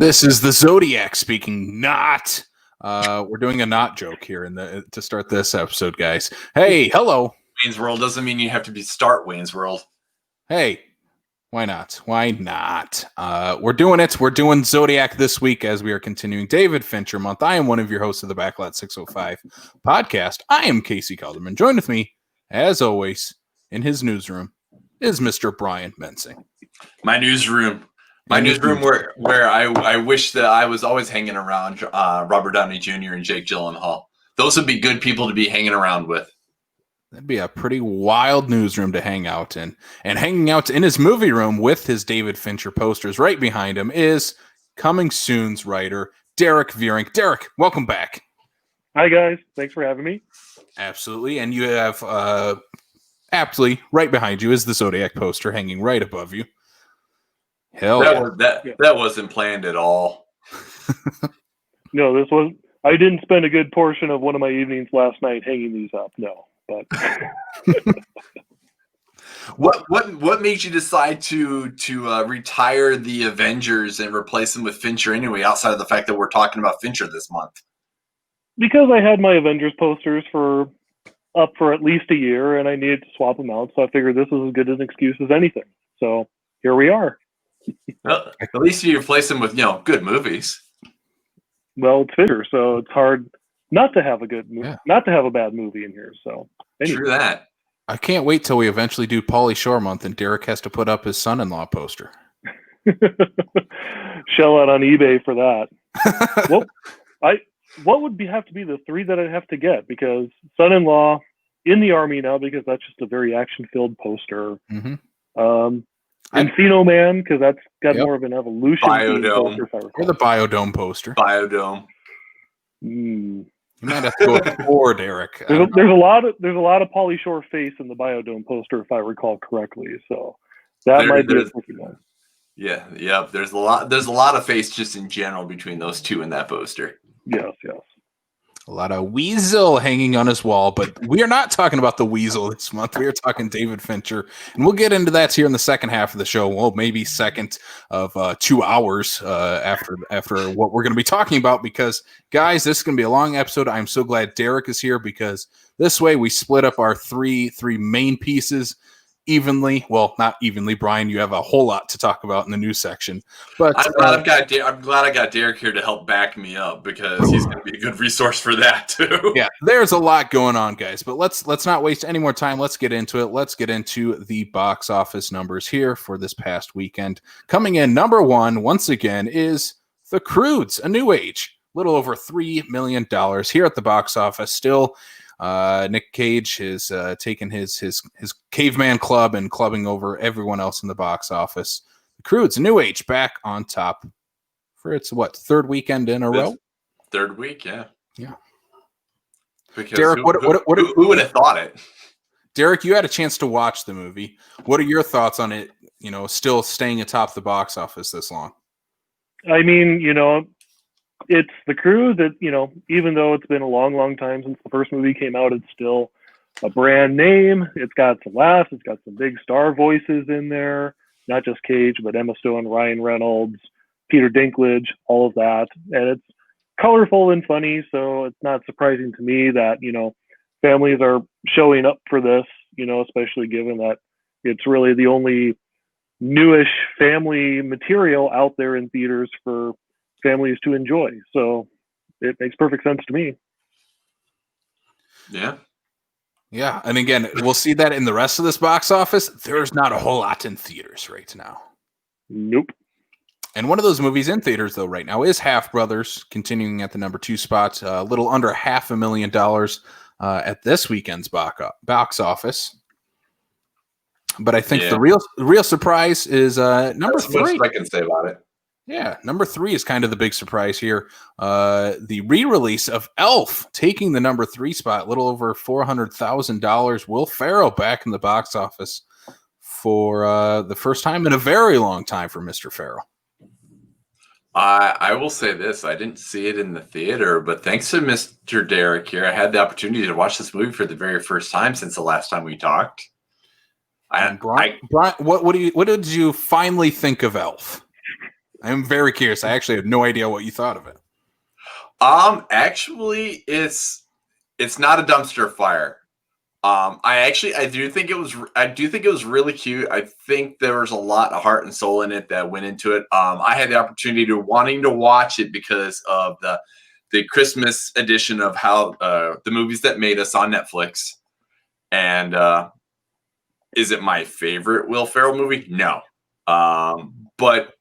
This is the Zodiac speaking. Not. We're doing a not joke here to start this episode, guys. Hey, hello. Wayne's World doesn't mean you have to start Wayne's World. Hey, why not? Why not? We're doing it. We're doing Zodiac this week as we are continuing David Fincher month. I am one of your hosts of the Backlot 605 podcast. I am Casey Calderman. Joined with me, as always, in his newsroom is Mr. Brian Mensing. My newsroom where I wish that I was always hanging around Robert Downey Jr. and Jake Gyllenhaal. Those would be good people to be hanging around with. That'd be a pretty wild newsroom to hang out in. And hanging out in his movie room with his David Fincher posters right behind him is Coming Soon's writer, Derrick Veurink. Derrick, welcome back. Hi, guys. Thanks for having me. Absolutely. And you have, aptly, right behind you is the Zodiac poster hanging right above you. Hell that wasn't planned at all. No, this was. I didn't spend a good portion of one of my evenings last night hanging these up. No, but what made you decide to retire the Avengers and replace them with Fincher anyway? Outside of the fact that we're talking about Fincher this month, because I had my Avengers posters up for at least a year, and I needed to swap them out, so I figured this was as good an excuse as anything. So here we are. Well, at least you replace them with good movies. Well, it's Fincher, so it's hard not to have a good movie, not to have a bad movie in here. So anyway. True that. I can't wait till we eventually do Pauly Shore month and Derrick has to put up his son-in-law poster. Shell out on eBay for that. What would have to be the three that I'd have to get? Because son-in-law in the army now, because that's just a very action-filled poster. Mm-hmm. Encino Man, because that's got more of an evolution. Biodome. Or the Biodome poster. Biodome. You might have to go with four, Derrick. There's a lot of Pauly Shore face in the Biodome poster, if I recall correctly. So that might be a tricky one. Yeah. There's a lot of face just in general between those two in that poster. Yes. A lot of weasel hanging on his wall, but we are not talking about the weasel this month. We are talking David Fincher, and we'll get into that here in the second half of the show. Well, maybe second of 2 hours after what we're going to be talking about, because, guys, this is going to be a long episode. I'm so glad Derrick is here, because this way we split up our three main pieces evenly. Well, not evenly, Brian. You have a whole lot to talk about in the news section. But I'm glad I got Derrick here to help back me up, because he's going to be a good resource for that too. Yeah, there's a lot going on, guys. But let's not waste any more time. Let's get into it. Let's get into the box office numbers here for this past weekend. Coming in number one once again is The Croods: A New Age. Little over $3 million here at the box office. Still. Nick Cage has taken his caveman club and clubbing over everyone else in the box office. The Croods: A New Age back on top for its third weekend in a row? Third week, yeah. Because Derrick, who would have thought it? Derrick, you had a chance to watch the movie. What are your thoughts on it? Still staying atop the box office this long. I mean, it's The Croods that, even though it's been a long, long time since the first movie came out, it's still a brand name. It's got some laughs. It's got some big star voices in there. Not just Cage, but Emma Stone, Ryan Reynolds, Peter Dinklage, all of that. And it's colorful and funny, so it's not surprising to me that, families are showing up for this, especially given that it's really the only newish family material out there in theaters for families to enjoy. So it makes perfect sense to me. Yeah. And again, we'll see that in the rest of this box office. There's not a whole lot in theaters right now. Nope. And one of those movies in theaters, though, right now is Half Brothers, continuing at the number 2 spot, a little under $500,000 at this weekend's box office. But I think the real surprise is number 3. That's what I can say about it. Yeah, number 3 is kind of the big surprise here. The re-release of Elf taking the number 3 spot, a little over $400,000. Will Ferrell back in the box office for the first time in a very long time for Mr. Ferrell. I will say this. I didn't see it in the theater, but thanks to Mr. Derrick here, I had the opportunity to watch this movie for the very first time since the last time we talked. Brian, what did you finally think of Elf? I'm very curious. I actually have no idea what you thought of it. Actually, it's not a dumpster fire. I do think it was really cute. I think there was a lot of heart and soul in it that went into it. I had the opportunity to wanting to watch it because of the Christmas edition of how the movies that made us on Netflix. And is it my favorite Will Ferrell movie? No. But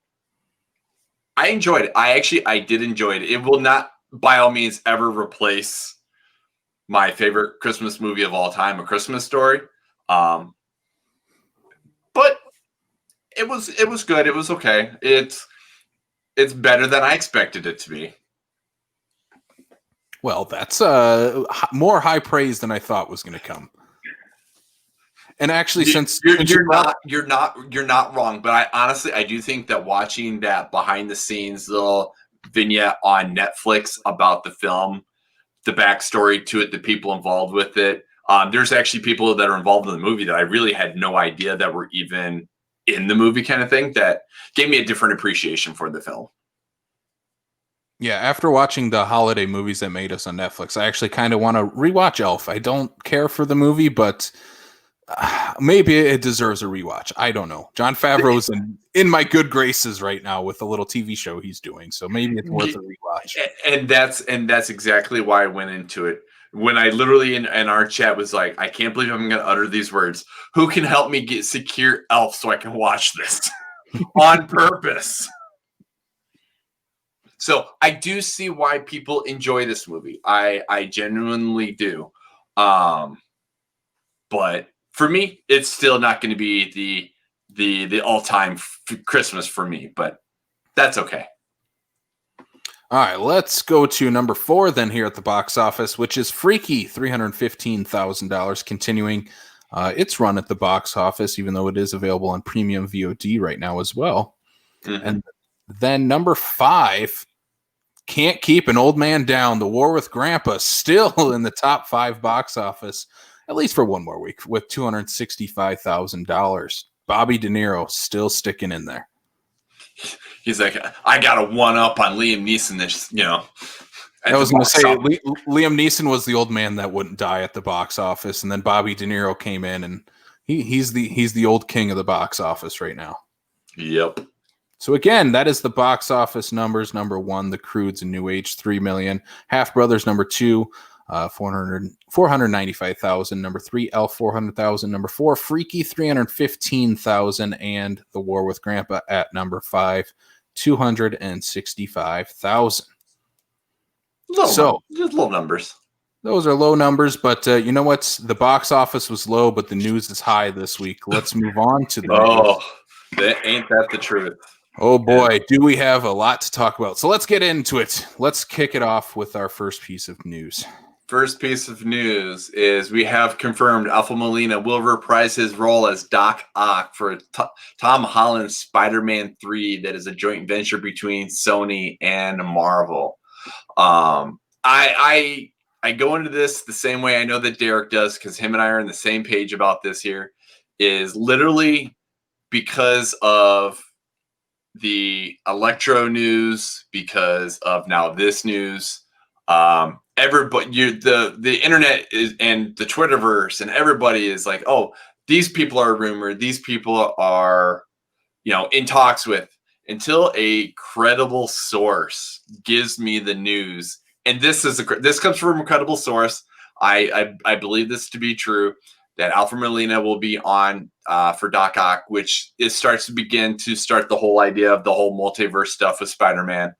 I enjoyed it. I did enjoy it. It will not by all means ever replace my favorite Christmas movie of all time, A Christmas Story. But it was good. It was okay. It's better than I expected it to be. Well, that's more high praise than I thought was going to come. And actually, you're not wrong, but I honestly do think that watching that behind the scenes little vignette on Netflix about the film, the backstory to it, the people involved with it. There's actually people that are involved in the movie that I really had no idea that were even in the movie, kind of thing, that gave me a different appreciation for the film. Yeah, after watching the holiday movies that made us on Netflix, I actually kind of want to rewatch Elf. I don't care for the movie, but maybe it deserves a rewatch. I don't know. Jon Favreau's in my good graces right now with a little TV show he's doing, so maybe it's worth a rewatch. And that's exactly why I went into it. When I literally in our chat was like, I can't believe I'm going to utter these words. Who can help me get secure Elf so I can watch this on purpose? So I do see why people enjoy this movie. I genuinely do. But for me, it's still not going to be the all-time Christmas for me, but that's okay. All right, let's go to number 4 then here at the box office, which is Freaky, $315,000, continuing its run at the box office, even though it is available on premium VOD right now as well. Mm-hmm. And then number 5, can't keep an old man down. The War with Grandpa, still in the top 5 box office, at least for one more week, with $265,000. Bobby De Niro still sticking in there. He's like, I got a one-up on Liam Neeson. This, I was going to say, Liam Neeson was the old man that wouldn't die at the box office, and then Bobby De Niro came in, and he's the old king of the box office right now. Yep. So again, that is the box office numbers. Number 1, The Croods and New Age, $3 million. Half Brothers, number 2, 495,000. Number 3, Elf, 400,000. Number 4, Freaky, 315,000, and The War with Grandpa at number 5, 265,000. Just low numbers. Those are low numbers, but you know what? The box office was low, but the news is high this week. Let's move on to the news. Ain't that the truth? Oh boy, do we have a lot to talk about. So let's get into it. Let's kick it off with our first piece of news. First piece of news is we have confirmed Alfred Molina will reprise his role as Doc Ock for Tom Holland's Spider-Man 3 that is a joint venture between Sony and Marvel. I go into this the same way I know that Derrick does, because him and I are on the same page about this here, is literally because of the Electro news, because of now this news. Everybody, the internet is, and the Twitterverse, and everybody is like, oh, these people are rumored, these people are, in talks with, until a credible source gives me the news. And this comes from a credible source. I believe this to be true, that Alfred Molina will be on for Doc Ock, which starts the whole idea of the whole multiverse stuff with Spider-Man.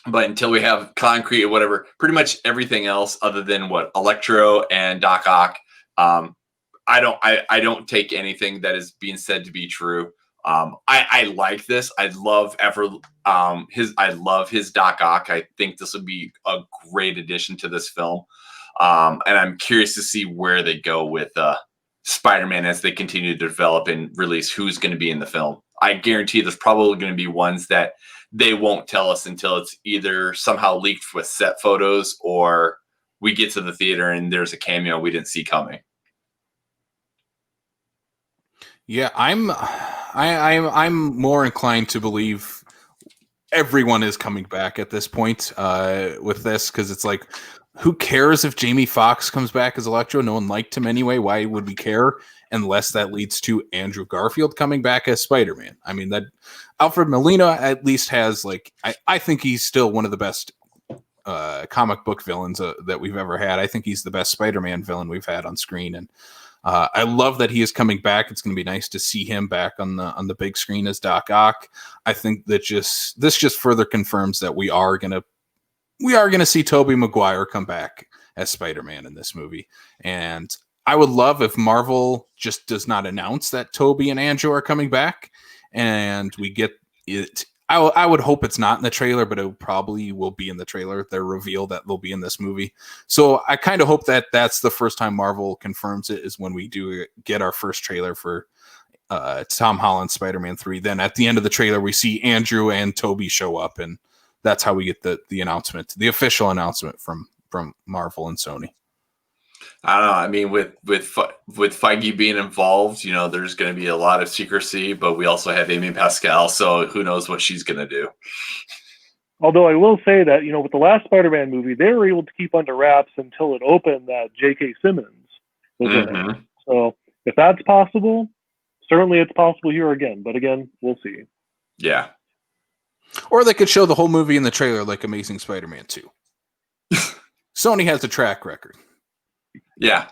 But until we have concrete or whatever, pretty much everything else other than what Electro and Doc Ock, I don't take anything that is being said to be true. I like this. I love his Doc Ock. I think this would be a great addition to this film. And I'm curious to see where they go with Spider-Man as they continue to develop and release who's going to be in the film. I guarantee there's probably going to be ones that they won't tell us until it's either somehow leaked with set photos or we get to the theater and there's a cameo we didn't see coming. Yeah, I'm I'm more inclined to believe everyone is coming back at this point with this, because it's like, who cares if Jamie Foxx comes back as Electro? No one liked him anyway. Why would we care? Unless that leads to Andrew Garfield coming back as Spider-Man. I mean, that Alfred Molina at least has, like, I think he's still one of the best comic book villains that we've ever had. I think he's the best Spider-Man villain we've had on screen, and I love that he is coming back. It's going to be nice to see him back on the big screen as Doc Ock. I think that this just further confirms that we are going to see Tobey Maguire come back as Spider-Man in this movie. And I would love if Marvel just does not announce that Tobey and Andrew are coming back, and we get it. I would hope it's not in the trailer, but it probably will be in the trailer. Their reveal that they'll be in this movie. So I kind of hope that that's the first time Marvel confirms it, is when we do get our first trailer for Tom Holland's Spider-Man 3. Then at the end of the trailer, we see Andrew and Tobey show up, and that's how we get the announcement, the official announcement from Marvel and Sony. I don't know. I mean, with Feige being involved, you know, there's going to be a lot of secrecy, but we also have Amy Pascal, so who knows what she's going to do. Although I will say that, you know, with the last Spider-Man movie, they were able to keep under wraps until it opened that J.K. Simmons was in it. So if that's possible, certainly it's possible here again. But again, we'll see. Yeah. Or they could show the whole movie in the trailer like Amazing Spider-Man 2. Sony has a track record. Yeah.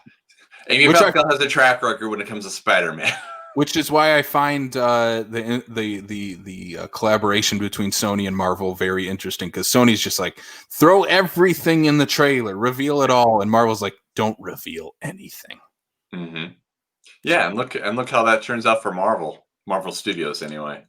Amy Pascal has a track record when it comes to Spider-Man. Which is why I find the collaboration between Sony and Marvel very interesting, because Sony's just like, throw everything in the trailer, reveal it all, and Marvel's like, don't reveal anything. Mm-hmm. Yeah, and look how that turns out for Marvel Studios anyway.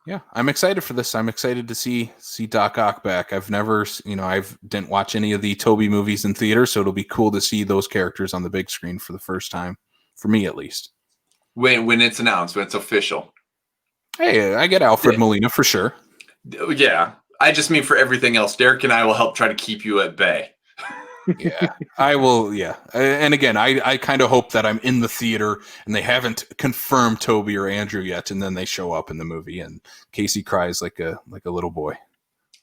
Yeah, I'm excited for this. I'm excited to see Doc Ock back. I've never, didn't watch any of the Tobey movies in theater, so it'll be cool to see those characters on the big screen for the first time, for me at least. When it's announced, when it's official. Hey, I get Alfred Molina for sure. Yeah, I just mean for everything else. Derek and I will help try to keep you at bay. Yeah, I will. Yeah, and again, I kind of hope that I'm in the theater and they haven't confirmed Tobey or Andrew yet, and then they show up in the movie and Casey cries like a little boy.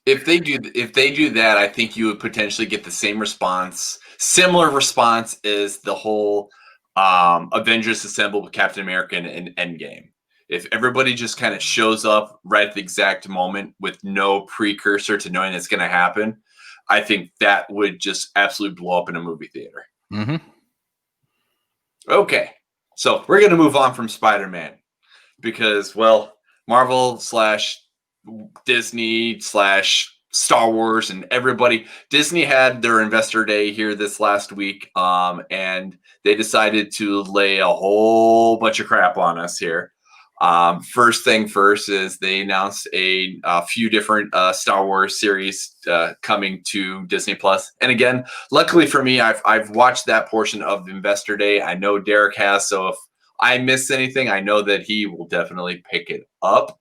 If they do that, I think you would potentially get the similar response as the whole Avengers Assemble with Captain America and Endgame. If everybody just kind of shows up right at the exact moment with no precursor to knowing it's going to happen, I think that would just absolutely blow up in a movie theater. Mm-hmm. Okay, so we're going to move on from Spider-Man because, well, Marvel / Disney / Star Wars and everybody. Disney had their investor day here this last week, and they decided to lay a whole bunch of crap on us here. First thing first is they announced a few different Star Wars series coming to Disney Plus. And again, luckily for me, I've watched that portion of Investor Day. I know Derek has, so if I miss anything, I know that he will definitely pick it up.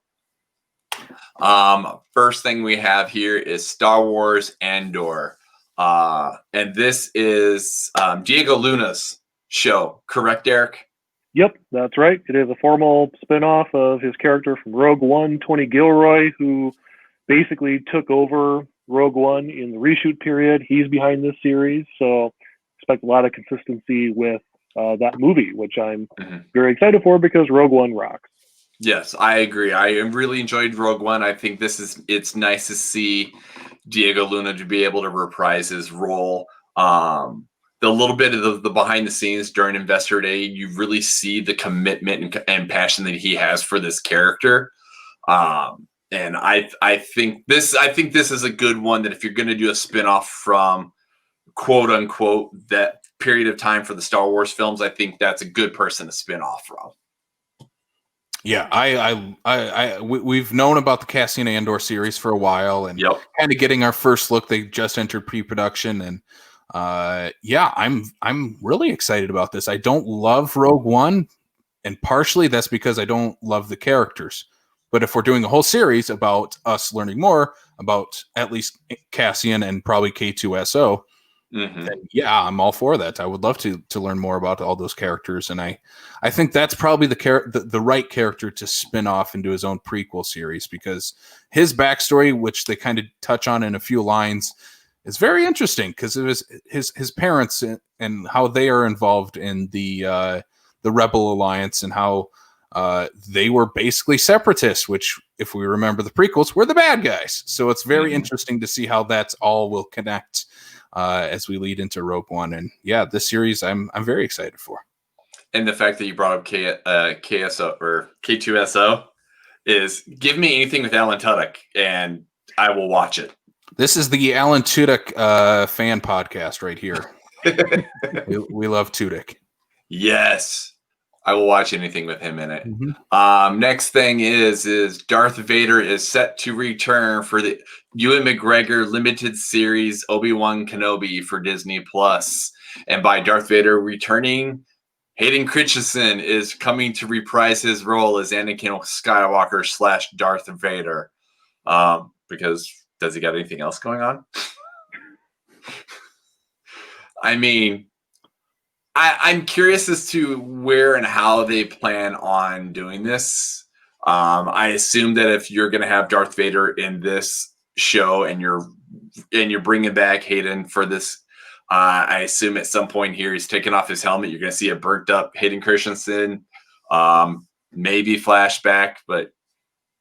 First thing we have here is Star Wars Andor. And this is Diego Luna's show, correct, Derek? Yep, that's right. It is a formal spinoff of his character from Rogue One, Tony Gilroy, who basically took over Rogue One in the reshoot period. He's behind this series, so expect a lot of consistency with that movie, which I'm very excited for because Rogue One rocks. Yes, I agree. I really enjoyed Rogue One. I think it's nice to see Diego Luna to be able to reprise his role. The little bit of the behind the scenes during Investor Day, you really see the commitment and passion that he has for this character. And I think this is a good one that if you're going to do a spinoff from quote unquote that period of time for the Star Wars films, I think that's a good person to spin off from. Yeah, we've known about the Cassian Andor series for a while, and kind of getting our first look. They just entered pre-production, and I'm really excited about this. I don't love Rogue One, and partially that's because I don't love the characters. But if we're doing a whole series about us learning more about at least Cassian and probably K2SO, then yeah, I'm all for that. I would love to learn more about all those characters, and I think that's probably the right character to spin off into his own prequel series, because his backstory, which they kind of touch on in a few lines, is very interesting, because it was his parents and how they are involved in the Rebel Alliance, and how they were basically separatists, which, if we remember the prequels, were the bad guys. So it's very interesting to see how that's all will connect as we lead into Rogue One. And yeah, this series I'm very excited for. And the fact that you brought up KSO or K2SO is, give me anything with Alan Tudyk and I will watch it. This is the Alan Tudyk fan podcast right here. we love Tudyk. Yes. I will watch anything with him in it. Next thing is Darth Vader is set to return for the Ewan McGregor limited series Obi-Wan Kenobi for Disney Plus. And by Darth Vader returning, Hayden Christensen is coming to reprise his role as Anakin Skywalker / Darth Vader. Because does he got anything else going on? I mean, I'm curious as to where and how they plan on doing this. I assume that if you're going to have Darth Vader in this show and you're bringing back Hayden for this, I assume at some point here he's taking off his helmet. You're going to see a burnt up Hayden Christensen, maybe flashback, but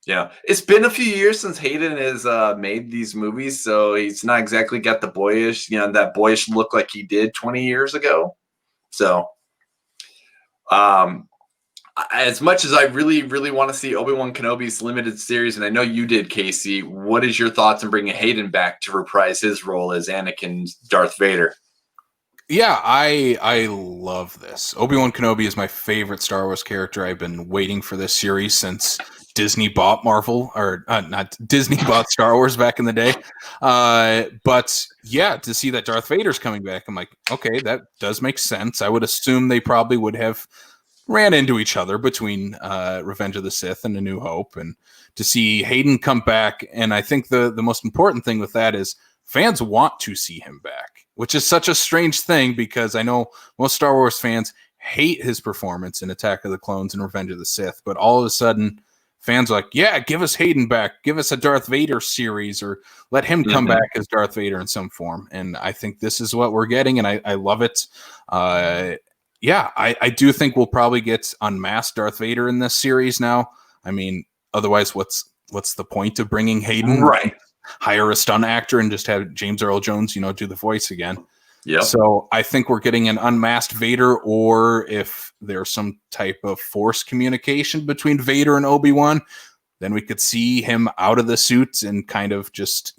it's been a few years since Hayden has made these movies, so he's not exactly got the boyish, that boyish look like he did 20 years ago. So, as much as I really, really want to see Obi-Wan Kenobi's limited series, and I know you did, Casey, what is your thoughts on bringing Hayden back to reprise his role as Anakin's Darth Vader? Yeah, I love this. Obi-Wan Kenobi is my favorite Star Wars character. I've been waiting for this series since Disney bought Marvel, or not Disney bought Star Wars back in the day. But yeah, to see that Darth Vader's coming back, I'm like, okay, that does make sense. I would assume they probably would have ran into each other between Revenge of the Sith and A New Hope, and to see Hayden come back. And I think the most important thing with that is fans want to see him back, which is such a strange thing, because I know most Star Wars fans hate his performance in Attack of the Clones and Revenge of the Sith, but all of a sudden fans are like, yeah, give us Hayden back, give us a Darth Vader series, or let him come back as Darth Vader in some form. And I think this is what we're getting, and I love it. I do think we'll probably get unmasked Darth Vader in this series now. I mean, otherwise, what's the point of bringing Hayden? Right. Hire a stunt actor and just have James Earl Jones, do the voice again. Yeah. So I think we're getting an unmasked Vader, or if there's some type of force communication between Vader and Obi-Wan, then we could see him out of the suit and kind of just,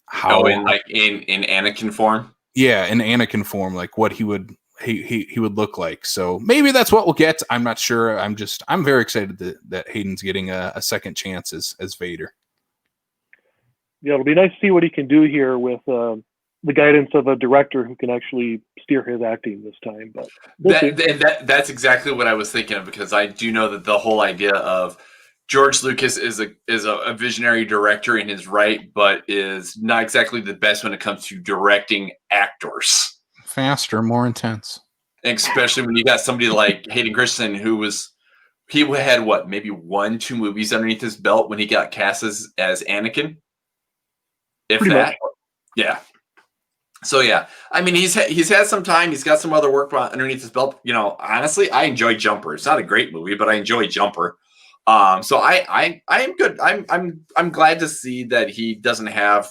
how in Anakin form. Yeah, in Anakin form, like what he would look like. So maybe that's what we'll get. I'm not sure. I'm very excited that Hayden's getting a second chance as Vader. Yeah, it'll be nice to see what he can do here with the guidance of a director who can actually steer his acting this time. But that's exactly what I was thinking of, because I do know that the whole idea of George Lucas is a visionary director in his right, but is not exactly the best when it comes to directing actors. Faster, more intense. Especially when you got somebody like Hayden Christensen, he had maybe 1-2 movies underneath his belt when he got cast as Anakin. If Pretty that, much. Yeah. So yeah, I mean, he's had some time. He's got some other work underneath his belt. Honestly, I enjoy Jumper. It's not a great movie, but I enjoy Jumper. So I am good. I'm glad to see that he doesn't have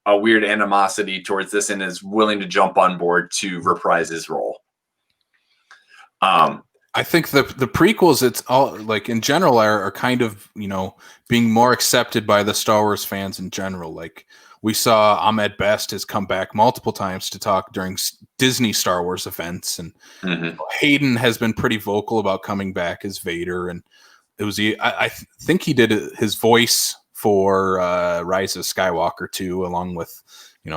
a weird animosity towards this and is willing to jump on board to reprise his role. I think the prequels, it's all like in general are kind of, being more accepted by the Star Wars fans in general. Like we saw Ahmed Best has come back multiple times to talk during Disney Star Wars events. And Hayden has been pretty vocal about coming back as Vader. And it was, I think he did his voice for Rise of Skywalker too, along with,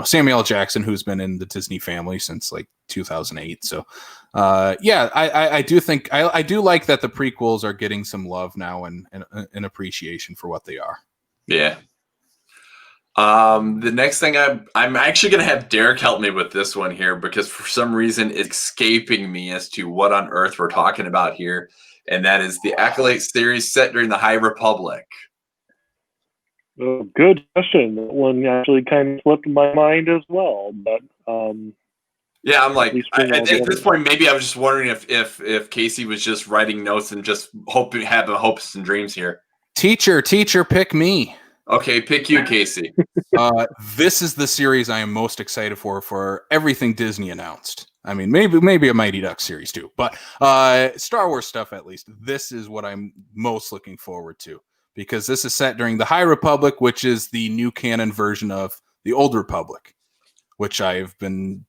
Samuel L. Jackson, who's been in the Disney family since like 2008. So I do think I do like that the prequels are getting some love now and appreciation for what they are. Yeah. The next thing I'm actually going to have Derrick help me with this one here because for some reason it's escaping me as to what on earth we're talking about here, and that is the Acolyte series set during the High Republic. Oh, good question. That one actually kind of slipped my mind as well, but yeah, I'm like at this point maybe I was just wondering if Casey was just writing notes and just having hopes and dreams here. Teacher, pick me. Okay, pick you, Casey. This is the series I am most excited for everything Disney announced. I mean, maybe a Mighty Ducks series too, but Star Wars stuff at least. This is what I'm most looking forward to because this is set during the High Republic, which is the new canon version of the Old Republic, which I've been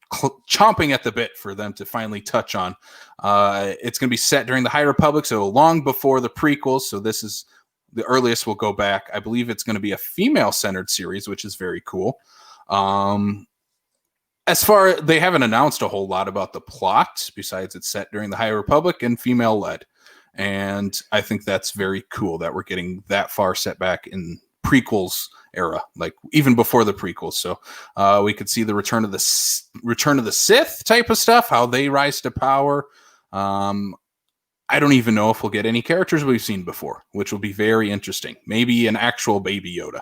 chomping at the bit for them to finally touch on. It's going to be set during the High Republic, so long before the prequels. So this is the earliest we'll go back. I believe it's going to be a female-centered series, which is very cool. As far they haven't announced a whole lot about the plot, besides it's set during the High Republic and female-led. And I think that's very cool that we're getting that far set back in prequels era, like even before the prequels. So we could see the return of the Sith type of stuff, how they rise to power. I don't even know if we'll get any characters we've seen before, which will be very interesting. Maybe an actual baby Yoda.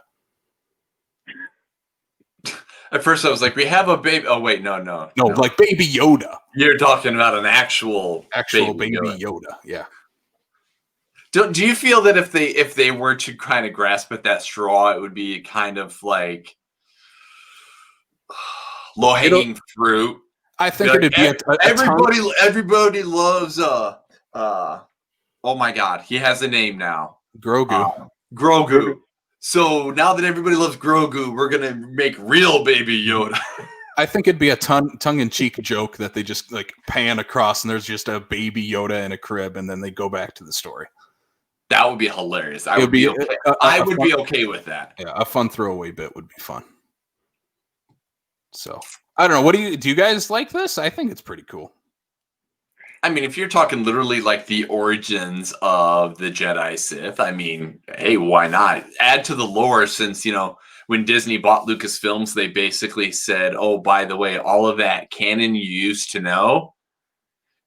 At first I was like, we have a baby. Oh, wait, no. No, like baby Yoda. You're talking about an actual baby Yoda. Yeah. Do you feel that if they were to kind of grasp at that straw, it would be kind of like low-hanging fruit? I think it'd be everybody loves oh my God, he has a name now. Grogu. Grogu. So now that everybody loves Grogu, we're gonna make real baby Yoda. I think it'd be a tongue-in-cheek joke that they just like pan across and there's just a baby Yoda in a crib and then they go back to the story. That would be hilarious. I would be okay with that. Yeah, a fun throwaway bit would be fun. So I don't know. What do you guys like this? I think it's pretty cool. I mean, if you're talking literally like the origins of the Jedi Sith, I mean, hey, why not? Add to the lore since, when Disney bought Lucasfilms, they basically said, oh, by the way, all of that canon you used to know,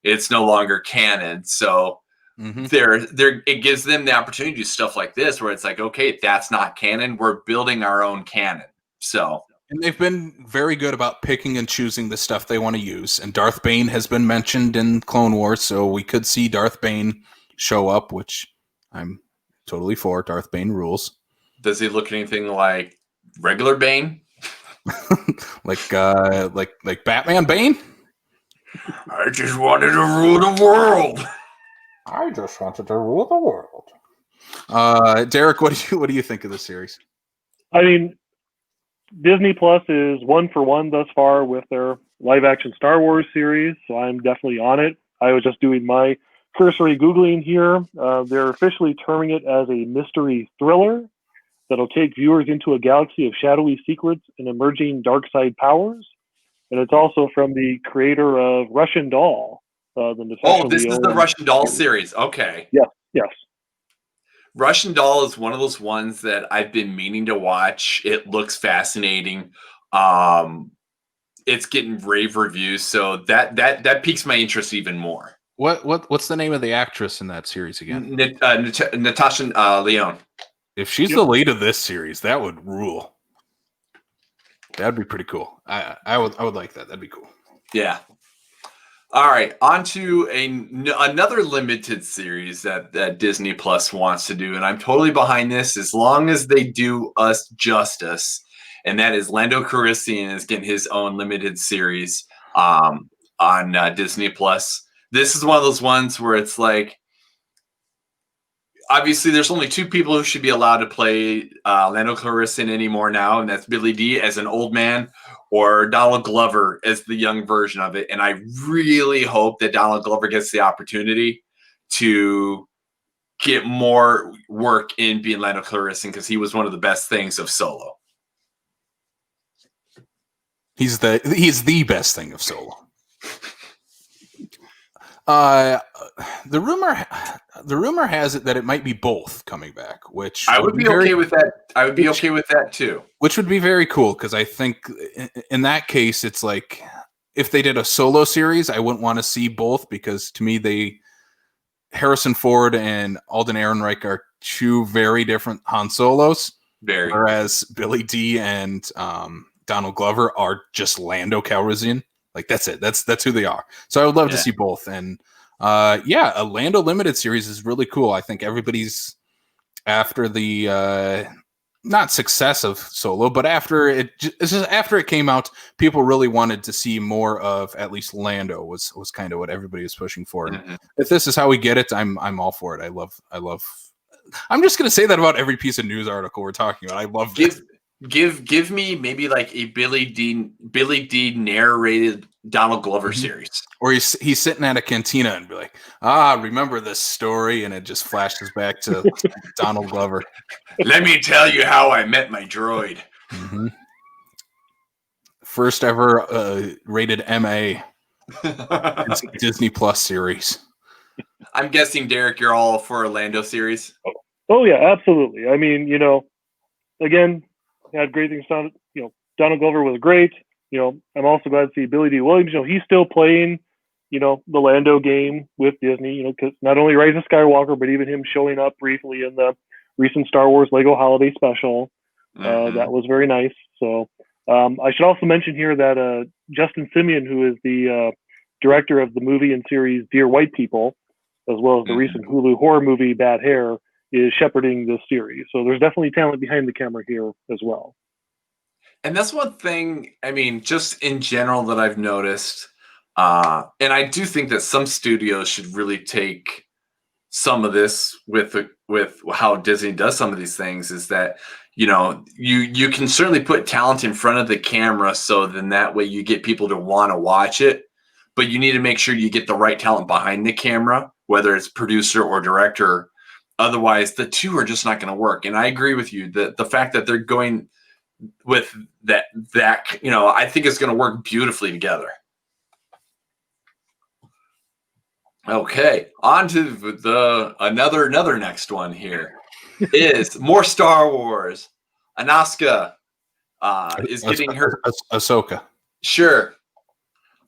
it's no longer canon. So it gives them the opportunity to do stuff like this where it's like, okay, that's not canon. We're building our own canon. So... And they've been very good about picking and choosing the stuff they want to use. And Darth Bane has been mentioned in Clone Wars, so we could see Darth Bane show up, which I'm totally for. Darth Bane rules. Does he look anything like regular Bane? like Batman Bane? I just wanted to rule the world. Derrick, what do you think of the series? I mean, Disney Plus is 1 for 1 thus far with their live action Star Wars series, so I'm definitely on it. I was just doing my cursory Googling here. They're officially terming it as a mystery thriller that'll take viewers into a galaxy of shadowy secrets and emerging dark side powers. And it's also from the creator of Russian Doll. This is the Russian Doll series. Okay. Yes. Russian Doll is one of those ones that I've been meaning to watch. It looks fascinating. It's getting rave reviews, so that piques my interest even more. What's the name of the actress in that series again? Natasha Lyonne. If she's the lead of this series, that would rule. That'd be pretty cool. I would like that. That'd be cool. Yeah. All right, on to another limited series that Disney Plus wants to do, and I'm totally behind this as long as they do us justice, and that is Lando Calrissian is getting his own limited series on Disney Plus. This is one of those ones where it's like, obviously there's only 2 people who should be allowed to play Lando Calrissian anymore now, and that's Billy Dee as an old man, or Donald Glover as the young version of it. And I really hope that Donald Glover gets the opportunity to get more work in being Lando Calrissian because he was one of the best things of Solo. He's the best thing of Solo. The rumor, The rumor has it that it might be both coming back, which I would be okay with that. I would be okay with that too. Which would be very cool, because I think in that case, it's like if they did a solo series, I wouldn't want to see both, because to me, Harrison Ford and Alden Ehrenreich are two very different Han Solos. Whereas Billy Dee and Donald Glover are just Lando Calrissian. Like, that's it. That's who they are. So I would love to see both. And a Lando limited series is really cool. I think everybody's after the not success of Solo, but after it came out, people really wanted to see more of at least Lando was kind of what everybody was pushing for. And if this is how we get it, I'm all for it. I love. I'm just going to say that about every piece of news article we're talking about. I love this. Give me maybe like a Billy D narrated Donald Glover series. Or he's sitting at a cantina and be like, remember this story? And it just flashes back to Donald Glover. Let me tell you how I met my droid. Mm-hmm. First ever rated MA Disney Plus series. I'm guessing, Derek, you're all for a Lando series. Oh yeah, absolutely. I mean, again, had great things done. Donald Glover was great. I'm also glad to see Billy Dee Williams. He's still playing, the Lando game with Disney. Because not only Rise of Skywalker, but even him showing up briefly in the recent Star Wars Lego Holiday Special. That was very nice. So I should also mention here that Justin Simeon, who is the director of the movie and series Dear White People, as well as the recent Hulu horror movie Bad Hair, is shepherding this series. So there's definitely talent behind the camera here as well. And that's one thing, I mean, just in general that I've noticed, and I do think that some studios should really take some of this with how Disney does some of these things, is that, you can certainly put talent in front of the camera, so then that way you get people to want to watch it, but you need to make sure you get the right talent behind the camera, whether it's producer or director. Otherwise, the two are just not going to work. And I agree with you that the fact that they're going with that, I think it's going to work beautifully together. Okay, on to another next one here is more Star Wars. Anaska is getting her Ahsoka. Sure,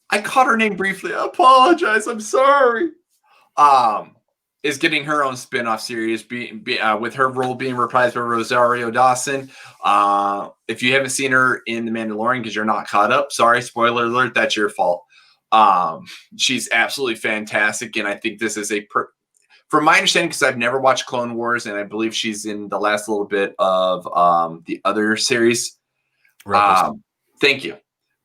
I caught her name briefly. I apologize. I'm sorry. Is getting her own spin-off series, with her role being reprised by Rosario Dawson. If you haven't seen her in The Mandalorian because you're not caught up, sorry, spoiler alert, that's your fault. She's absolutely fantastic, and I think this is from my understanding, because I've never watched Clone Wars, and I believe she's in the last little bit of the other series. Thank you.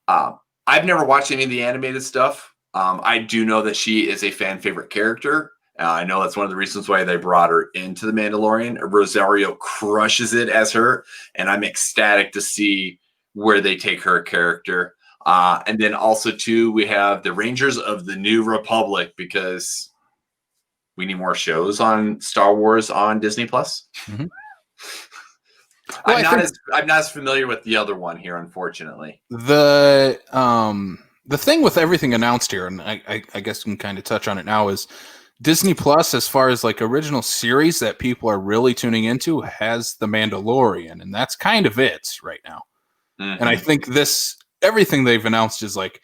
I've never watched any of the animated stuff. I do know that she is a fan favorite character. I know that's one of the reasons why they brought her into The Mandalorian. Rosario crushes it as her, and I'm ecstatic to see where they take her character. And then also, too, we have the Rangers of the New Republic, because we need more shows on Star Wars on Disney Plus. Mm-hmm. I'm not as familiar with the other one here, unfortunately. The thing with everything announced here, and I guess we can kind of touch on it now, is Disney Plus, as far as like original series that people are really tuning into, has The Mandalorian, and that's kind of it right now. Mm-hmm. And I think everything they've announced is like,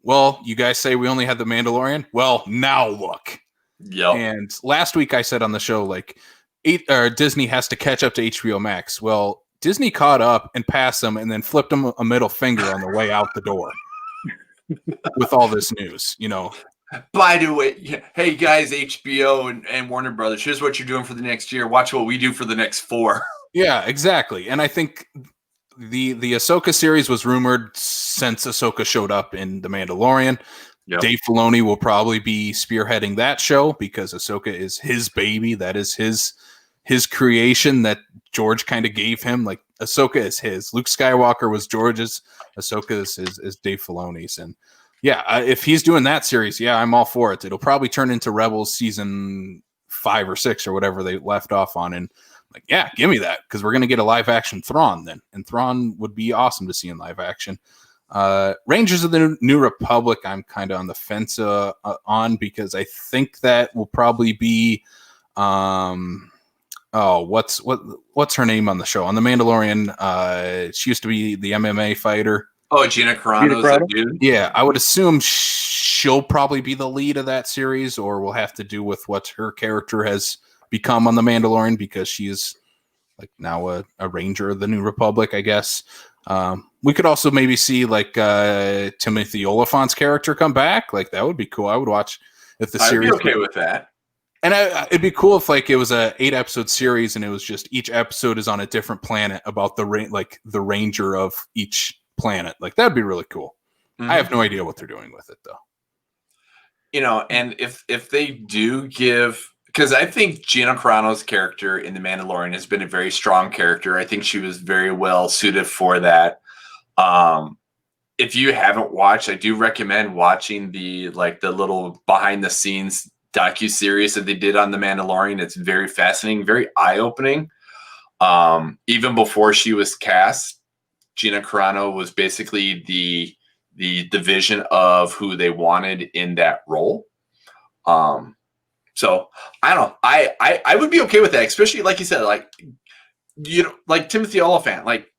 well, you guys say we only had The Mandalorian? Well, now look. Yep. And last week I said on the show, like, Disney has to catch up to HBO Max. Well, Disney caught up and passed them, and then flipped them a middle finger on the way out the door with all this news, By the way, hey guys, HBO and Warner Brothers, here's what you're doing for the next year. Watch what we do for the next 4. Yeah, exactly. And I think the Ahsoka series was rumored since Ahsoka showed up in The Mandalorian. Yep. Dave Filoni will probably be spearheading that show, because Ahsoka is his baby. That is his creation that George kind of gave him. Like, Ahsoka is his. Luke Skywalker was George's. Ahsoka is Dave Filoni's. And yeah, if he's doing that series, yeah, I'm all for it. It'll probably turn into Rebels season 5 or 6 or whatever they left off on. And like, yeah, give me that, because we're going to get a live action Thrawn then. And Thrawn would be awesome to see in live action. Rangers of the New Republic, I'm kind of on the fence on, because I think that will probably be What's her name on the show on The Mandalorian? She used to be the MMA fighter. Oh, Gina Carano's a dude. Yeah, I would assume she'll probably be the lead of that series, or will have to do with what her character has become on The Mandalorian, because she is like now a ranger of the New Republic, I guess. We could also maybe see like Timothy Oliphant's character come back. Like that would be cool. I would watch if the series. I'd be okay with that. And it'd be cool if like it was a 8-episode series and it was just each episode is on a different planet about the ranger of each planet. Like that'd be really cool. Mm-hmm. I have no idea what they're doing with it though. You know, and if they do give, because I think Gina Carano's character in The Mandalorian has been a very strong character. I think she was very well suited for that. If you haven't watched, I do recommend watching the little behind the scenes docuseries that they did on The Mandalorian. It's very fascinating, very eye-opening. Even before she was cast, Gina Carano was basically the vision of who they wanted in that role. So I don't know. I would be okay with that, especially like you said, like like Timothy Oliphant, like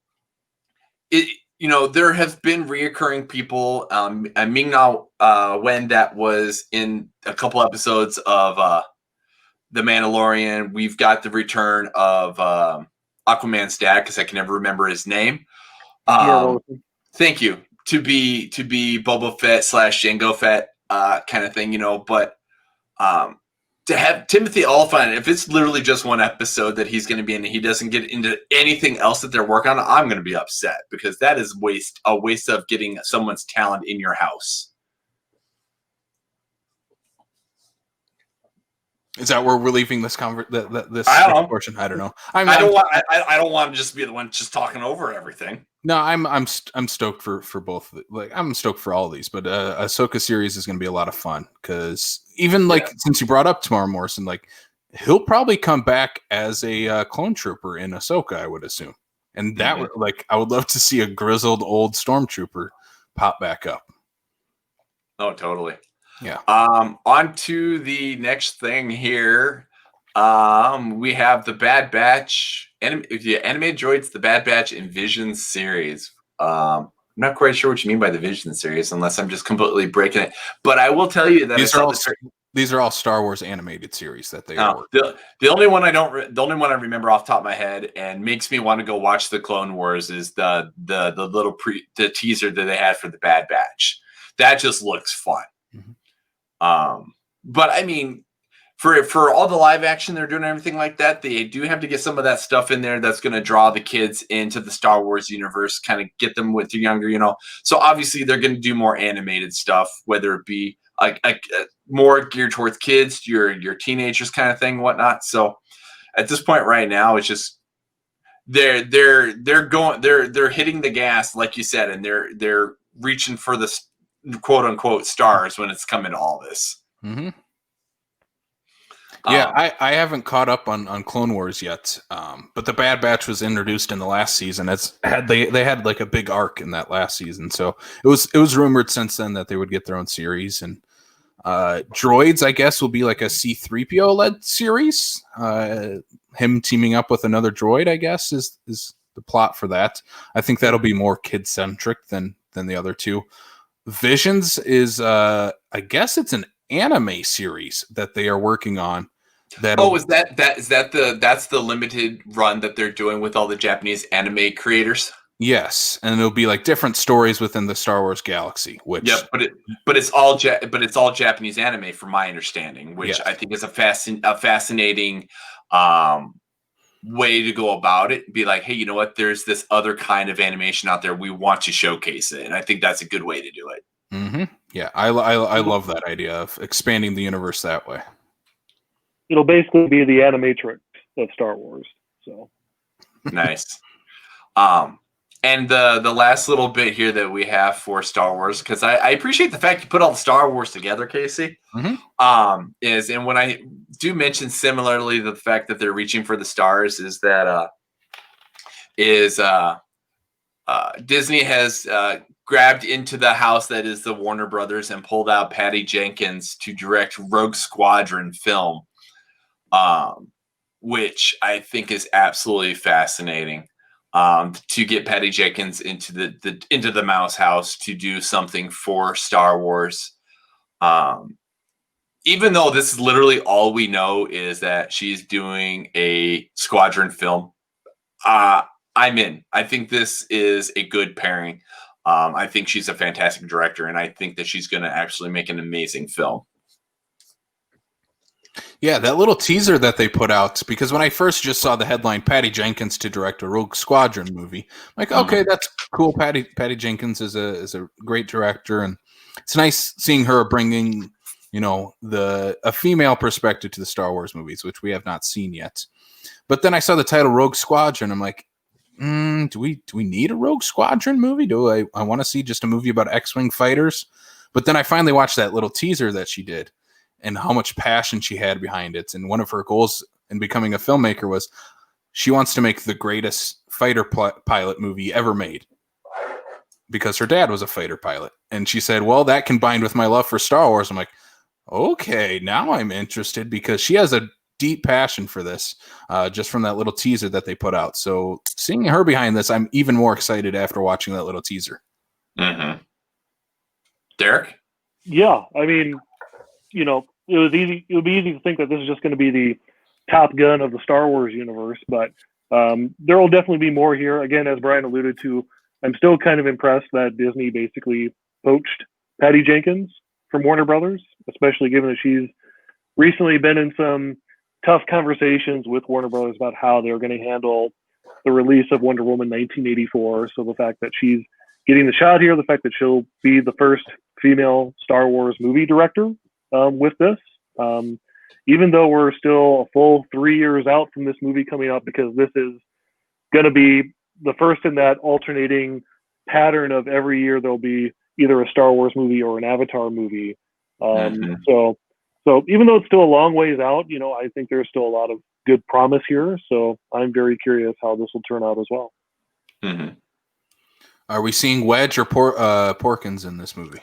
it. You know, there have been reoccurring people. Ming-Na Wen, that was in a couple episodes of The Mandalorian. We've got the return of Aquaman's dad, because I can never remember his name. Thank you. To be Boba Fett / Jango Fett kind of thing, you know. But to have Timothy Oliphant, if it's literally just one episode that he's going to be in and he doesn't get into anything else that they're working on, I'm going to be upset, because that is a waste of getting someone's talent in your house. Is that where we're leaving this portion? I don't know. I don't want to just be the one just talking over everything. No, I'm stoked for both. Like I'm stoked for all of these, but Ahsoka series is going to be a lot of fun, because even since you brought up Tamara Morrison, like he'll probably come back as a clone trooper in Ahsoka, I would assume, and that would I would love to see a grizzled old stormtrooper pop back up. Oh, totally. Yeah. On to the next thing here. We have the Bad Batch animated droids, the Bad Batch and Vision series. I'm not quite sure what you mean by the Vision series, unless I'm just completely breaking it. But I will tell you that these are all Star Wars animated series that they are. The only one I remember off the top of my head and makes me want to go watch the Clone Wars is the little the teaser that they had for the Bad Batch. That just looks fun. Mm-hmm. But I mean, for all the live action they're doing and everything like that, they do have to get some of that stuff in there that's going to draw the kids into the Star Wars universe, kind of get them with the younger, you know. So obviously they're going to do more animated stuff, whether it be more geared towards kids, your teenagers kind of thing, whatnot. So at this point right now, it's just they're hitting the gas, like you said, and they're reaching for the quote unquote stars when it's coming to all this. Mm-hmm. Yeah, I haven't caught up on Clone Wars yet, but the Bad Batch was introduced in the last season. They had like a big arc in that last season, so it was rumored since then that they would get their own series. And droids, I guess, will be like a C-3PO led series. Him teaming up with another droid, I guess, is the plot for that. I think that'll be more kid centric than the other two. Visions is I guess it's an anime series that they are working on. That's the limited run that they're doing with all the Japanese anime creators? Yes, and it'll be like different stories within the Star Wars galaxy. Which but it's all Japanese anime, from my understanding, which I think is a fascinating way to go about it. Be like, hey, you know what? There's this other kind of animation out there. We want to showcase it, and I think that's a good way to do it. Mm-hmm. Yeah, I love that idea of expanding the universe that way. It'll basically be the animatrix of Star Wars. So nice. And the last little bit here that we have for Star Wars, because I appreciate the fact you put all the Star Wars together, Casey. Mm-hmm. And when I do mention similarly the fact that they're reaching for the stars, is that Disney has grabbed into the house that is the Warner Brothers and pulled out Patty Jenkins to direct Rogue Squadron film. which I think is absolutely fascinating. To get Patty Jenkins into the Mouse House to do something for Star Wars. Even though this is literally all we know is that she's doing a Squadron film, I'm in. I think this is a good pairing. I think she's a fantastic director, and I think that she's going to actually make an amazing film. Yeah, that little teaser that they put out, because when I first just saw the headline, Patty Jenkins to direct a Rogue Squadron movie, I'm like, okay, that's cool. Patty Jenkins is a great director, and it's nice seeing her bringing, a female perspective to the Star Wars movies, which we have not seen yet. But then I saw the title Rogue Squadron. I'm like, do we need a Rogue Squadron movie? Do I want to see just a movie about X-Wing fighters? But then I finally watched that little teaser that she did, and how much passion she had behind it. And one of her goals in becoming a filmmaker was she wants to make the greatest fighter pilot movie ever made, because her dad was a fighter pilot. And she said, well, that combined with my love for Star Wars, I'm like, okay, now I'm interested, because she has a deep passion for this, just from that little teaser that they put out. So seeing her behind this, I'm even more excited after watching that little teaser. Mm-hmm. Derek? Yeah, I mean, it would be easy to think that this is just going to be the Top Gun of the Star Wars universe, but there will definitely be more here. Again, as Brian alluded to, I'm still kind of impressed that Disney basically poached Patty Jenkins from Warner Brothers, especially given that she's recently been in some tough conversations with Warner Brothers about how they're going to handle the release of Wonder Woman 1984. So the fact that she's getting the shot here, the fact that she'll be the first female Star Wars movie director with this, even though we're still a full 3 years out from this movie coming out, because this is going to be the first in that alternating pattern of every year there'll be either a Star Wars movie or an Avatar movie. So even though it's still a long ways out, I think there's still a lot of good promise here. So I'm very curious how this will turn out as well. Mm-hmm. Are we seeing Wedge or Porkins in this movie?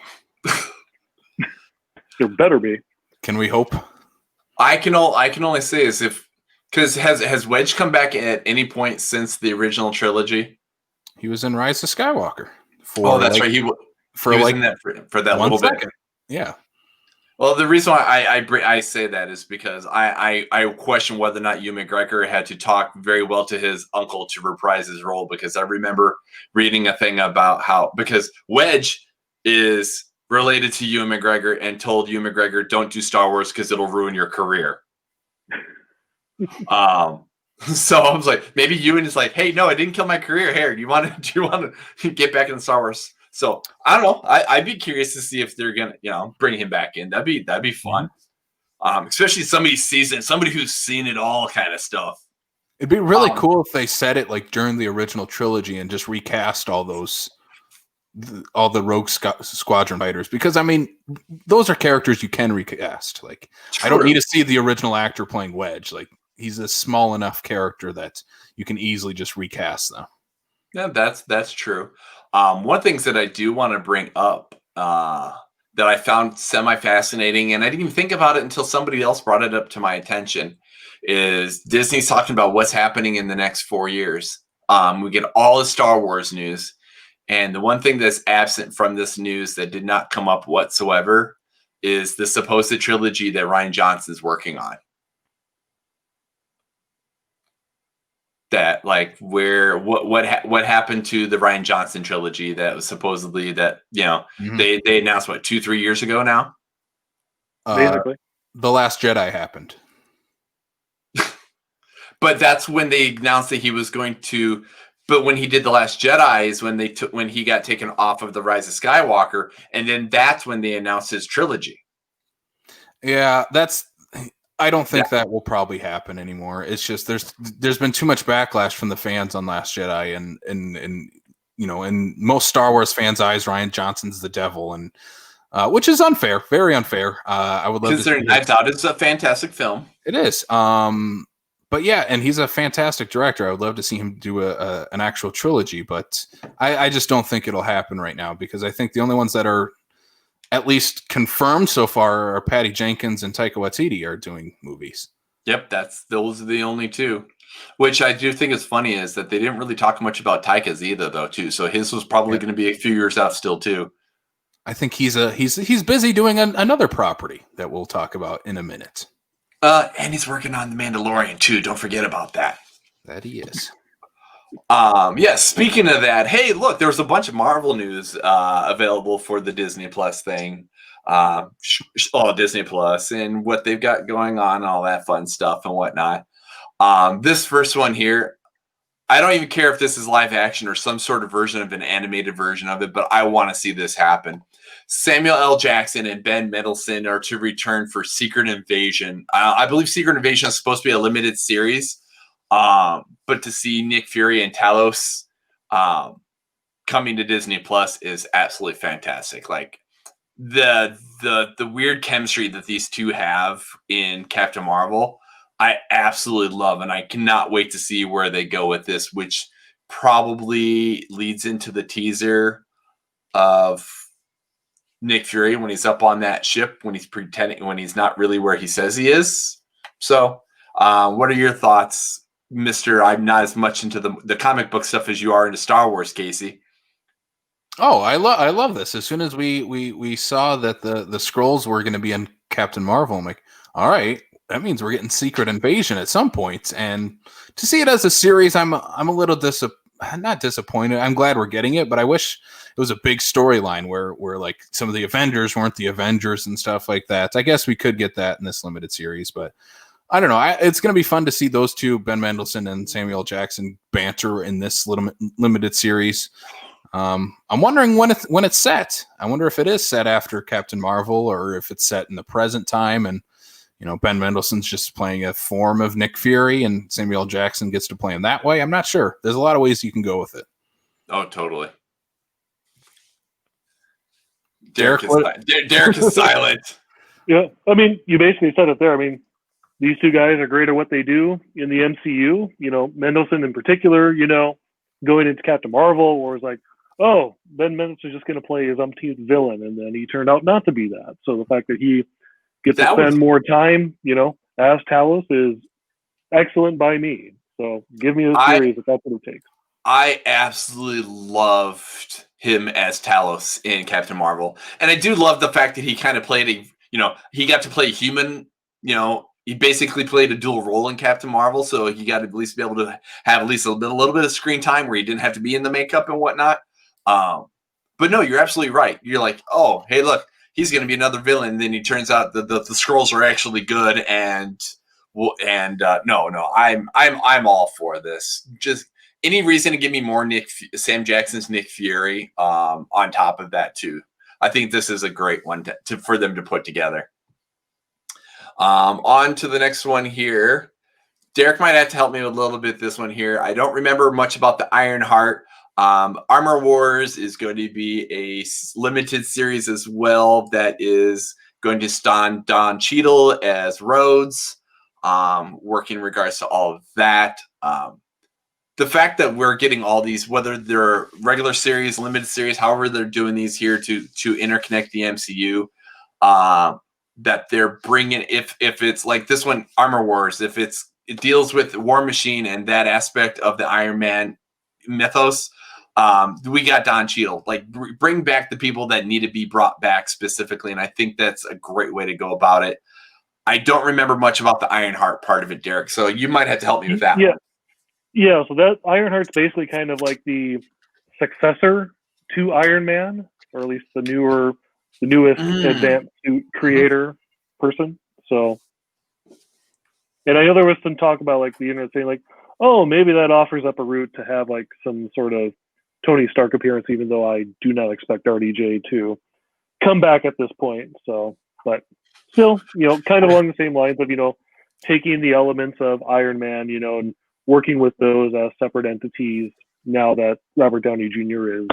There better be. Can we hope? I can only say is because has Wedge come back at any point since the original trilogy? He was in Rise of Skywalker. That's right. He was in that for that little bit. Yeah. Well, the reason why I say that is because I question whether or not Ewan McGregor had to talk very well to his uncle to reprise his role, because I remember reading a thing about because Wedge is related to Ewan McGregor and told Ewan McGregor, don't do Star Wars because it'll ruin your career. So I was like, maybe Ewan is like, hey, no, I didn't kill my career. Here, do you want to get back in Star Wars? So I don't know. I'd be curious to see if they're gonna, bring him back in. That'd be fun. Especially somebody who's seen it all kind of stuff. It'd be really cool if they said it like during the original trilogy and just recast all the Rogue Squadron fighters, because I mean, those are characters you can recast. Like, true. I don't need to see the original actor playing Wedge. Like, he's a small enough character that you can easily just recast them. Yeah, that's true. One of the things that I do want to bring up that I found semi-fascinating, and I didn't even think about it until somebody else brought it up to my attention, is Disney's talking about what's happening in the next 4 years. We get all the Star Wars news, and the one thing that's absent from this news that did not come up whatsoever is the supposed trilogy that Rian Johnson's working on. That what happened to the Rian Johnson trilogy that was supposedly that they announced 2-3 years ago now. Basically, The Last Jedi happened, but that's when they announced that he was going to. But when he did The Last Jedi is when he got taken off of the Rise of Skywalker, and then that's when they announced his trilogy. Yeah, I don't think that will probably happen anymore. It's just there's been too much backlash from the fans on Last Jedi, and in most Star Wars fans' eyes, Rian Johnson's the devil, and which is unfair, very unfair. I would love to. I thought it's a fantastic film. It is, but yeah, and he's a fantastic director. I would love to see him do an actual trilogy, but I just don't think it'll happen right now, because I think the only ones that are at least confirmed so far are Patty Jenkins and Taika Waititi are doing movies. Yep, those are the only two. Which I do think is funny is that they didn't really talk much about Taika's either, though, too. So his was probably going to be a few years out still, too. I think he's busy doing another property that we'll talk about in a minute. And he's working on The Mandalorian, too. Don't forget about that. That he is. Speaking of that, hey, look, there was a bunch of Marvel news available for the Disney Plus thing. Disney Plus and what they've got going on, all that fun stuff and whatnot. This first one here, I don't even care if this is live action or some sort of version of an animated version of it, but I want to see this happen. Samuel L. Jackson and Ben Mendelsohn are to return for Secret Invasion. I believe Secret Invasion is supposed to be a limited series, but to see Nick Fury and Talos coming to Disney Plus is absolutely fantastic. Like the weird chemistry that these two have in Captain Marvel, I absolutely love, and I cannot wait to see where they go with this, which probably leads into the teaser of Nick Fury when he's up on that ship, when he's not really where he says he is. So, what are your thoughts, Mr. I'm not as much into the comic book stuff as you are into Star Wars, Casey? Oh, I love this. As soon as we saw that the Skrulls were going to be in Captain Marvel, I'm like, all right, that means we're getting Secret Invasion at some point. And to see it as a series, I'm a little not disappointed. I'm glad we're getting it, but I wish it was a big storyline where like some of the Avengers weren't the Avengers and stuff like that. I guess we could get that in this limited series, but I don't know. It's going to be fun to see those two, Ben Mendelsohn and Samuel Jackson, banter in this limited series. I'm wondering when it's set. I wonder if it is set after Captain Marvel or if it's set in the present time, and Ben Mendelsohn's just playing a form of Nick Fury and Samuel Jackson gets to play him that way. I'm not sure. There's a lot of ways you can go with it. Oh, totally. Derrick is silent. Yeah, I mean, you basically said it there. I mean, these two guys are great at what they do in the MCU. Mendelsohn in particular, going into Captain Marvel, where it's like, oh, Ben Mendelsohn's just going to play his umpteenth villain, and then he turned out not to be that. So the fact that he gets to spend more time, as Talos is excellent by me. So give me a series if that's what it takes. I absolutely loved him as Talos in Captain Marvel. And I do love the fact that he kind of played he got to play human, he basically played a dual role in Captain Marvel. So he got to at least be able to have at least a little bit of screen time where he didn't have to be in the makeup and whatnot. But no, you're absolutely right. You're like, oh, hey, look, he's going to be another villain. And then he turns out the Skrulls are actually good. And no, I'm all for this. Just any reason to give me more Sam Jackson's Nick Fury on top of that too. I think this is a great one for them to put together. On to the next one here. Derrick might have to help me with a little bit this one here. I don't remember much about the Iron Heart. Armor Wars is going to be a limited series as well that is going to star Don Cheadle as Rhodes, working in regards to all of that. The fact that we're getting all these, whether they're regular series, limited series, however they're doing these here to interconnect the MCU, that they're bringing, if it's like this one, Armor Wars, if it deals with War Machine and that aspect of the Iron Man mythos, we got Don Cheadle. Like, bring back the people that need to be brought back specifically, and I think that's a great way to go about it. I don't remember much about the Ironheart part of it, Derrick, so you might have to help me with that one. Yeah, so that Ironheart's basically kind of like the successor to Iron Man, or at least the newest advanced suit creator person. So, and I know there was some talk about like the internet saying like, oh, maybe that offers up a route to have like some sort of Tony Stark appearance, even though I do not expect RDJ to come back at this point. So, but still, kind of along the same lines of, taking the elements of Iron Man, and working with those as separate entities now that Robert Downey Jr. is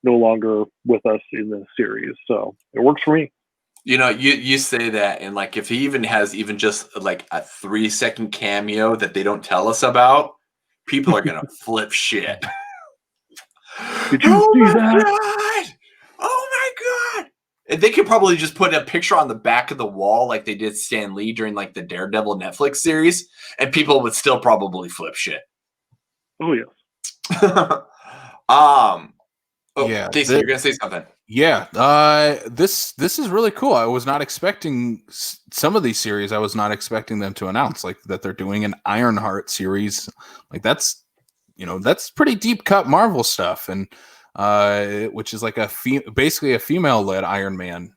no longer with us in the series. So it works for me. You say that, and like if he even has even just like a 3-second cameo that they don't tell us about, people are gonna flip shit. Did you see that? God! Oh my God! They could probably just put a picture on the back of the wall like they did Stan Lee during like the Daredevil Netflix series, and people would still probably flip shit. Oh yes. Yeah, Casey, you're gonna say something. Yeah, this is really cool. I was not expecting some of these series. I was not expecting them to announce like that they're doing an Ironheart series. Like that's pretty deep cut Marvel stuff, and which is like basically a female led Iron Man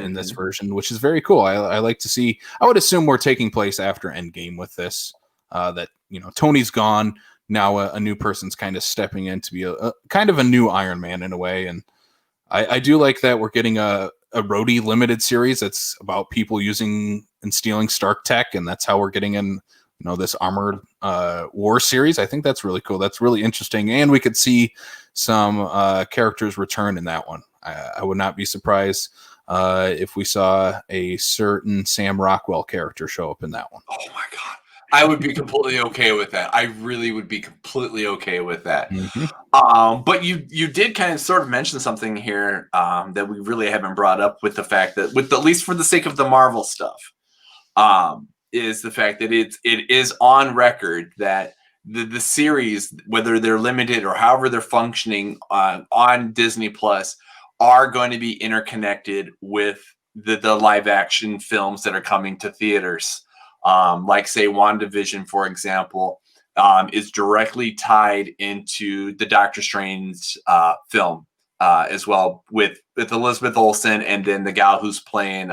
in this version, which is very cool. I like to see. I would assume we're taking place after Endgame with this. That Tony's gone. Now a new person's kind of stepping in to be a kind of a new Iron Man in a way, and I do like that we're getting a Rhodey limited series that's about people using and stealing Stark tech, and that's how we're getting in this Armored War series. I think that's really cool. That's really interesting, and we could see some characters return in that one. I would not be surprised if we saw a certain Sam Rockwell character show up in that one. Oh my god. I would be completely okay with that. I really would be completely okay with that. But you did kind of sort of mention something here that we really haven't brought up with the fact that, with at least for the sake of the Marvel stuff, is the fact that it is on record that the series, whether they're limited or however they're functioning on Disney Plus, are going to be interconnected with the live action films that are coming to theaters. Like say WandaVision, for example, is directly tied into the Doctor Strange film as well, with Elizabeth Olsen, and then the gal who's playing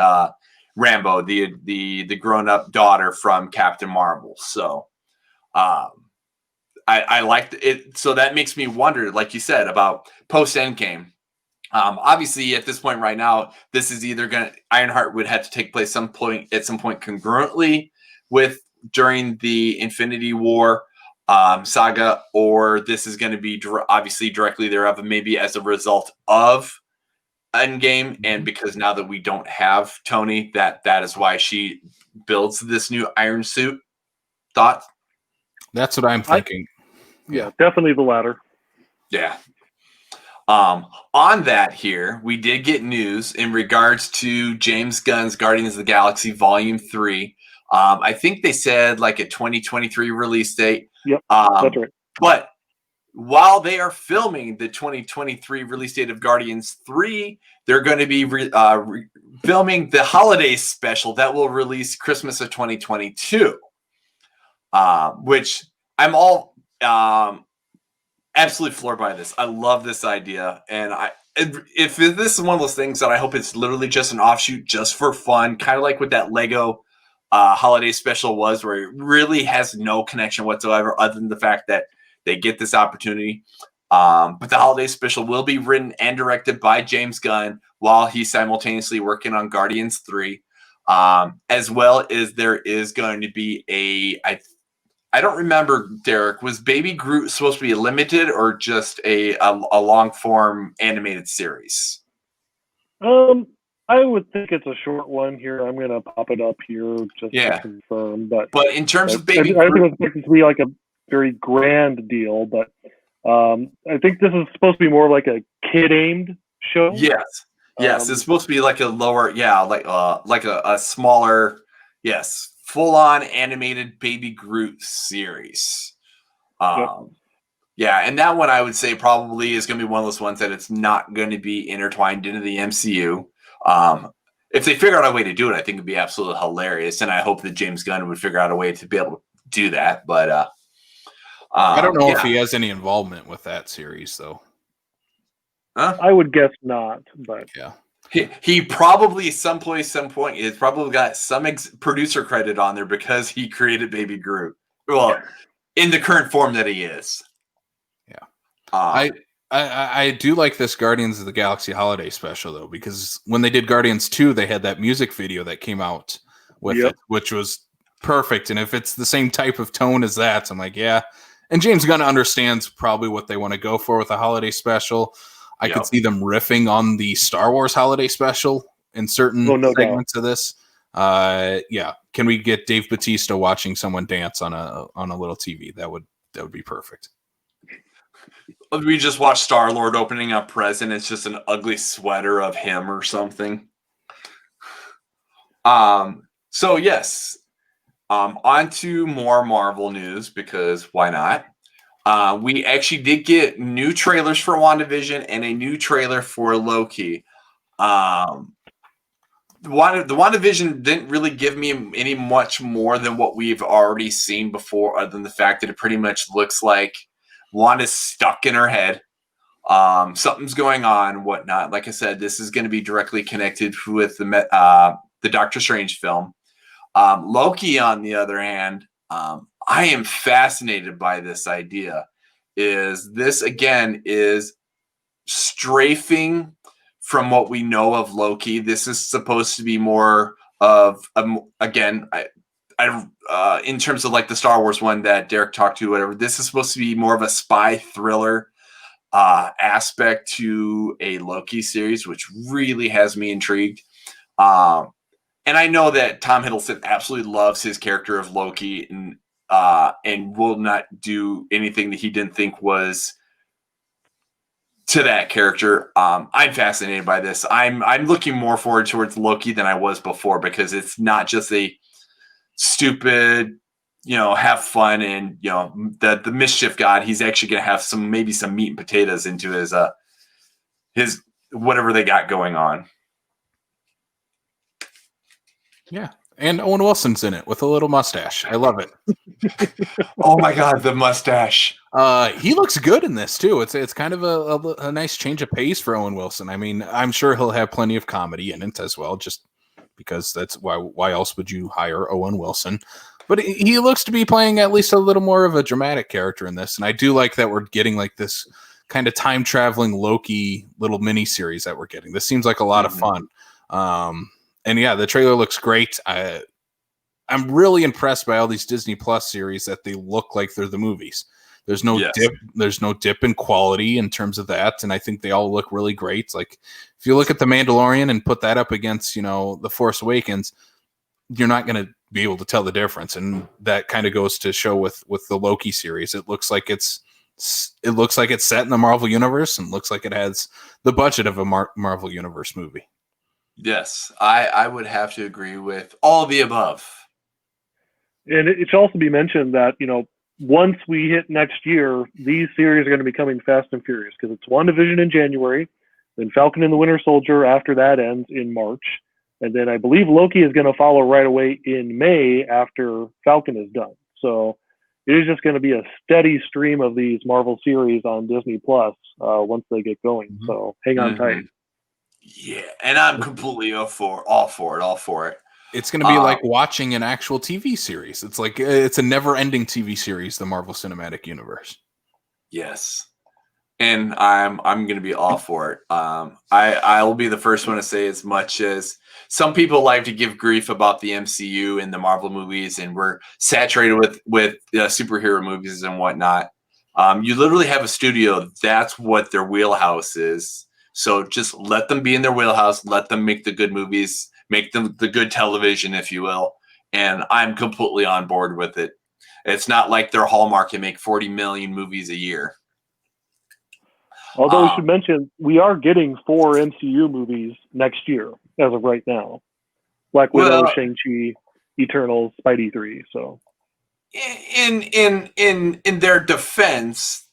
Rambo, the grown-up daughter from Captain Marvel. So I liked it. So that makes me wonder, like you said, about post Endgame. Obviously, at this point right now, this is either Ironheart would have to take place at some point congruently with during the Infinity War saga, or this is going to be obviously directly thereof, maybe as a result of Endgame, and because now that we don't have Tony, that is why she builds this new Iron Suit. Thoughts? That's what I'm thinking. Yeah, definitely the latter. Yeah. On that here, we did get news in regards to James Gunn's Guardians of the Galaxy Volume 3. I think they said like a 2023 release date. Yep, that's right. But while they are filming the 2023 release date of Guardians 3, they're going to be filming the holiday special that will release Christmas of 2022, which I'm all absolutely floored by this. I love this idea, and if this is one of those things that I hope it's literally just an offshoot, just for fun, kind of like what that Lego holiday special was, where it really has no connection whatsoever, other than the fact that they get this opportunity. But the holiday special will be written and directed by James Gunn while he's simultaneously working on Guardians 3, as well as there is going to be I don't remember, Derek, was Baby Groot supposed to be limited or just a long form animated series? I would think it's a short one here. I'm going to pop it up here just to confirm. But in terms of Baby Groot, I think Groot, it's going to be like a very grand deal. But I think this is supposed to be more like a kid-aimed show. Yes, it's supposed to be like a lower, like a smaller, full-on animated Baby Groot series. Yeah, and that one I would say probably is going to be one of those ones that it's not going to be intertwined into the MCU. If they figure out a way to do it, I think it'd be absolutely hilarious, and I hope that James Gunn would figure out a way to be able to do that. But I don't know if he has any involvement with that series, though. Huh? I would guess not, but yeah. He probably some point has probably got some producer credit on there because he created Baby Groot. Well, in the current form that he is. Yeah. I do like this Guardians of the Galaxy holiday special, though, because when they did Guardians 2, they had that music video that came out with it, which was perfect. And if it's the same type of tone as that, I'm like, yeah. And James Gunn understands probably what they want to go for with a holiday special. I could see them riffing on the Star Wars holiday special in certain segments of this. Can we get Dave Bautista watching someone dance on a little TV? That would be perfect. We just watched Star-Lord opening a present. It's just an ugly sweater of him or something. So yes. On to more Marvel news, because why not? We actually did get new trailers for WandaVision and a new trailer for Loki. The WandaVision didn't really give me any much more than what we've already seen before, other than the fact that it pretty much looks like Wanda's stuck in her head. Something's going on, whatnot. Like I said, this is going to be directly connected with the Doctor Strange film. Loki, on the other hand, I am fascinated by this idea. Is this, again, is strafing from what we know of Loki. This is supposed to be more of, again, in terms of like the Star Wars one that Derrick talked to, whatever, this is supposed to be more of a spy thriller aspect to a Loki series, which really has me intrigued. And I know that Tom Hiddleston absolutely loves his character of Loki and will not do anything that he didn't think was to that character. I'm fascinated by this. I'm looking more forward towards Loki than I was before, because it's not just a stupid, have fun and, the mischief god. He's actually going to have maybe some meat and potatoes into his whatever they got going on. Yeah. And Owen Wilson's in it with a little mustache. I love it. Oh my God, the mustache. He looks good in this too. It's kind of a nice change of pace for Owen Wilson. I mean, I'm sure he'll have plenty of comedy in it as well, just because that's why else would you hire Owen Wilson? But he looks to be playing at least a little more of a dramatic character in this. And I do like that we're getting like this kind of time traveling Loki little mini series that we're getting. This seems like a lot of fun. And yeah, the trailer looks great. I'm really impressed by all these Disney Plus series that they look like they're the movies. There's no dip. There's no dip in quality in terms of that, and I think they all look really great. Like if you look at The Mandalorian and put that up against, The Force Awakens, you're not going to be able to tell the difference, and that kind of goes to show with the Loki series. It looks like it's set in the Marvel Universe, and looks like it has the budget of a Marvel Universe movie. Yes, I would have to agree with all the above. And it should also be mentioned that, once we hit next year, these series are going to be coming fast and furious, because it's WandaVision in January, then Falcon and the Winter Soldier after that ends in March. And then I believe Loki is going to follow right away in May after Falcon is done. So it is just going to be a steady stream of these Marvel series on Disney Plus once they get going. So hang on tight. Yeah, and I'm completely all for it. It's going to be like watching an actual TV series. It's like it's a never-ending TV series, the Marvel Cinematic Universe. Yes, and I'm going to be all for it. I will be the first one to say, as much as some people like to give grief about the MCU and the Marvel movies, and we're saturated with superhero movies and whatnot. You literally have a studio. That's what their wheelhouse is. So just let them be in their wheelhouse. Let them make the good movies, make them the good television, if you will. And I'm completely on board with it. It's not like their Hallmark can make 40 million movies a year. Although we should mention, we are getting 4 MCU movies next year as of right now. Black Widow, Shang-Chi, Eternals, Spidey 3. So in their defense,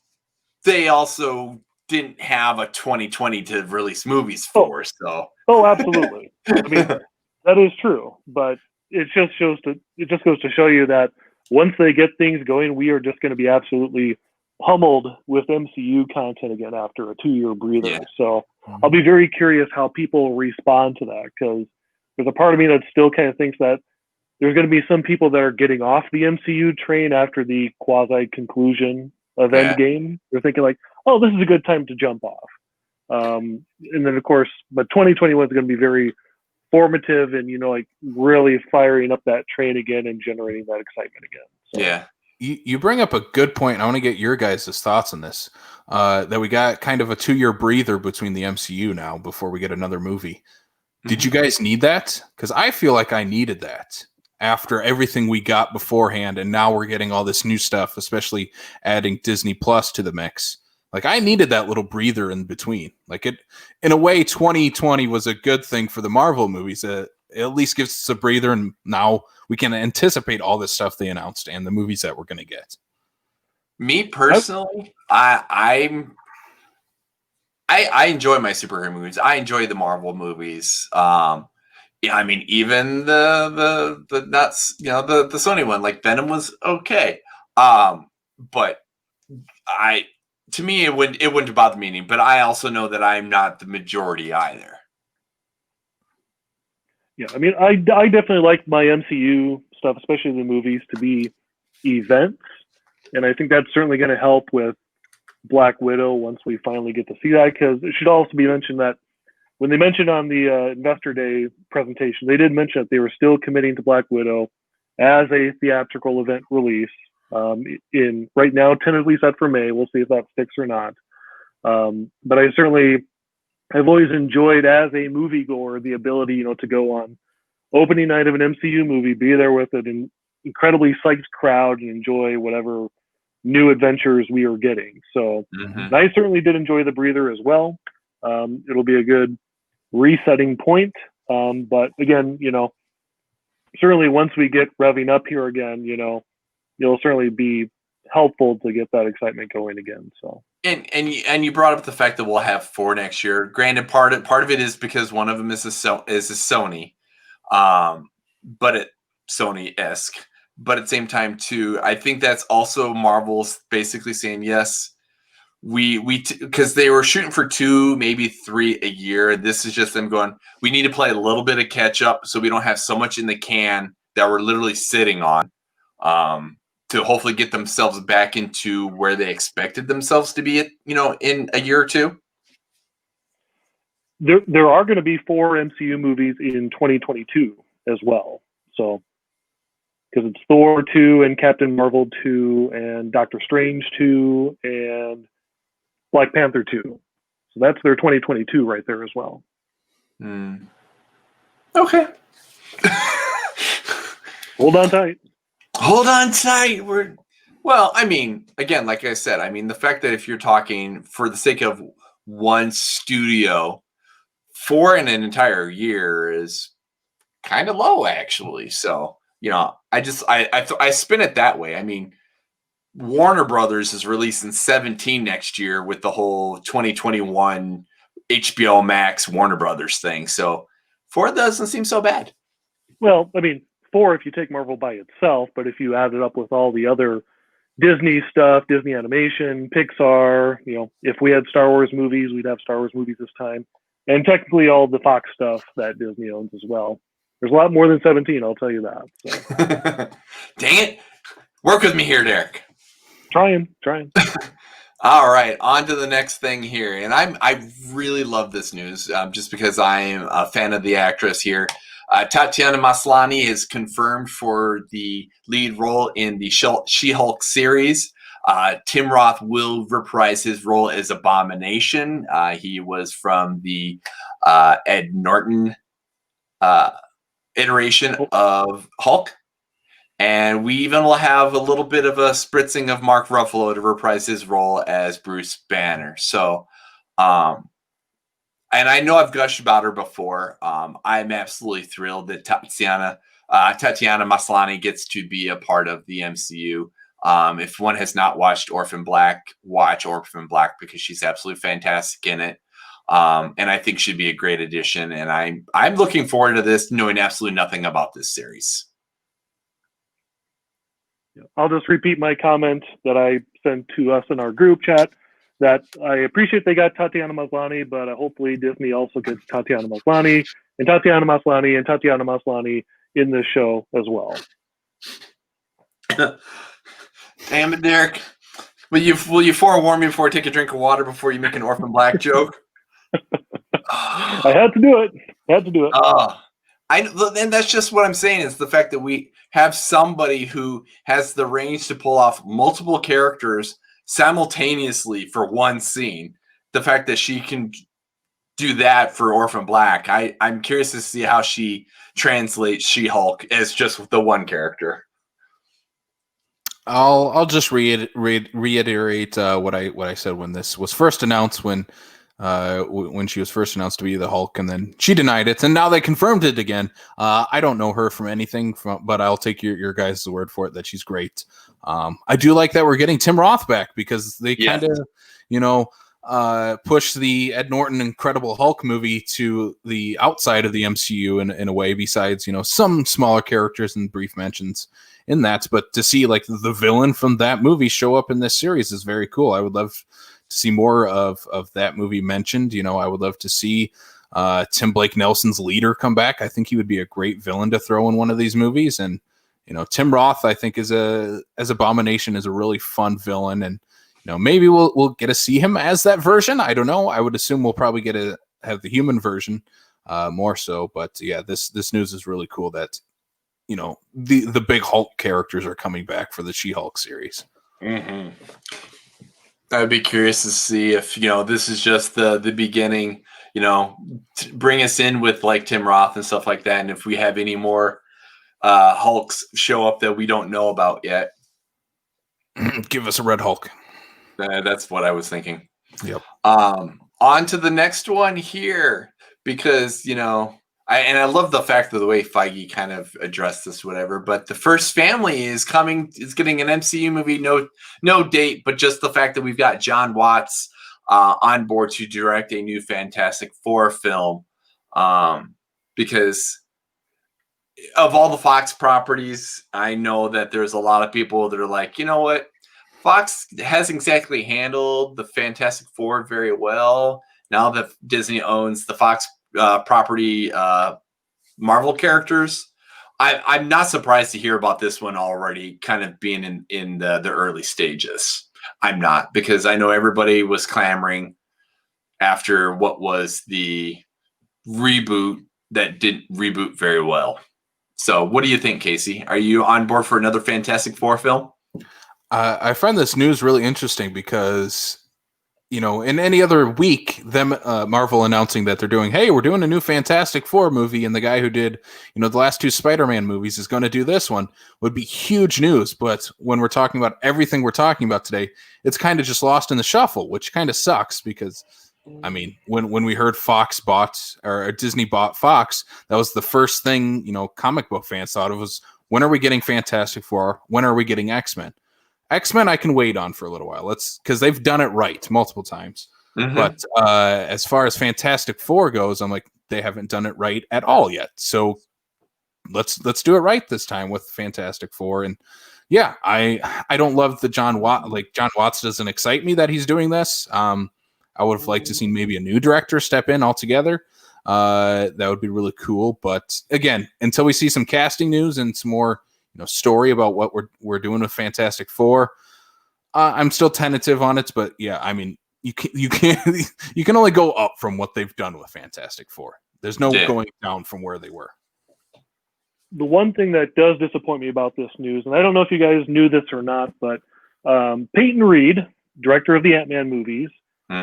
they also didn't have a 2020 to release movies for. Oh, absolutely. I mean, that is true, but it just goes to show you that once they get things going, we are just going to be absolutely pummeled with MCU content again after a 2-year breather. Yeah. So I'll be very curious how people respond to that, because there's a part of me that still kind of thinks that there's going to be some people that are getting off the MCU train after the quasi conclusion of Endgame. They're thinking like, oh, this is a good time to jump off. And then, of course, but 2021 is going to be very formative and, really firing up that train again and generating that excitement again. So. Yeah. You bring up a good point. I want to get your guys' thoughts on this, that we got kind of a 2-year breather between the MCU now before we get another movie. Did you guys need that? Because I feel like I needed that after everything we got beforehand, and now we're getting all this new stuff, especially adding Disney Plus to the mix. Like, I needed that little breather in between. Like, it, in a way, 2020 was a good thing for the Marvel movies. It at least gives us a breather, and now we can anticipate all this stuff they announced and the movies that we're going to get. Me personally, I enjoy my superhero movies. I enjoy the Marvel movies. Yeah, I mean, even the nuts, the Sony one, like Venom was okay. But to me, it wouldn't bother me any. But I also know that I'm not the majority either. Yeah, I mean, I definitely like my MCU stuff, especially the movies, to be events, and I think that's certainly going to help with Black Widow once we finally get to see that. Because it should also be mentioned that when they mentioned on the Investor Day presentation, they did mention that they were still committing to Black Widow as a theatrical event release. In right now, tentatively set for May. We'll see if that sticks or not. But I've always enjoyed as a moviegoer the ability, to go on opening night of an MCU movie, be there with an incredibly psyched crowd, and enjoy whatever new adventures we are getting. So I certainly did enjoy the breather as well. It'll be a good resetting point. But again, certainly once we get revving up here again, you'll certainly be helpful to get that excitement going again. So. And you brought up the fact that we'll have 4 next year. Granted, part of it is because one of them is a Sony, but Sony-esque. But at the same time, too, I think that's also Marvel's basically saying yes. Because they were shooting for 2, maybe 3 a year. This is just them going, we need to play a little bit of catch up so we don't have so much in the can that we're literally sitting on. To hopefully get themselves back into where they expected themselves to be, in a year or 2? There are going to be 4 MCU movies in 2022 as well. So, because it's Thor 2 and Captain Marvel 2 and Doctor Strange 2 and Black Panther 2. So that's their 2022 right there as well. Okay. Hold on tight. Hold on tight. I mean, again, like I said, the fact that if you're talking for the sake of one studio for an entire year is kind of low, actually. So, I spin it that way. I mean, Warner Brothers is releasing 17 next year with the whole 2021 HBO Max Warner Brothers thing. So 4 doesn't seem so bad. Well, 4 if you take Marvel by itself, but if you add it up with all the other Disney stuff, Disney animation, Pixar, if we had Star Wars movies, we'd have Star Wars movies this time. And technically all the Fox stuff that Disney owns as well. There's a lot more than 17, I'll tell you that. So. Dang it. Work with me here, Derek. Trying. All right, on to the next thing here. And I really love this news just because I'm a fan of the actress here. Tatiana Maslany is confirmed for the lead role in the She-Hulk series. Tim Roth will reprise his role as Abomination. He was from the Ed Norton iteration of Hulk. And we even will have a little bit of a spritzing of Mark Ruffalo to reprise his role as Bruce Banner. So, and I know I've gushed about her before. I'm absolutely thrilled that Tatiana Maslany gets to be a part of the MCU. If one has not watched Orphan Black, watch Orphan Black because she's absolutely fantastic in it. And I think she'd be a great addition. And I'm looking forward to this, knowing absolutely nothing about this series. I'll just repeat my comment that I sent to us in our group chat, that I appreciate they got Tatiana Maslany, but hopefully Disney also gets Tatiana Maslany and Tatiana Maslany and Tatiana Maslany in this show as well. Damn it, Derek. Will you forewarn me before I take a drink of water before you make an Orphan Black joke? I had to do it. And that's just what I'm saying, is the fact that we have somebody who has the range to pull off multiple characters simultaneously for one scene. The fact that she can do that for Orphan Black, I'm curious to see how she translates She-Hulk as just the one character. I'll just reiterate what I said when this was first announced, when she was first announced to be the Hulk, and then she denied it, and now they confirmed it again. I don't know her from anything, but I'll take your guys' word for it that she's great. I do like that we're getting Tim Roth back, because they kind of, push the Ed Norton Incredible Hulk movie to the outside of the MCU in a way, besides, some smaller characters and brief mentions in that. But to see like the villain from that movie show up in this series is very cool. I would love to see more of that movie mentioned. I would love to see Tim Blake Nelson's Leader come back. I think he would be a great villain to throw in one of these movies. And Tim Roth, I think, as Abomination, is a really fun villain. And maybe we'll get to see him as that version. I don't know. I would assume we'll probably get to have the human version more so. But yeah, this news is really cool that the big Hulk characters are coming back for the She-Hulk series. Mm-hmm. I'd be curious to see if this is just the beginning. Bring us in with like Tim Roth and stuff like that, and if we have any more Hulks show up that we don't know about yet. Give us a Red Hulk. That's what I was thinking. Yep. On to the next one here, because I love the fact of the way Feige kind of addressed this, whatever. But the First Family is getting an MCU movie. No date, but just the fact that we've got John Watts on board to direct a new Fantastic Four film. Because of all the Fox properties, I know that there's a lot of people that are like, you know what? Fox hasn't exactly handled the Fantastic Four very well. Now that Disney owns the Fox property Marvel characters, I'm not surprised to hear about this one already kind of being in the early stages. I'm not, because I know everybody was clamoring after what was the reboot that didn't reboot very well. So what do you think, Casey? Are you on board for another Fantastic Four film? I find this news really interesting because, in any other week, Marvel announcing that they're doing, hey, we're doing a new Fantastic Four movie, and the guy who did, the last two Spider-Man movies is going to do this one, would be huge news. But when we're talking about everything we're talking about today, it's kind of just lost in the shuffle, which kind of sucks because, when we heard Disney bought Fox, that was the first thing, comic book fans thought of was, when are we getting Fantastic Four? When are we getting X-Men? X-Men I can wait on for a little while. Because they've done it right multiple times. Mm-hmm. But as far as Fantastic Four goes, I'm like, they haven't done it right at all yet. So let's do it right this time with Fantastic Four. And yeah, I don't love the John Watts. Like, John Watts doesn't excite me that he's doing this. I would have liked to see maybe a new director step in altogether. That would be really cool. But again, until we see some casting news and some more story about what we're doing with Fantastic Four, I'm still tentative on it. But yeah, you can only go up from what they've done with Fantastic Four. There's no going down from where they were. The one thing that does disappoint me about this news, and I don't know if you guys knew this or not, but Peyton Reed, director of the Ant-Man movies,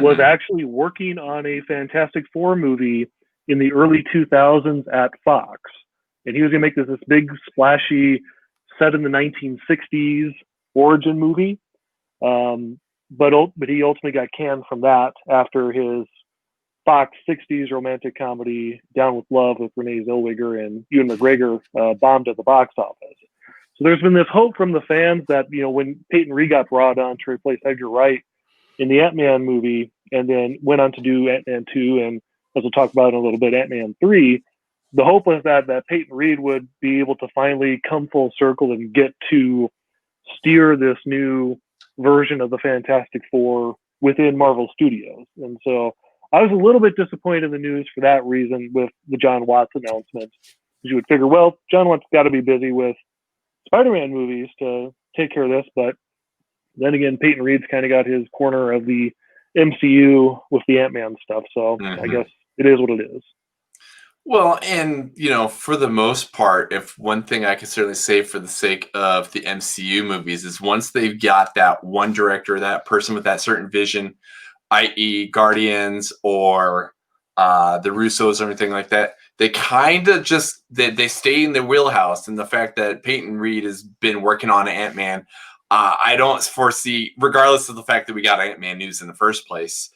was actually working on a Fantastic Four movie in the early 2000s at Fox. And he was going to make this big, splashy, set in the 1960s origin movie. But he ultimately got canned from that after his Fox 60s romantic comedy Down with Love with Renee Zellweger and Ewan McGregor bombed at the box office. So there's been this hope from the fans that, when Peyton Reed got brought on to replace Edgar Wright in the Ant-Man movie, and then went on to do Ant-Man 2, and as we'll talk about in a little bit, Ant-Man 3, the hope was that Peyton Reed would be able to finally come full circle and get to steer this new version of the Fantastic Four within Marvel Studios. And so I was a little bit disappointed in the news for that reason with the John Watts announcement. You would figure, well, John Watts got to be busy with Spider-Man movies to take care of this. But then again, Peyton Reed's kind of got his corner of the MCU with the Ant-Man stuff. So I guess it is what it is. Well, and, for the most part, if one thing I can certainly say for the sake of the MCU movies is once they've got that one director, that person with that certain vision, i.e. Guardians or the Russos or anything like that, they kind of just, they stay in their wheelhouse. And the fact that Peyton Reed has been working on Ant-Man I don't foresee, regardless of the fact that we got Ant-Man news in the first place,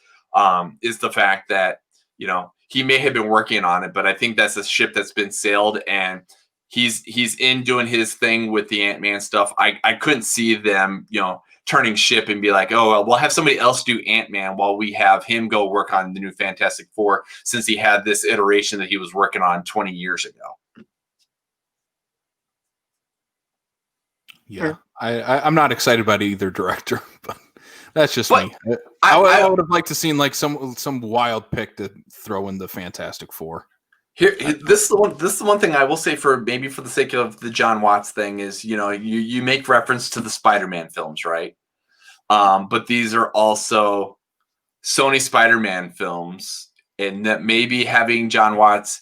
is the fact that, he may have been working on it, but I think that's a ship that's been sailed, and he's in doing his thing with the Ant-Man stuff. I couldn't see them, turning ship and be like, oh, well, we'll have somebody else do Ant-Man while we have him go work on the new Fantastic Four, since he had this iteration that he was working on 20 years ago. Yeah, I'm not excited about either director, but that's just me. I would have liked to seen like some wild pick to throw in the Fantastic Four. Here, this is the one thing I will say, for maybe for the sake of the John Watts thing, is you make reference to the Spider-Man films, right? But these are also Sony Spider-Man films, and that maybe having John Watts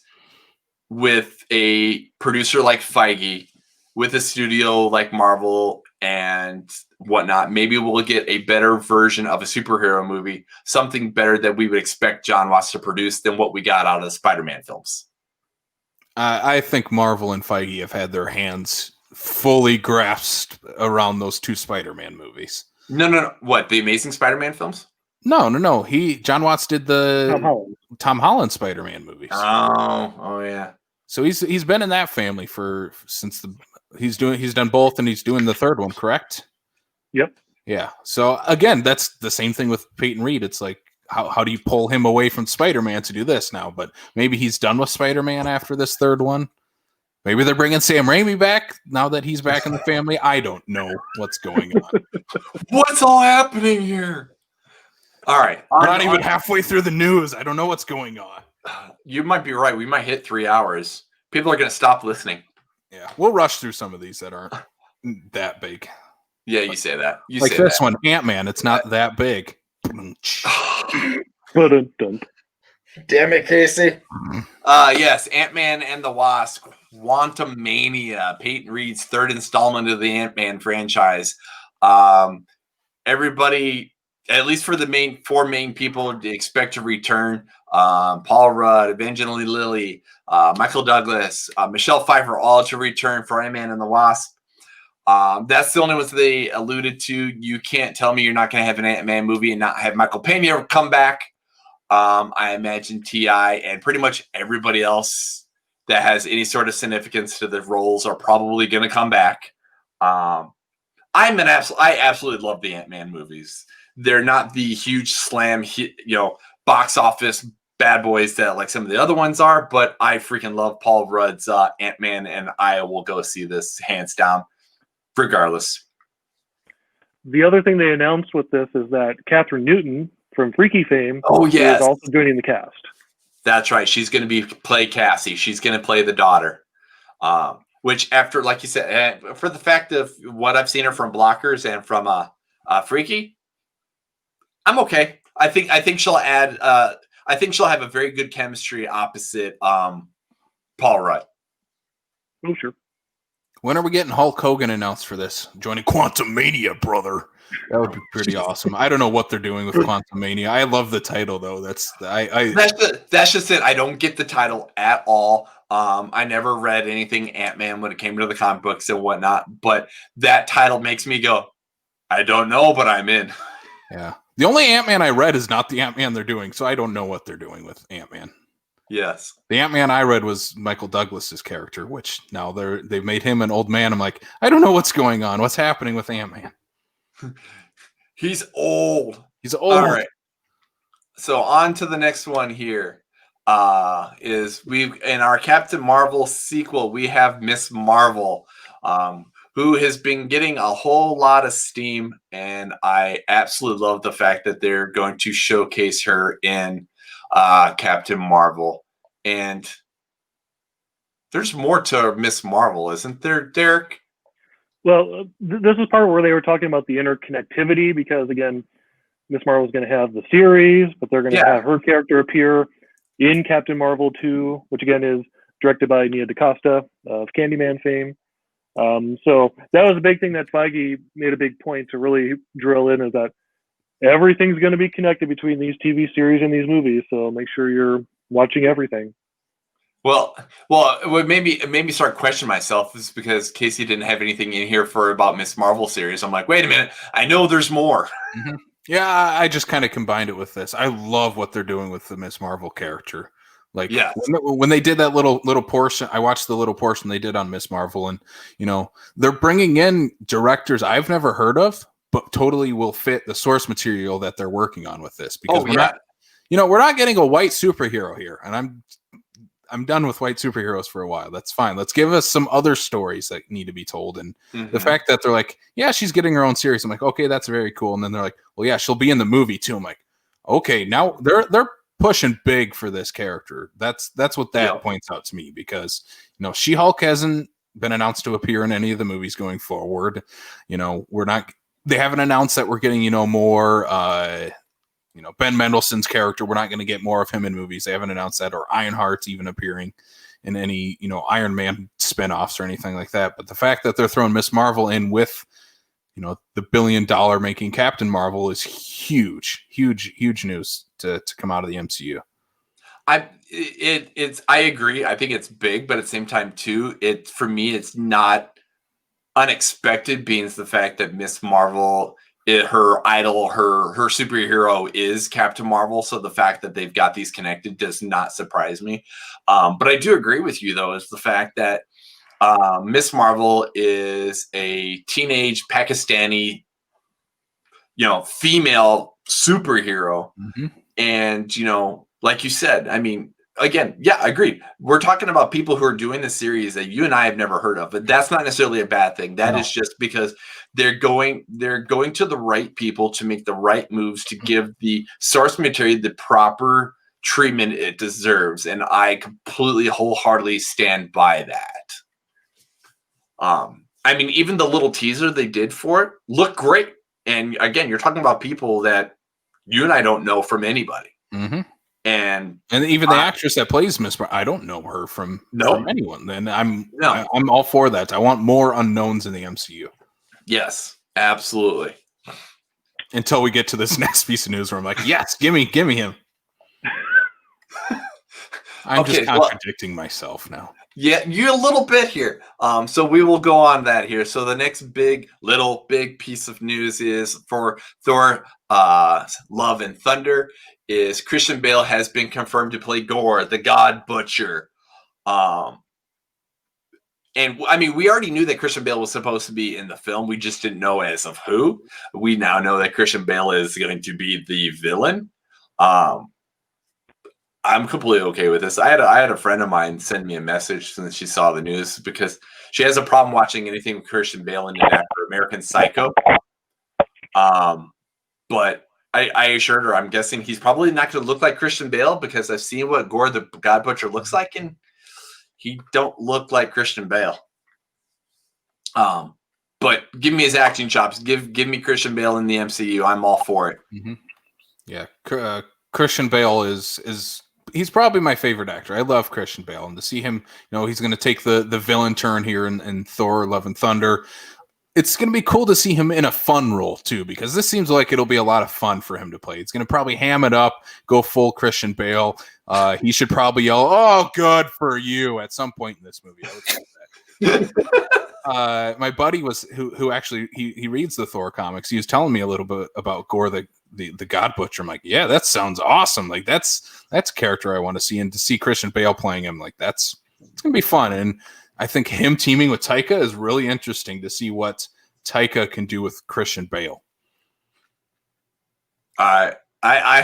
with a producer like Feige, with a studio like Marvel and whatnot, maybe we'll get a better version of a superhero movie, something better that we would expect John Watts to produce than what we got out of the Spider-Man films. I think Marvel and Feige have had their hands fully grasped around those two Spider-Man movies. No. What, the Amazing Spider-Man films? No. John Watts did the Tom Holland Spider-Man movies. Oh yeah. So he's been in that family he's done both, and he's doing the third one, correct? Yep. Yeah. So again, that's the same thing with Peyton Reed. It's like, how do you pull him away from Spider-Man to do this now? But maybe he's done with Spider-Man after this third one. Maybe they're bringing Sam Raimi back now that he's back in the family. I don't know what's going on. What's all happening here? All right. We're not even halfway through the news. I don't know what's going on. You might be right. We might hit 3 hours. People are going to stop listening. Yeah, we'll rush through some of these that aren't that big. Yeah, you say that. Like this one, Ant-Man. It's not that big. Damn it, Casey. Yes, Ant-Man and the Wasp, Quantumania, Peyton Reed's third installment of the Ant-Man franchise. Everybody, at least for the four main people, they expect to return. Paul Rudd, Evangeline Lilly, Michael Douglas, Michelle Pfeiffer, all to return for Ant-Man and the Wasp. That's the only ones they alluded to. You can't tell me you're not going to have an Ant-Man movie and not have Michael Pena come back. I imagine T.I. and pretty much everybody else that has any sort of significance to the roles are probably going to come back. I absolutely love the Ant-Man movies. They're not the huge slam hit, box office bad boys that like some of the other ones are, but I freaking love Paul Rudd's Ant-Man, and I will go see this hands down, regardless. The other thing they announced with this is that Catherine Newton from Freaky fame is also joining the cast. That's right. She's going to play Cassie. She's going to play the daughter. Which, after, like you said, for the fact of what I've seen her from Blockers and from Freaky, I'm okay. I think she'll add. I think she'll have a very good chemistry opposite Paul Rudd. Oh, sure. When are we getting Hulk Hogan announced for this? Joining Quantumania, brother. That would be pretty awesome. I don't know what they're doing with Quantumania. I love the title though. That's just it. I don't get the title at all. I never read anything Ant-Man when it came to the comic books and whatnot, but that title makes me go, I don't know, but I'm in. Yeah. The only Ant-Man I read is not the Ant-Man they're doing, so I don't know what they're doing with Ant-Man. Yes. The Ant-Man I read was Michael Douglas's character, which now they've made him an old man. I'm like, I don't know what's going on. What's happening with Ant-Man? He's old. He's old. All right. So on to the next one here. Is in our Captain Marvel sequel, we have Miss Marvel, who has been getting a whole lot of steam, and I absolutely love the fact that they're going to showcase her in Captain Marvel. And there's more to Miss Marvel, isn't there, Derek? Well, this is part where they were talking about the interconnectivity, because again, Miss Marvel is going to have the series, but they're going to have her character appear in Captain Marvel 2, which again is directed by Nia DaCosta of Candyman fame. So that was a big thing that Feige made a big point to really drill in, is that everything's going to be connected between these TV series and these movies. So make sure you're watching everything. Well, what made me start questioning myself is because Casey didn't have anything in here for about Miss Marvel series. I'm like, wait a minute, I know there's more. Mm-hmm. Yeah, I just kind of combined it with this. I love what they're doing with the Miss Marvel character. Like Yes. when they did that little portion, I watched the little portion they did on Miss Marvel, and they're bringing in directors I've never heard of, but totally will fit the source material that they're working on with this. Because we're not getting a white superhero here, and I'm done with white superheroes for a while. That's fine. Let's give us some other stories that need to be told. And the fact that they're like, yeah, she's getting her own series. I'm like, okay, that's very cool. And then they're like, well, yeah, she'll be in the movie too. I'm like, okay, now they're pushing big for this character. That's what that points out to me, because She-Hulk hasn't been announced to appear in any of the movies going forward. They haven't announced that we're getting more Ben Mendelsohn's character. We're not going to get more of him in movies. They haven't announced that, or Ironheart's even appearing in any Iron Man spinoffs or anything like that. But the fact that they're throwing Miss Marvel in with the $1 billion making Captain Marvel is huge news to come out of the MCU. I agree. I think it's big, but at the same time too, for me it's not unexpected, being the fact that Miss Marvel, her idol, her superhero is Captain Marvel. So the fact that they've got these connected does not surprise me. But I do agree with you, though, is the fact that Miss Marvel is a teenage Pakistani, female superhero. Mm-hmm. And, like you said, I mean, again, yeah, I agree. We're talking about people who are doing the series that you and I have never heard of, but that's not necessarily a bad thing. That is just because they're going to the right people to make the right moves to give the source material the proper treatment it deserves. And I completely wholeheartedly stand by that. I mean, even the little teaser they did for it looked great. And again, you're talking about people that you and I don't know from anybody. Mm-hmm. And even the actress that plays Miss Marvel, I don't know her from anyone. And I'm all for that. I want more unknowns in the MCU. Yes, absolutely. Until we get to this next piece of news where I'm like, yes, give me him. I'm just contradicting myself now. Yeah, you're a little bit here. So we will go on that here. So the next big piece of news is for Thor Love and Thunder is Christian Bale has been confirmed to play Gore, the God Butcher. And I mean, we already knew that Christian Bale was supposed to be in the film. We just didn't know as of who. We now know that Christian Bale is going to be the villain. I'm completely okay with this. I had a friend of mine send me a message since she saw the news, because she has a problem watching anything with Christian Bale in it after American Psycho. But I assured her, I'm guessing he's probably not going to look like Christian Bale, because I've seen what Gore the God Butcher looks like, and he don't look like Christian Bale. But give me his acting chops. Give me Christian Bale in the MCU. I'm all for it. Mm-hmm. Yeah, Christian Bale is he's probably my favorite actor. I love Christian Bale, and to see him, he's going to take the villain turn here in Thor: Love and Thunder. It's going to be cool to see him in a fun role too, because this seems like it'll be a lot of fun for him to play. It's going to probably ham it up, go full Christian Bale. He should probably yell, "Oh, good for you!" at some point in this movie. I would say that. My buddy who actually he reads the Thor comics. He was telling me a little bit about Gore the God Butcher. I'm like, yeah, that sounds awesome. Like that's a character I want to see, and to see Christian Bale playing him, like it's gonna be fun. And I think him teaming with Taika is really interesting to see what Taika can do with Christian Bale. I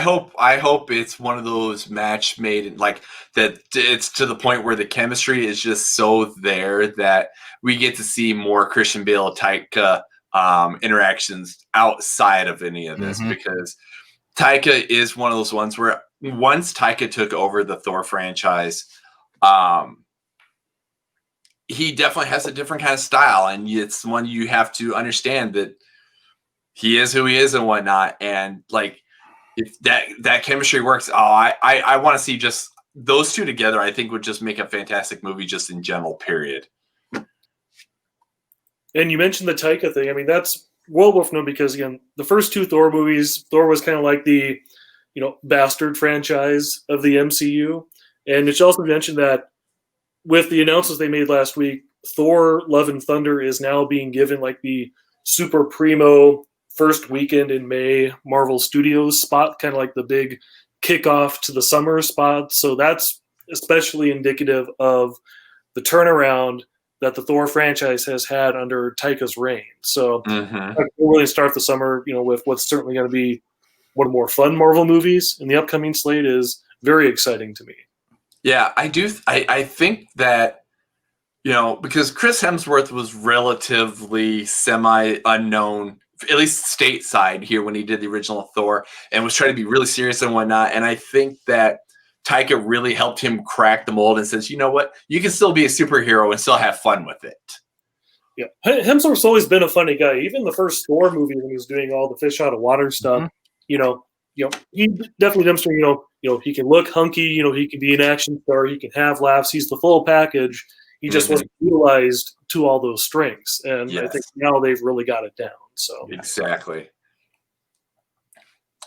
hope it's one of those match made like that. It's to the point where the chemistry is just so there that we get to see more Christian Bale Taika interactions outside of any of this, because Taika is one of those ones where once Taika took over the Thor franchise, he definitely has a different kind of style, and it's one you have to understand that he is who he is and whatnot. And like, if that chemistry works, I want to see just those two together. I think would just make a fantastic movie, just in general. Period. And you mentioned the Taika thing. I mean, that's well worth known, because again, the first two Thor movies, Thor was kind of like the bastard franchise of the MCU, and it should also mention that with the announcements they made last week, Thor: Love and Thunder is now being given like the super primo first weekend in May Marvel Studios spot, kind of like the big kickoff to the summer spot. So that's especially indicative of the turnaround that the Thor franchise has had under Taika's reign. So we'll really start the summer, with what's certainly going to be one of the more fun Marvel movies in the upcoming slate is very exciting to me. Yeah, I do. I think that, because Chris Hemsworth was relatively semi-unknown, at least stateside here when he did the original Thor, and was trying to be really serious and whatnot. And I think that Taika really helped him crack the mold and says, you know what, you can still be a superhero and still have fun with it. Yeah, Hemsworth's always been a funny guy. Even the first Thor movie when he was doing all the fish out of water stuff, he definitely demonstrated, he can look hunky, he can be an action star, he can have laughs, he's the full package. He just wasn't utilized to all those strengths, and I think now they've really got it down. So exactly.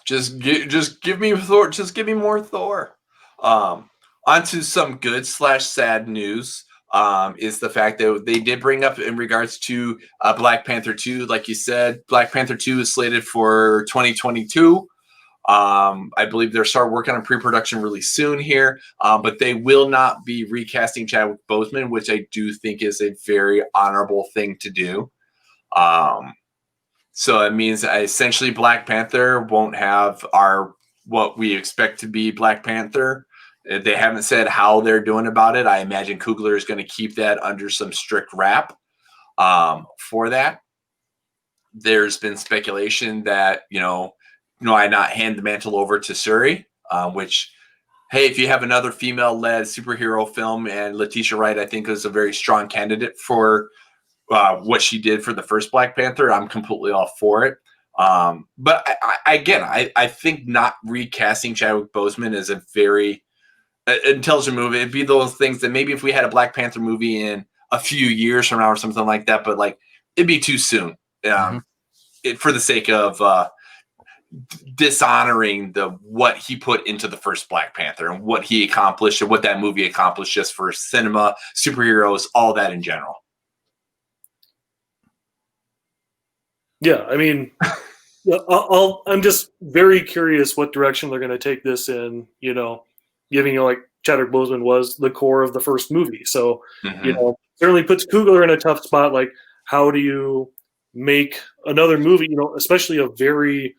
Just give me Thor. Just give me more Thor. Onto some good / sad news. Is the fact that they did bring up in regards to Black Panther 2. Like you said, Black Panther 2 is slated for 2022. I believe they'll start working on pre-production really soon here, but they will not be recasting Chadwick Boseman, which I do think is a very honorable thing to do. So it means essentially Black Panther won't have what we expect to be Black Panther. They haven't said how they're doing about it. I imagine Coogler is going to keep that under some strict wrap for that. There's been speculation that, I not hand the mantle over to Shuri, which, hey, if you have another female-led superhero film, and Letitia Wright, I think, is a very strong candidate for what she did for the first Black Panther, I'm completely all for it. But I think not recasting Chadwick Boseman is a very intelligent move. It'd be those things that maybe if we had a Black Panther movie in a few years from now or something like that, but it'd be too soon for the sake of dishonoring what he put into the first Black Panther and what he accomplished and what that movie accomplished just for cinema, superheroes, all that in general. Yeah, I mean, I'm just very curious what direction they're going to take this in, giving Chadwick Boseman was the core of the first movie. So, certainly puts Coogler in a tough spot. Like, how do you make another movie, especially a very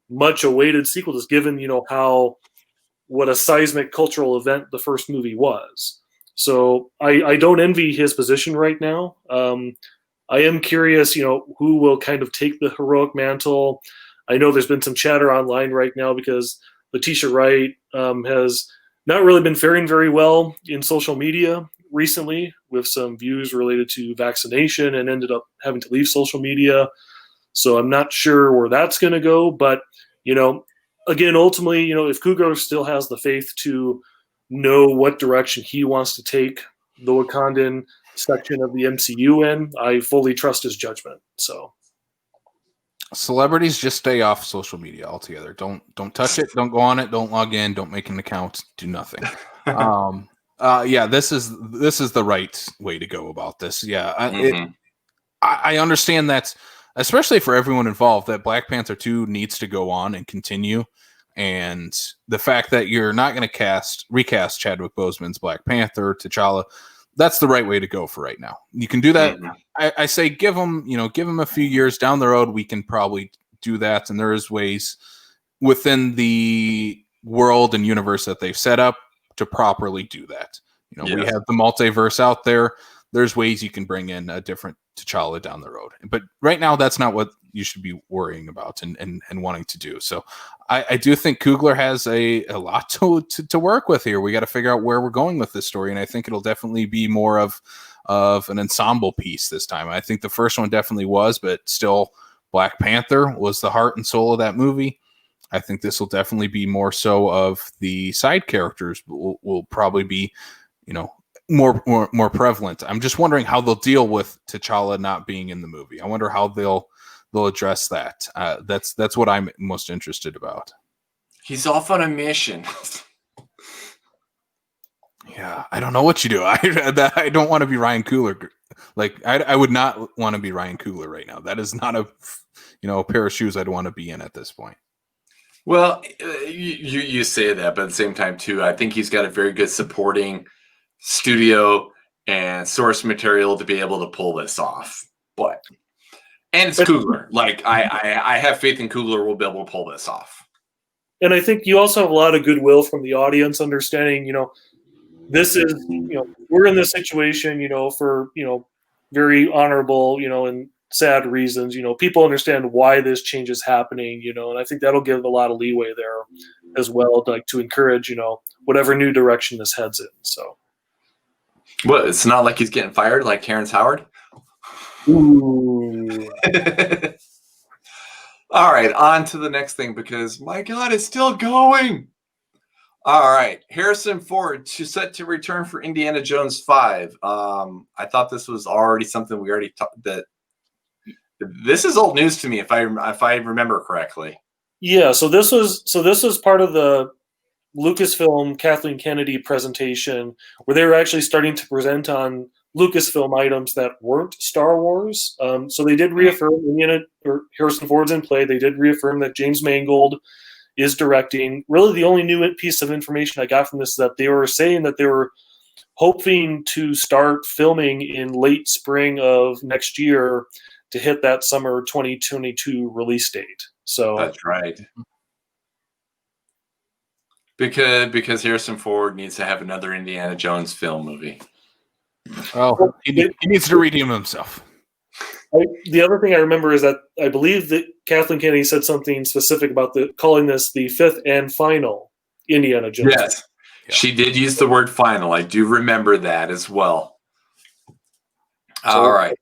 much awaited sequel, just given, what a seismic cultural event the first movie was. So I don't envy his position right now. I am curious, who will kind of take the heroic mantle. I know there's been some chatter online right now because Letitia Wright has not really been faring very well in social media recently with some views related to vaccination and ended up having to leave social media. So I'm not sure where that's going to go. But, again, ultimately, if Coogler still has the faith to know what direction he wants to take the Wakandan section of the MCU in, I fully trust his judgment. So celebrities just stay off social media altogether. Don't touch it. Don't go on it. Don't log in. Don't make an account. Do nothing. This is the right way to go about this. Yeah, I understand that, especially for everyone involved, that Black Panther 2 needs to go on and continue. And the fact that you're not going to recast Chadwick Boseman's Black Panther, T'Challa, that's the right way to go for right now. You can do that. I say give them a few years down the road. We can probably do that. And there is ways within the world and universe that they've set up to properly do that. We have the multiverse out there. There's ways you can bring in a different T'Challa down the road. But right now, that's not what you should be worrying about and wanting to do. So I do think Coogler has a lot to work with here. We got to figure out where we're going with this story. And I think it'll definitely be more of an ensemble piece this time. I think the first one definitely was, but still Black Panther was the heart and soul of that movie. I think this will definitely be more so of the side characters will probably be, more prevalent. I'm just wondering how they'll deal with T'Challa not being in the movie. I wonder how they'll address that. That's what I'm most interested about. He's off on a mission. Yeah, I don't know what you do. I don't want to be Ryan Coogler. Like I would not want to be Ryan Coogler right now. That is not a pair of shoes I'd want to be in at this point. Well, you say that, but at the same time too, I think he's got a very good supporting studio and source material to be able to pull this off. And it's Coogler. Like I have faith in Coogler will be able to pull this off. And I think you also have a lot of goodwill from the audience, understanding, this is, we're in this situation, for, very honorable, and sad reasons. People understand why this change is happening, and I think that'll give a lot of leeway there as well, to encourage, whatever new direction this heads in. So, Well, it's not like he's getting fired like Terrence Howard. ooh. All right, on to the next thing because my God, it's still going. All right, Harrison Ford set to return for Indiana Jones 5. I thought this was already something we already talked that. This is old news to me, if I remember correctly. Yeah, so this was part of the Lucasfilm Kathleen Kennedy presentation where they were actually starting to present on Lucasfilm items that weren't Star Wars. So they did reaffirm Harrison Ford's in play. They did reaffirm that James Mangold is directing. Really, the only new piece of information I got from this is that they were saying that they were hoping to start filming in late spring of next year to hit that summer 2022 release date. So that's right. Because Harrison Ford needs to have another Indiana Jones film movie. Oh, he needs to redeem himself. The other thing I remember is that I believe that Kathleen Kennedy said something specific about calling this the fifth and final Indiana Jones. Yes, she did use the word final. I do remember that as well. All right.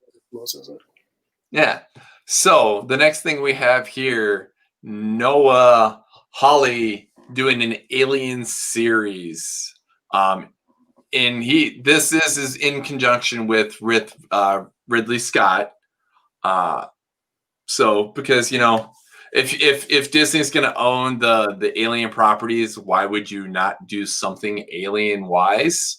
Yeah. So the next thing we have here, Noah Hawley doing an Alien series. This is in conjunction with Ridley Scott. So because if Disney's going to own the Alien properties, why would you not do something Alien wise?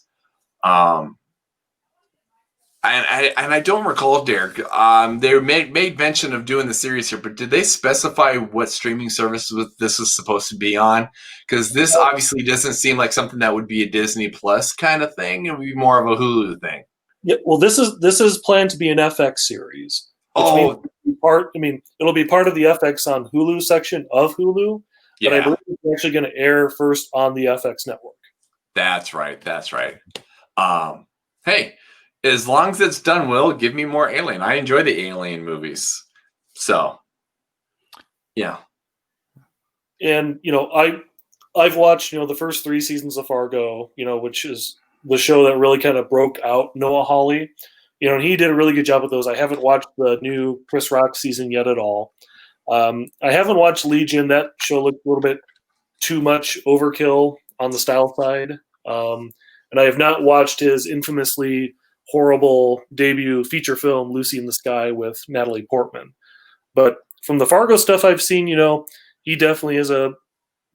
And I don't recall, Derek. They made mention of doing the series here, but did they specify what streaming service this was supposed to be on? Because this obviously doesn't seem like something that would be a Disney Plus kind of thing. It would be more of a Hulu thing. Yeah, well, this is planned to be an FX series. Oh, it'll be part of the FX on Hulu section of Hulu, but I believe it's actually going to air first on the FX network. That's right. Hey. As long as it's done well, give me more Alien. I enjoy the Alien movies. So, yeah. And, I've watched, the first 3 seasons of Fargo, which is the show that really kind of broke out Noah Hawley. And he did a really good job with those. I haven't watched the new Chris Rock season yet at all. I haven't watched Legion. That show looked a little bit too much overkill on the style side. And I have not watched his infamously horrible debut feature film Lucy in the Sky with Natalie Portman. But from the Fargo stuff I've seen, he definitely is a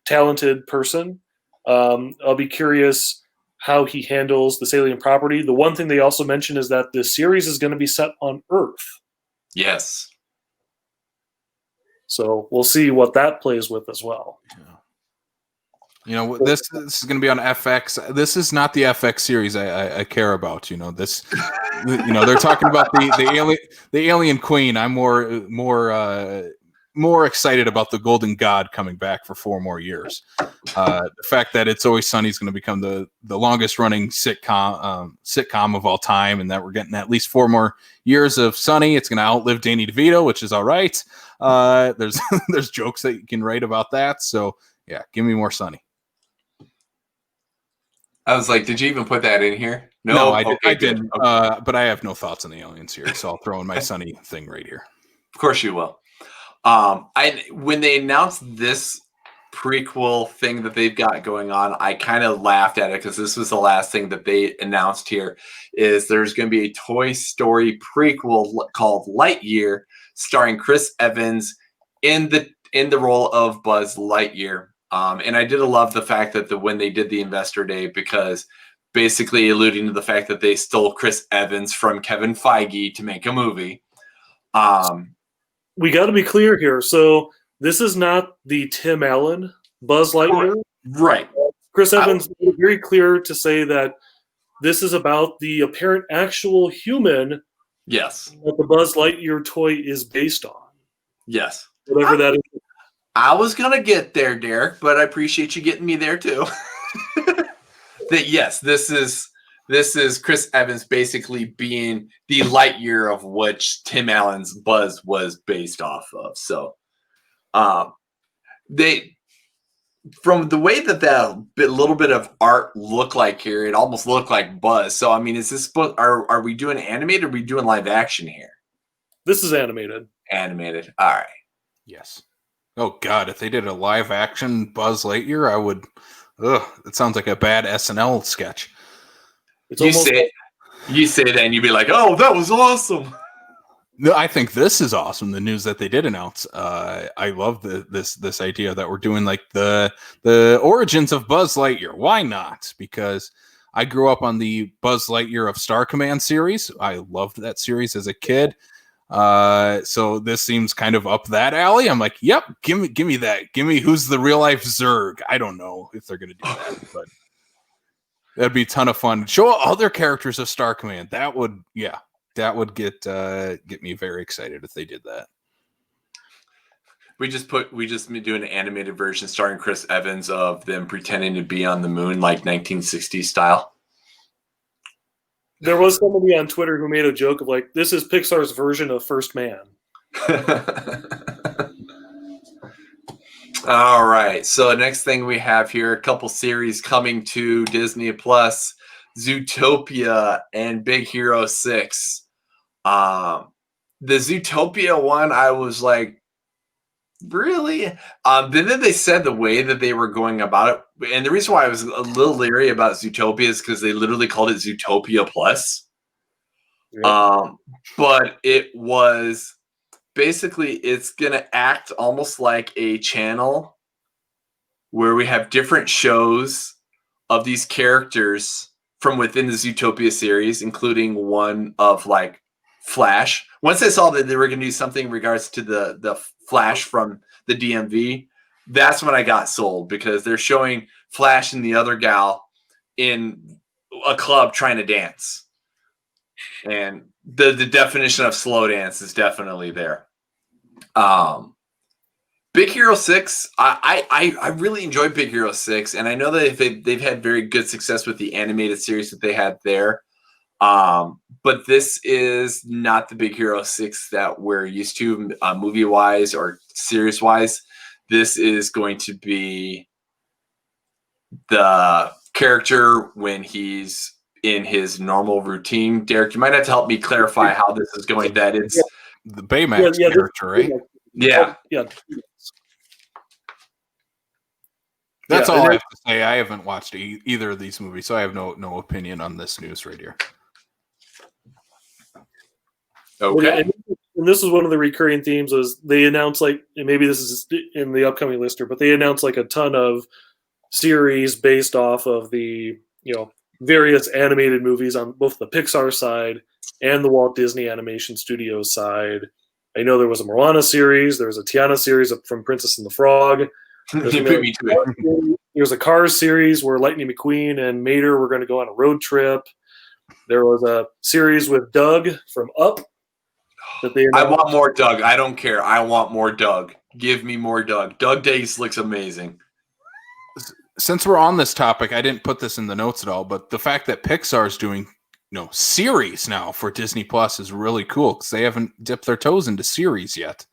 talented person. I'll be curious how he handles the Alien property. The one thing they also mentioned is that this series is going to be set on Earth. Yes. So we'll see what that plays with as well. This is going to be on FX. This is not the FX series I care about. This. They're talking about the Alien Queen. I'm more excited about the Golden God coming back for 4 more years. The fact that It's Always Sunny is going to become the longest running sitcom of all time, and that we're getting at least 4 more years of Sunny. It's going to outlive Danny DeVito, which is all right. There's jokes that you can write about that. So yeah, give me more Sunny. I was like, did you even put that in here? No, I didn't. Okay. But I have no thoughts on the Alien series, so I'll throw in my Sunny thing right here. Of course you will. When they announced this prequel thing that they've got going on, I kind of laughed at it because this was the last thing that they announced here. Is there's going to be a Toy Story prequel called Lightyear, starring Chris Evans in the role of Buzz Lightyear. And I did love the fact that when they did the Investor Day, because basically alluding to the fact that they stole Chris Evans from Kevin Feige to make a movie. We got to be clear here. So this is not the Tim Allen Buzz Lightyear. Right. Chris Evans made it very clear to say that this is about the apparent actual human Yes. that the Buzz Lightyear toy is based on. Yes. Whatever that is. I was going to get there, Derek, but I appreciate you getting me there too. That yes, this is Chris Evans basically being the Lightyear of which Tim Allen's Buzz was based off of. So they, from the way that little bit of art looked like here, it almost looked like Buzz. So I mean, is this are we doing animated or are we doing live action here? This is animated. Animated. All right. Yes. Oh God, if they did a live action Buzz Lightyear, I would. Ugh, it sounds like a bad SNL sketch. It's You say that and you'd be like, "Oh, that was awesome." No, I think this is awesome. The news that they did announce. I love this idea that we're doing like the origins of Buzz Lightyear. Why not? Because I grew up on the Buzz Lightyear of Star Command series. I loved that series as a kid. So this seems kind of up that alley. I'm like, yep, give me that. Give me who's the real life Zurg. I don't know if they're gonna do that, but that'd be a ton of fun. Show other characters of Star Command. That would get me very excited if they did that. We just do an animated version starring Chris Evans of them pretending to be on the moon like 1960s style. There was somebody on Twitter who made a joke of like, this is Pixar's version of First Man. All right. So next thing we have here, a couple series coming to Disney Plus, Zootopia and Big Hero 6. The Zootopia one, I was like, really? Then they said the way that they were going about it, and the reason why I was a little leery about Zootopia is because they literally called it Zootopia Plus. Yep. But it was basically, it's gonna act almost like a channel where we have different shows of these characters from within the Zootopia series, including one of like Flash. Once I saw that they were going to do something in regards to the Flash from the DMV, that's when I got sold, because they're showing Flash and the other gal in a club trying to dance. And the definition of slow dance is definitely there. Big Hero 6, I really enjoyed Big Hero 6, and I know that they've had very good success with the animated series that they had there. But this is not the Big Hero 6 that we're used to, movie-wise or series-wise. This is going to be the character when he's in his normal routine. Derek, you might have to help me clarify how this is going. That it's the Baymax character, right? Yeah. Yeah. That's all I have to say. I haven't watched either of these movies, so I have no opinion on this news right here. Okay. And this is one of the recurring themes is they announce, like, and maybe this is in the upcoming lister, but they announce like a ton of series based off of the, various animated movies on both the Pixar side and the Walt Disney Animation Studios side. I know there was a Moana series. There was a Tiana series from Princess and the Frog. There's a Cars series where Lightning McQueen and Mater were going to go on a road trip. There was a series with Doug from Up. I want more Doug. I don't care. I want more Doug. Give me more Doug. Doug Days looks amazing. Since we're on this topic, I didn't put this in the notes at all, but the fact that Pixar is doing series now for Disney Plus is really cool because they haven't dipped their toes into series yet.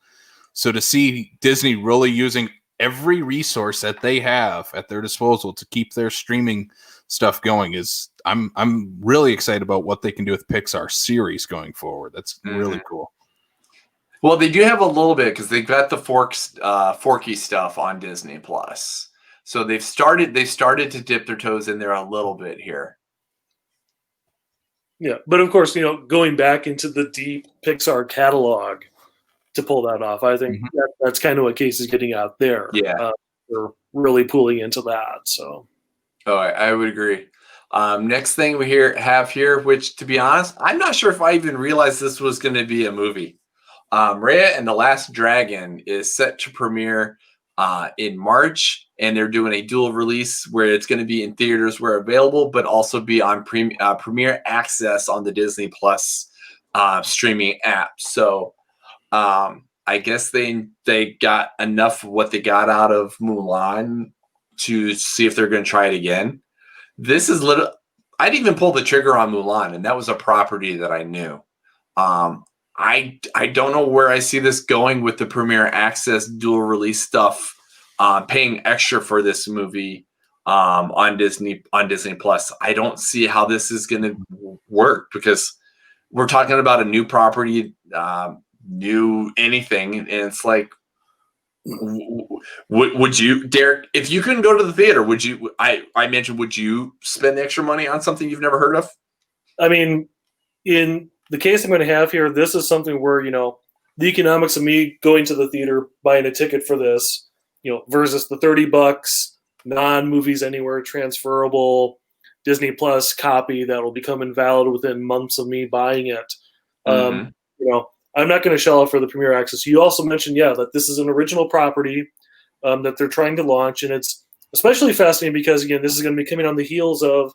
So to see Disney really using every resource that they have at their disposal to keep their streaming stuff going is I'm really excited about what they can do with Pixar series going forward. That's really cool. Well, they do have a little bit because they've got the Forky stuff on Disney Plus. So they've started to dip their toes in there a little bit here. Yeah, but of course, going back into the deep Pixar catalog to pull that off, I think that's kind of what Casey's getting out there. Yeah, they're really pulling into that. So, I would agree. Next thing we have here, which to be honest, I'm not sure if I even realized this was going to be a movie. Raya and the Last Dragon is set to premiere in March, and they're doing a dual release where it's going to be in theaters where available, but also be on Premiere Access on the Disney Plus streaming app. So I guess they got enough of what they got out of Mulan to see if they're going to try it again. This is I didn't even pull the trigger on Mulan, and that was a property that I knew. I don't know where I see this going with the Premiere Access dual release stuff. Paying extra for this movie on Disney Plus. I don't see how this is going to work because we're talking about a new property, new anything, and it's like, would you, Derek, if you couldn't go to the theater, would you? I mentioned, would you spend extra money on something you've never heard of? I mean, in the case I'm going to have here, this is something where, the economics of me going to the theater, buying a ticket for this, versus the $30 non-movies anywhere transferable Disney Plus copy that will become invalid within months of me buying it. I'm not going to shell out for the Premiere Access. You also mentioned, that this is an original property that they're trying to launch, and it's especially fascinating because, again, this is going to be coming on the heels of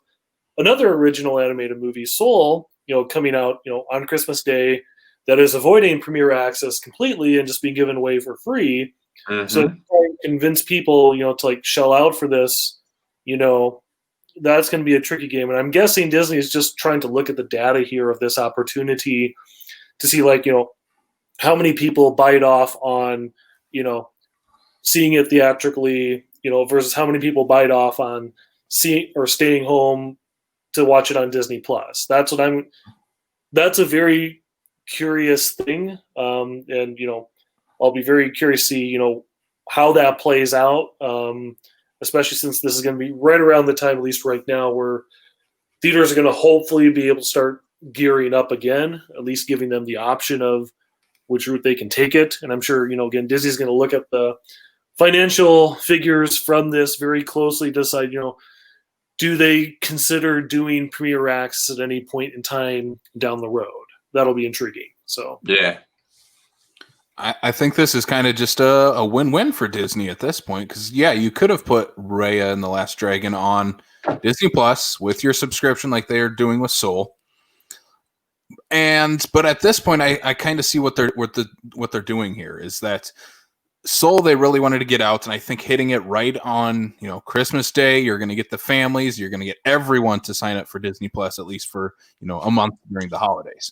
another original animated movie, Soul, coming out, on Christmas Day, that is avoiding Premiere Access completely and just being given away for free. Mm-hmm. So trying to convince people, to shell out for this, that's going to be a tricky game. And I'm guessing Disney is just trying to look at the data here of this opportunity to see, how many people bite off on, seeing it theatrically, versus how many people bite off on seeing or staying home to watch it on Disney Plus. That's a very curious thing. And, I'll be very curious to see, how that plays out, especially since this is going to be right around the time, at least right now, where theaters are going to hopefully be able to start gearing up again, at least giving them the option of which route they can take it. And I'm sure, again, Disney's going to look at the financial figures from this very closely, decide, do they consider doing Premiere Access at any point in time down the road? That'll be intriguing. So, yeah. I think this is kind of just a win-win for Disney at this point because, you could have put Raya and the Last Dragon on Disney Plus with your subscription like they are doing with Soul. But at this point, I kind of see what they're doing here is that Soul they really wanted to get out, and I think hitting it right on Christmas Day, you're going to get the families, you're going to get everyone to sign up for Disney Plus at least for a month during the holidays.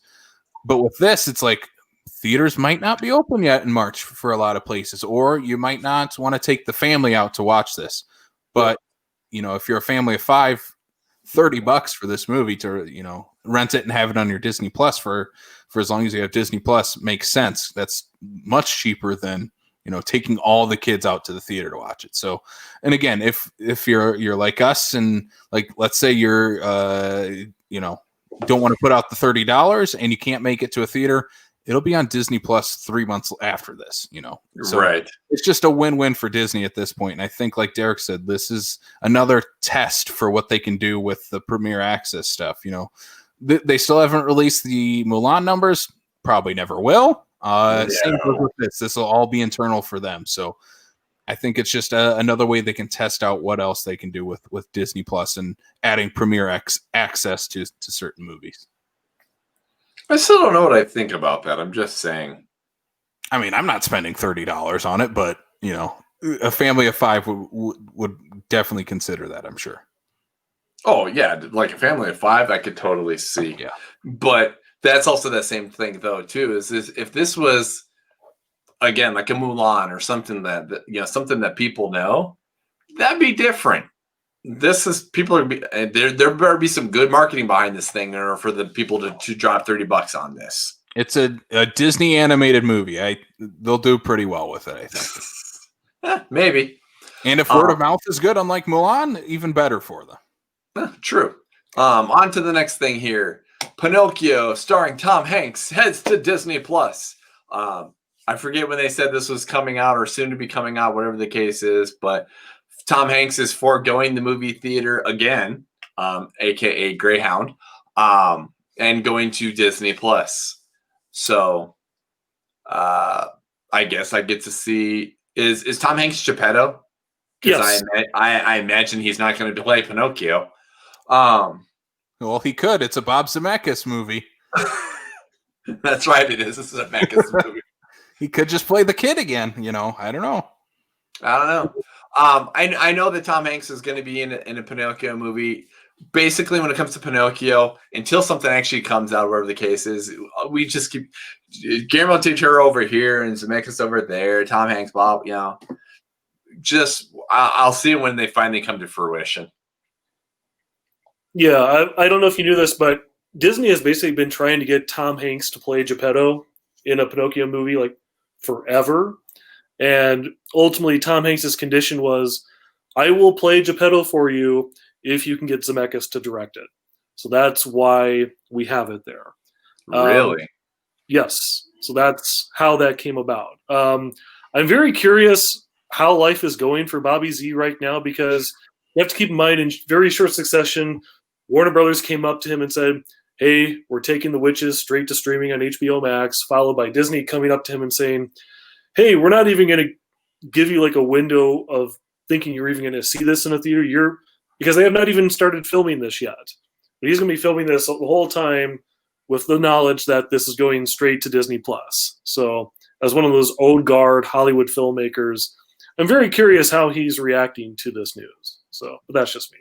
But with this, it's like theaters might not be open yet in March for a lot of places, or you might not want to take the family out to watch this. But if you're a family of five, $30 for this movie to rent it and have it on your Disney Plus for as long as you have Disney Plus makes sense. That's much cheaper than taking all the kids out to the theater to watch it. So, and again, if you're like us and let's say you're don't want to put out the $30 and you can't make it to a theater, it'll be on Disney Plus 3 months after this, So right. It's just a win-win for Disney at this point. And I think, like Derek said, this is another test for what they can do with the Premiere Access stuff. They still haven't released the Mulan numbers, probably never will. Same goes with this. This will all be internal for them. So I think it's just another way they can test out what else they can do with Disney Plus and adding Premiere Access to certain movies. I still don't know what I think about that. I'm just saying. I mean, I'm not spending $30 on it, but a family of five would definitely consider that, I'm sure. Oh yeah, like a family of five, I could totally see. Yeah, but that's also the same thing, though. Too is if this was again like a Mulan or something that something that people know, that'd be different. This is there better be some good marketing behind this thing, or for the people to drop $30 on this. It's a Disney animated movie. They'll do pretty well with it, I think. Maybe. And if word of mouth is good, unlike Mulan, even better for them. True. On to the next thing here. Pinocchio, starring Tom Hanks, heads to Disney Plus. I forget when they said this was coming out or soon to be coming out, whatever the case is, but Tom Hanks is foregoing the movie theater again aka Greyhound, and going to Disney Plus. So I guess I get to see is Tom Hanks Geppetto? Because Yes. I imagine he's not going to play Pinocchio. Well, he could. It's a Bob Zemeckis movie. That's right. It is. This is a Zemeckis movie. He could just play the kid again. I don't know. I don't know. I know that Tom Hanks is going to be in a Pinocchio movie. Basically, when it comes to Pinocchio, until something actually comes out, whatever the case is, we just keep Guillermo del Toro over here and Zemeckis over there, Tom Hanks, Bob. Just I'll see when they finally come to fruition. Yeah, I don't know if you knew this, but Disney has basically been trying to get Tom Hanks to play Geppetto in a Pinocchio movie like forever. And ultimately, Tom Hanks' condition was, I will play Geppetto for you if you can get Zemeckis to direct it. So that's why we have it there. Really? Yes. So that's how that came about. I'm very curious how life is going for Bobby Z right now, because you have to keep in mind, in very short succession, Warner Brothers came up to him and said, hey, we're taking The Witches straight to streaming on HBO Max, followed by Disney coming up to him and saying, hey, we're not even going to give you like a window of thinking you're even going to see this in a theater. Because they have not even started filming this yet. But he's going to be filming this the whole time with the knowledge that this is going straight to Disney Plus. So as one of those old guard Hollywood filmmakers, I'm very curious how he's reacting to this news. So, but that's just me.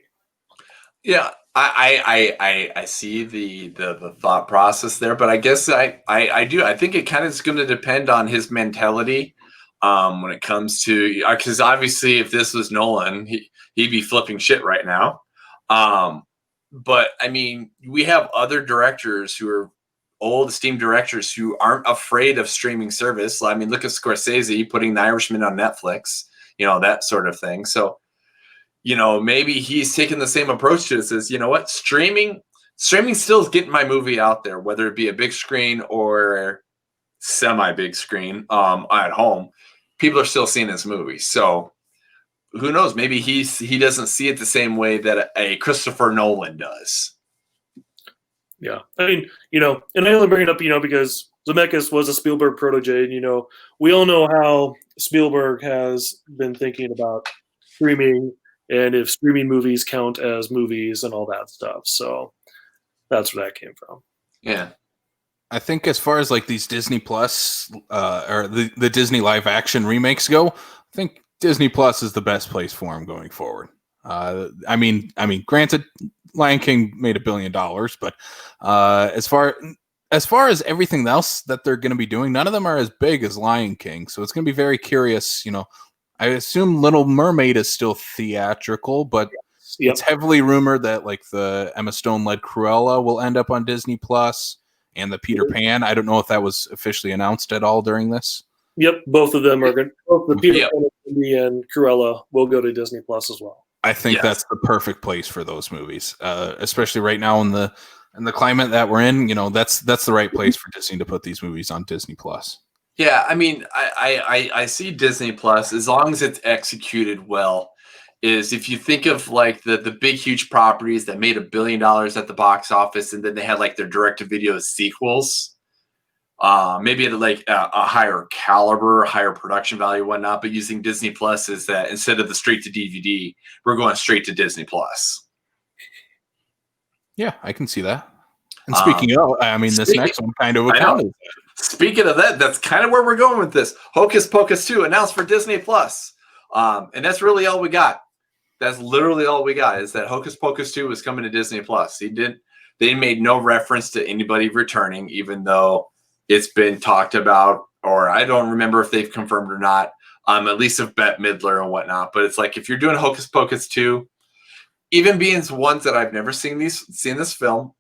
Yeah, I see the thought process there, but I guess I do. I think it kind of is going to depend on his mentality when it comes to, because obviously if this was Nolan, he'd be flipping shit right now. But I mean, we have other directors who are old esteemed directors who aren't afraid of streaming service. I mean, look at Scorsese putting The Irishman on Netflix, that sort of thing. So, maybe he's taking the same approach to it. Says, you know what, streaming still is getting my movie out there, whether it be a big screen or semi big screen at home. People are still seeing this movie. So who knows? Maybe he doesn't see it the same way that a Christopher Nolan does. Yeah. I mean, and I only bring it up, because Zemeckis was a Spielberg protege. And, we all know how Spielberg has been thinking about streaming and if streaming movies count as movies and all that stuff. So that's where that came from. Yeah. I think as far as like these Disney Plus or the Disney live action remakes go, I think Disney Plus is the best place for them going forward. I mean, granted, Lion King made $1 billion, but as far as everything else that they're going to be doing, none of them are as big as Lion King. So it's going to be very curious. I assume Little Mermaid is still theatrical, but it's heavily rumored that like the Emma Stone-led Cruella will end up on Disney Plus. And the Peter Pan, I don't know if that was officially announced at all during this. Yep, both of them are going. Both the Peter Pan and Cruella will go to Disney Plus as well. I think that's the perfect place for those movies, especially right now in the climate that we're in. That's the right place for Disney to put these movies on Disney Plus. Yeah, I mean, I see Disney Plus as long as it's executed well. Is if you think of like the big huge properties that made $1 billion at the box office, and then they had like their direct-to-video sequels, maybe at like a higher caliber, higher production value, whatnot. But using Disney Plus is that instead of the straight to DVD, we're going straight to Disney Plus. Yeah, I can see that. And speaking of, this next one kind of accounted. Speaking of that, that's kind of where we're going with this. Hocus Pocus 2 announced for Disney Plus, and that's really all we got. That's literally all we got, is that Hocus Pocus 2 was coming to Disney Plus. They made no reference to anybody returning, even though it's been talked about, or I don't remember if they've confirmed or not, at least of Bette Midler and whatnot. But it's like, if you're doing Hocus Pocus 2, even being ones that I've never seen this film,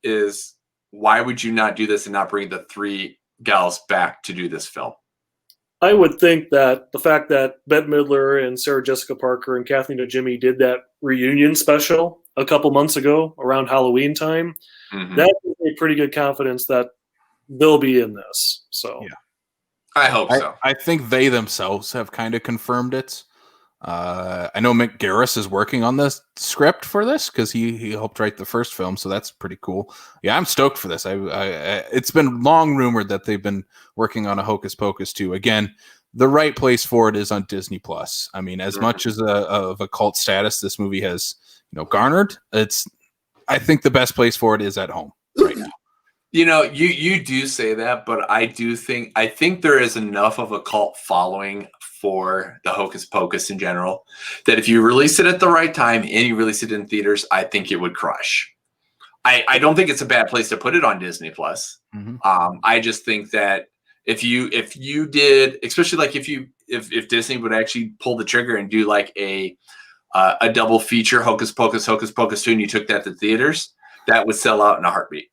is why would you not do this and not bring the three gals back to do this film? I would think that the fact that Bette Midler and Sarah Jessica Parker and Kathleen Najimy did that reunion special a couple months ago around Halloween time, that gives me pretty good confidence that they'll be in this. So, I hope so. I think they themselves have kind of confirmed it. I know Mick Garris is working on the script for this because he helped write the first film, so that's pretty cool. Yeah, I'm stoked for this. It's been long rumored that they've been working on a Hocus Pocus 2. Again, the right place for it is on Disney Plus. I mean, as much as of a cult status this movie has, garnered, I think the best place for it is at home right now. You do say that, but I think there is enough of a cult following for the Hocus Pocus in general that if you release it at the right time and you release it in theaters, I think it would crush. I don't think it's a bad place to put it on Disney Plus. Mm-hmm. I just think that if you did, especially like if Disney would actually pull the trigger and do like a double feature, Hocus Pocus 2, and you took that to theaters, that would sell out in a heartbeat.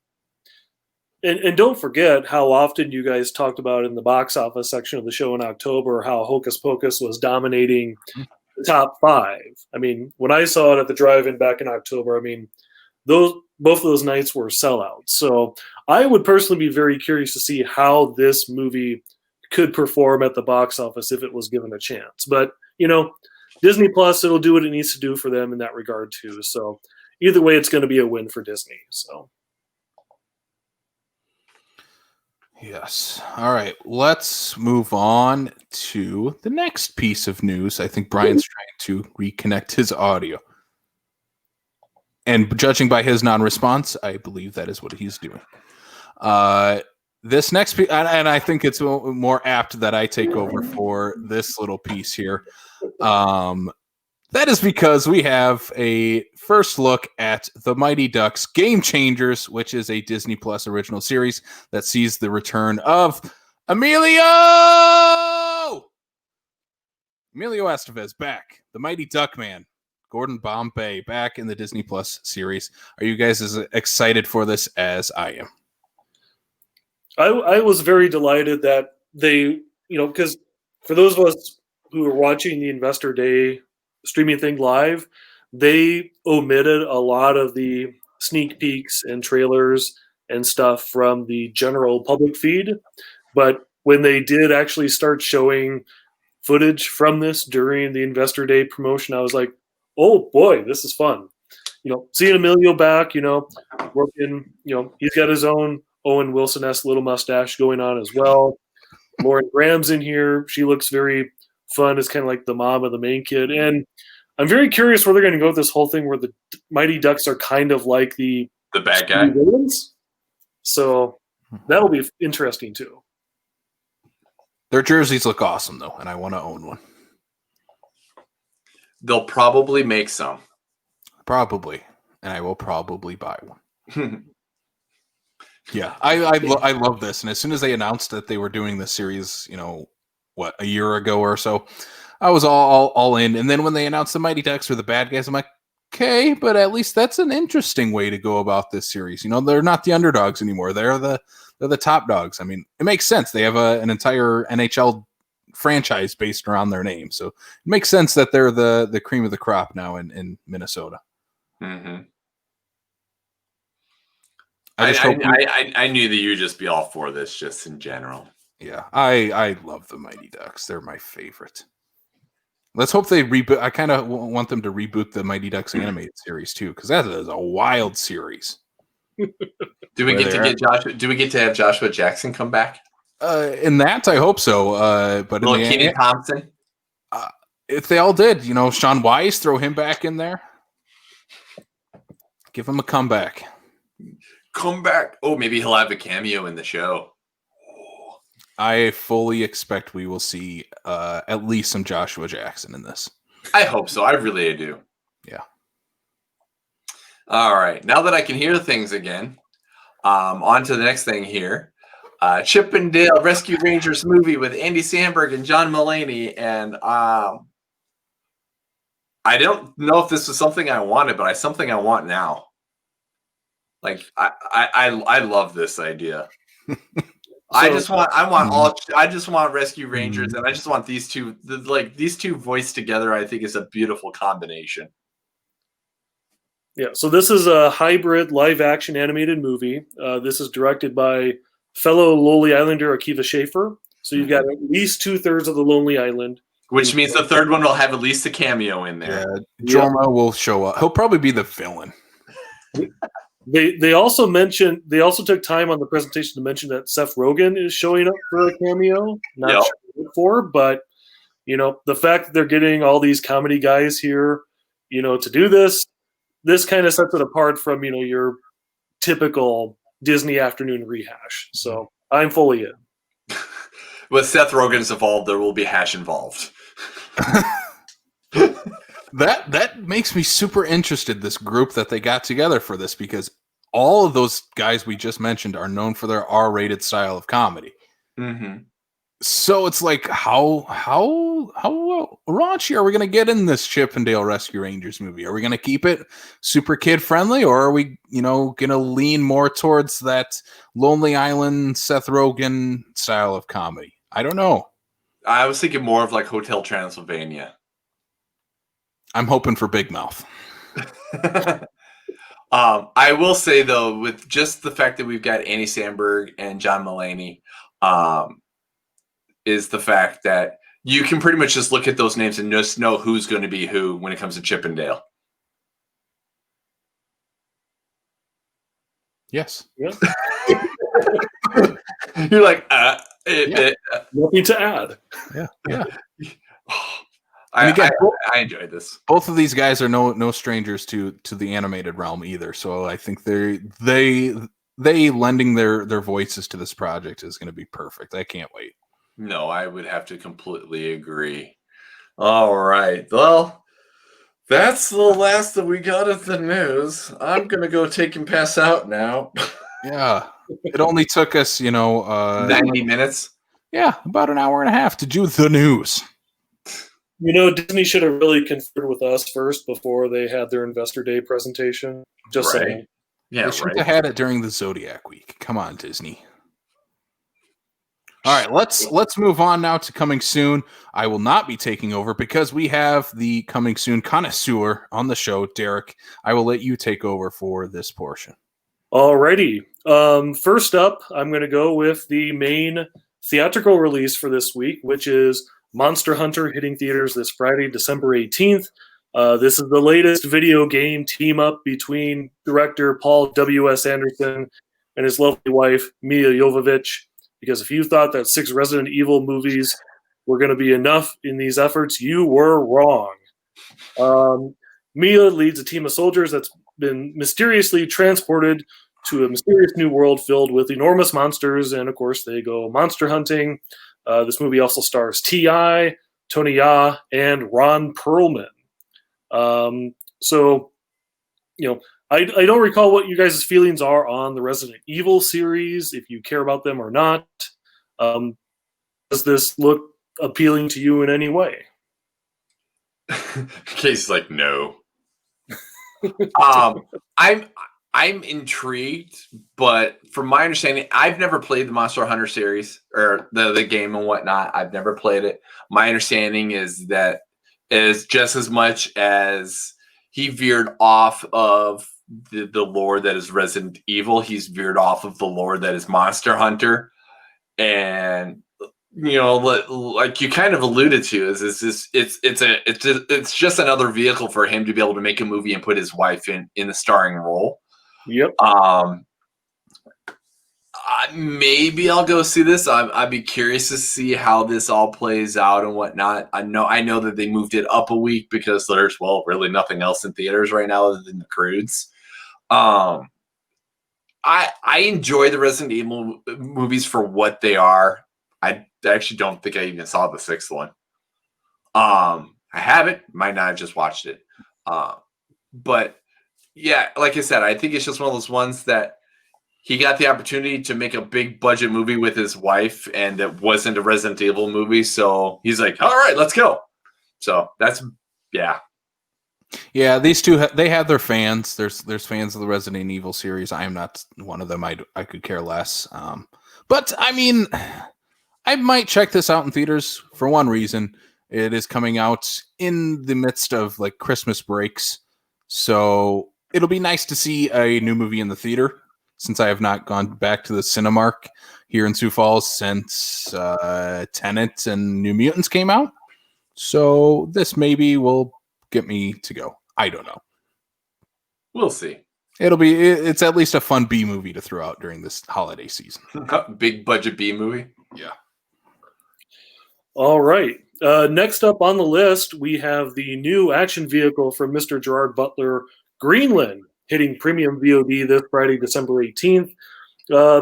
And don't forget how often you guys talked about in the box office section of the show in October how Hocus Pocus was dominating the top 5. I mean, when I saw it at the drive-in back in October, I mean, both of those nights were sellouts. So I would personally be very curious to see how this movie could perform at the box office if it was given a chance. But, Disney Plus, it'll do what it needs to do for them in that regard too. So either way, it's going to be a win for Disney. So. Yes. All right. Let's move on to the next piece of news. I think Brian's trying to reconnect his audio. And judging by his non-response, I believe that is what he's doing. This next piece, and I think it's more apt that I take over for this little piece here. That is because we have a first look at The Mighty Ducks Game Changers, which is a Disney Plus original series that sees the return of Emilio Estevez back, the Mighty Duck Man, Gordon Bombay back in the Disney Plus series. Are you guys as excited for this as I am? I was very delighted that they, because for those of us who are watching the Investor Day streaming thing live, they omitted a lot of the sneak peeks and trailers and stuff from the general public feed. But when they did actually start showing footage from this during the Investor Day promotion, I was like, oh boy, this is fun. Seeing Emilio back, working, he's got his own Owen Wilson-esque little mustache going on as well. Lauren Graham's in here. She looks very fun as kind of like the mom of the main kid. And I'm very curious where they're going to go with this whole thing where the Mighty Ducks are kind of like the bad guy villains. So that'll be interesting too. Their jerseys look awesome though, and I want to own one. They'll probably make some. Probably. And I will probably buy one. Yeah, I love this. And as soon as they announced that they were doing this series, a year ago or so, I was all in. And then when they announced the Mighty Ducks were the bad guys, I'm like, okay, but at least that's an interesting way to go about this series. They're not the underdogs anymore. They're the top dogs. I mean, it makes sense. They have an entire NHL franchise based around their name. So it makes sense that they're the cream of the crop now in Minnesota. Mm-hmm. I knew that you would just be all for this just in general. Yeah, I love the Mighty Ducks. They're my favorite. Let's hope they reboot. I kind of want them to reboot the Mighty Ducks animated series too, because that is a wild series. Do we get to have Joshua Jackson come back? In that, I hope so. But Little Kenan Thompson. If they all did, Sean Wise, throw him back in there. Give him a comeback. Come back. Oh, maybe he'll have a cameo in the show. I fully expect we will see at least some Joshua Jackson in this. I hope so. I really do. Yeah. All right. Now that I can hear things again, on to the next thing here. Chip and Dale Rescue Rangers movie with Andy Samberg and John Mulaney. And I don't know if this was something I wanted, but something I want now. Like I love this idea. I just want Rescue Rangers, and I just want these two voiced together. I think is a beautiful combination. Yeah, so this is a hybrid live-action animated movie. This is directed by fellow Lonely Islander Akiva Schaffer. So you've got at least 2/3 of the Lonely Island. Which means the third one will have at least a cameo in there. Yeah, Jorma will show up. He'll probably be the villain. They also took time on the presentation to mention that Seth Rogen is showing up for a cameo. Not sure for, but the fact that they're getting all these comedy guys here, to do this kind of sets it apart from your typical Disney afternoon rehash. So I'm fully in. With Seth Rogen's involved, there will be hash involved. That makes me super interested, this group that they got together for this, because all of those guys we just mentioned are known for their R-rated style of comedy. Mm-hmm. So it's like, how raunchy are we going to get in this Chip and Dale Rescue Rangers movie? Are we going to keep it super kid friendly, or are we, going to lean more towards that Lonely Island Seth Rogen style of comedy? I don't know. I was thinking more of like Hotel Transylvania. I'm hoping for Big Mouth. I will say though, with just the fact that we've got Andy Samberg and John Mulaney, is the fact that you can pretty much just look at those names and just know who's going to be who when it comes to Chip and Dale. Yes. Yeah. You're like, nothing to add. Yeah. I enjoyed this. Both of these guys are no strangers to the animated realm either. So I think they lending their voices to this project is going to be perfect. I can't wait. No, I would have to completely agree. All right. Well, that's the last that we got of the news. I'm going to go take and pass out now. Yeah. It only took us, 90 minutes. Yeah, about an hour and a half to do the news. Disney should have really conferred with us first before they had their Investor Day presentation. Just saying. Yeah, they should have had it during the Zodiac week. Come on, Disney. All right, let's move on now to coming soon. I will not be taking over because we have the coming soon connoisseur on the show, Derrick. I will let you take over for this portion. Alrighty. First up, I'm going to go with the main theatrical release for this week, which is Monster Hunter, hitting theaters this Friday, December 18th. This is the latest video game team-up between director Paul W.S. Anderson and his lovely wife, Mia Jovovich. Because if you thought that 6 Resident Evil movies were going to be enough in these efforts, you were wrong. Mia leads a team of soldiers that's been mysteriously transported to a mysterious new world filled with enormous monsters, and of course they go monster hunting. This movie also stars T.I., Tony Ya, and Ron Perlman. I don't recall what you guys' feelings are on the Resident Evil series, if you care about them or not. Does this look appealing to you in any way? Casey's like, no. I'm intrigued, but from my understanding, I've never played the Monster Hunter series or the game and whatnot. I've never played it. My understanding is that is just as much as he veered off of the lore that is Resident Evil, he's veered off of the lore that is Monster Hunter. And like you kind of alluded to, it's just another vehicle for him to be able to make a movie and put his wife in the starring role. Yep. Maybe I'll go see this. I'd be curious to see how this all plays out and whatnot. I know that they moved it up a week because there's really nothing else in theaters right now other than the Croods. I enjoy the Resident Evil movies for what they are. I actually don't think I even saw the 6th one. I haven't, might not have just watched it. But yeah, like I said, I think it's just one of those ones that he got the opportunity to make a big budget movie with his wife, and it wasn't a Resident Evil movie. So he's like, all right, let's go. So that's, yeah. Yeah, these two, they have their fans. There's fans of the Resident Evil series. I am not one of them. I could care less. But I mean, I might check this out in theaters for one reason. It is coming out in the midst of like Christmas breaks. So it'll be nice to see a new movie in the theater, since I have not gone back to the Cinemark here in Sioux Falls since Tenet and New Mutants came out. So this maybe will get me to go. I don't know. We'll see. It's at least a fun B movie to throw out during this holiday season. Big budget B movie. Yeah. All right. Next up on the list, we have the new action vehicle from Mr. Gerard Butler, Greenland, hitting premium VOD this Friday, December 18th.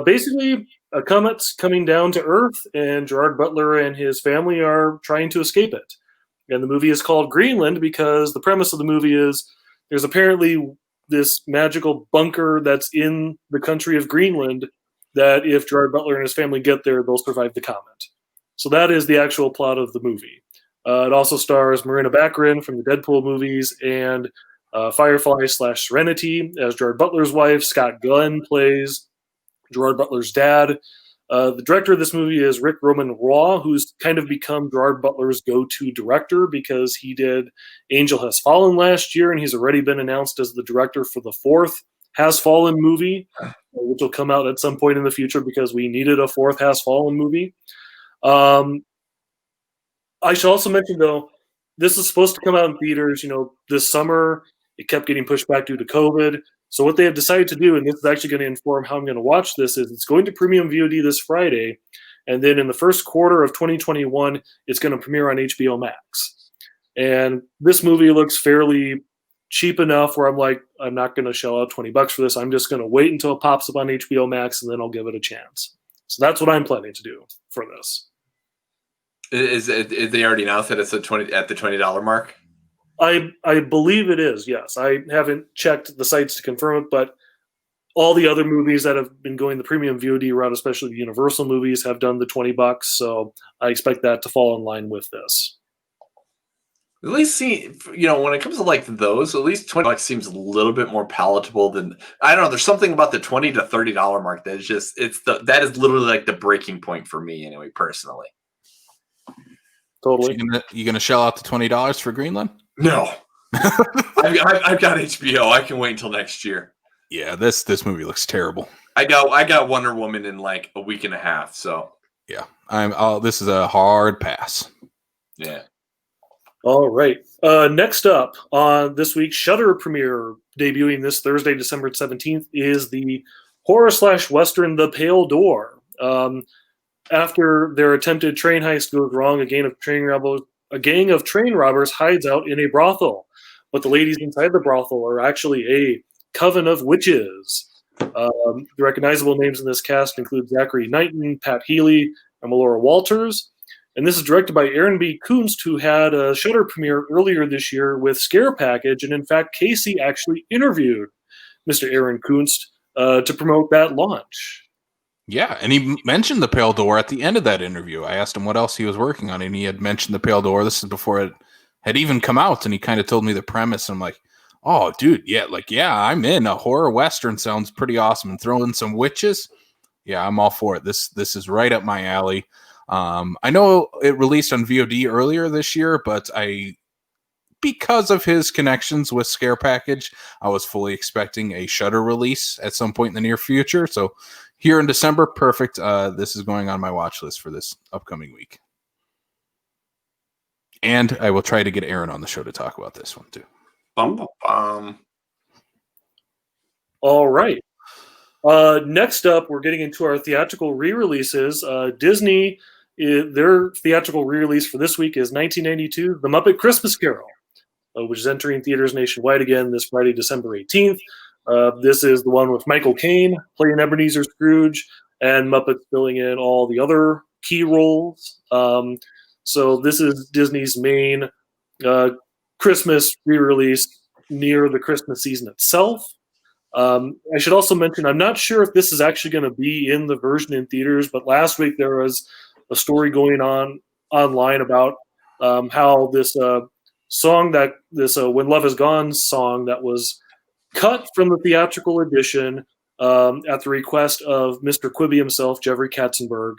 Basically, a comet's coming down to Earth, and Gerard Butler and his family are trying to escape it. And the movie is called Greenland because the premise of the movie is there's apparently this magical bunker that's in the country of Greenland that if Gerard Butler and his family get there, they'll survive the comet. So that is the actual plot of the movie. It also stars Marina Baccarin from the Deadpool movies and Firefly/Serenity as Gerard Butler's wife. Scott Glenn plays Gerard Butler's dad. The director of this movie is Rick Roman Raw, who's kind of become Gerard Butler's go-to director because he did Angel Has Fallen last year, and he's already been announced as the director for the fourth Has Fallen movie, which will come out at some point in the future because we needed a fourth Has Fallen movie. I should also mention, though, this is supposed to come out in theaters, this summer. It kept getting pushed back due to COVID. So what they have decided to do, and this is actually going to inform how I'm going to watch this, is it's going to premium VOD this Friday, and then in the first quarter of 2021, it's going to premiere on HBO Max. And this movie looks fairly cheap enough where I'm like, I'm not going to shell out $20 for this. I'm just going to wait until it pops up on HBO Max, and then I'll give it a chance. So that's what I'm planning to do for this. Is they already announced that it's at the $20 mark? I believe it is, yes. I haven't checked the sites to confirm it, but all the other movies that have been going the premium VOD route, especially the Universal movies, have done the $20. So I expect that to fall in line with this. At least when it comes to like those, at least $20 seems a little bit more palatable than, I don't know. There's something about the $20 to $30 mark that is just that is literally like the breaking point for me anyway, personally. Totally. So you gonna shell out the $20 for Greenland? No, I've got HBO. I can wait until next year. Yeah, this movie looks terrible. I got Wonder Woman in like a week and a half. So yeah, this is a hard pass. Yeah. All right. Next up on this week's Shudder premiere, debuting this Thursday, December 17th, is the horror/western The Pale Door. After their attempted train heist goes wrong, a gang of train robbers hides out in a brothel. But the ladies inside the brothel are actually a coven of witches. The recognizable names in this cast include Zachary Knighton, Pat Healy, and Melora Walters. And this is directed by Aaron B. Kunst, who had a Shudder premiere earlier this year with Scare Package. And in fact, Casey actually interviewed Mr. Aaron Kunst to promote that launch. Yeah, and he mentioned The Pale Door at the end of that interview. I asked him what else he was working on, and he had mentioned The Pale Door. This is before it had even come out, and he kind of told me the premise. And I'm like, oh, dude, yeah, I'm in. A horror western sounds pretty awesome. And throw in some witches, yeah, I'm all for it. This is right up my alley. I know it released on VOD earlier this year, but because of his connections with Scare Package, I was fully expecting a Shudder release at some point in the near future. So here in December, perfect. This is going on my watch list for this upcoming week. And I will try to get Aaron on the show to talk about this one too. All right. Next up, we're getting into our theatrical re-releases. Disney, their theatrical re-release for this week is 1992, The Muppet Christmas Carol, which is entering theaters nationwide again this Friday, December 18th. This is the one with Michael Caine playing Ebenezer Scrooge and Muppets filling in all the other key roles. So this is Disney's main Christmas re-release near the Christmas season itself. I should also mention, I'm not sure if this is actually going to be in the version in theaters, but last week there was a story going on online about how this song When Love Is Gone song that was cut from the theatrical edition at the request of Mr. Quibi himself, Jeffrey Katzenberg,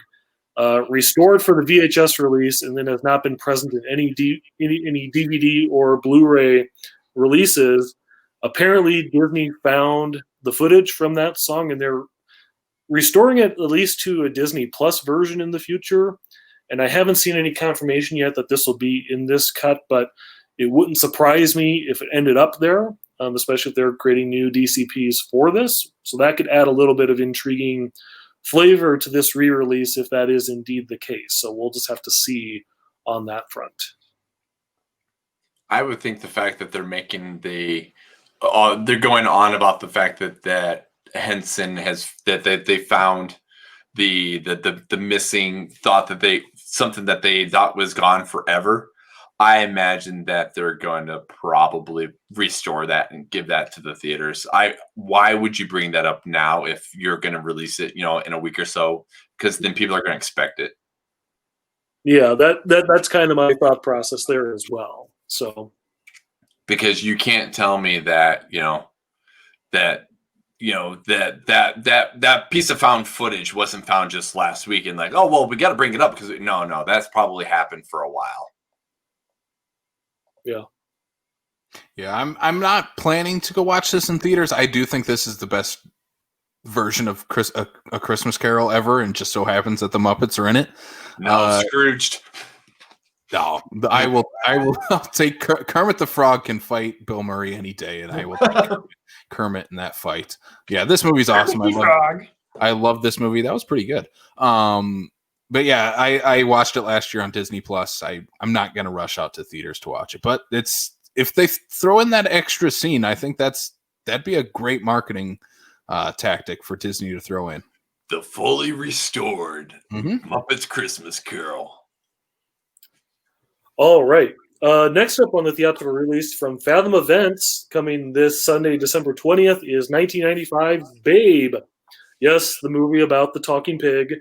restored for the VHS release, and then has not been present in any DVD or Blu-ray releases. Apparently, Disney found the footage from that song, and they're restoring it at least to a Disney Plus version in the future. and I haven't seen any confirmation yet that this will be in this cut, but it wouldn't surprise me if it ended up there, especially if they're creating new DCPs for this. So that could add a little bit of intriguing flavor to this re-release if that is indeed the case. So we'll just have to see on that front. I would think the fact that they're making they're going on about the fact that Henson has that they found the missing thought that something that they thought was gone forever. I imagine that they're going to probably restore that and give that to the theaters. Why would you bring that up now if you're going to release it, in a week or so? Because then people are going to expect it. Yeah, that's kind of my thought process there as well. So, because you can't tell me that that piece of found footage wasn't found just last week and like, oh well, we got to bring it up because no, that's probably happened for a while. Yeah, I'm not planning to go watch this in theaters. I do think this is the best version of a Christmas Carol ever, and just so happens that the Muppets are in it. No, Scrooged. No, I'll take Kermit the Frog can fight Bill Murray any day, and I will take Kermit in that fight. Yeah, this movie's awesome. I love this movie. That was pretty good. But yeah, I watched it last year on Disney Plus. I'm not gonna rush out to theaters to watch it, but if they throw in that extra scene, I think that'd be a great marketing tactic for Disney to throw in. The fully restored Muppets Christmas Carol. All right. Next up on the theatrical release from Fathom Events, coming this Sunday, December 20th, is 1995's Babe. Yes, the movie about the talking pig.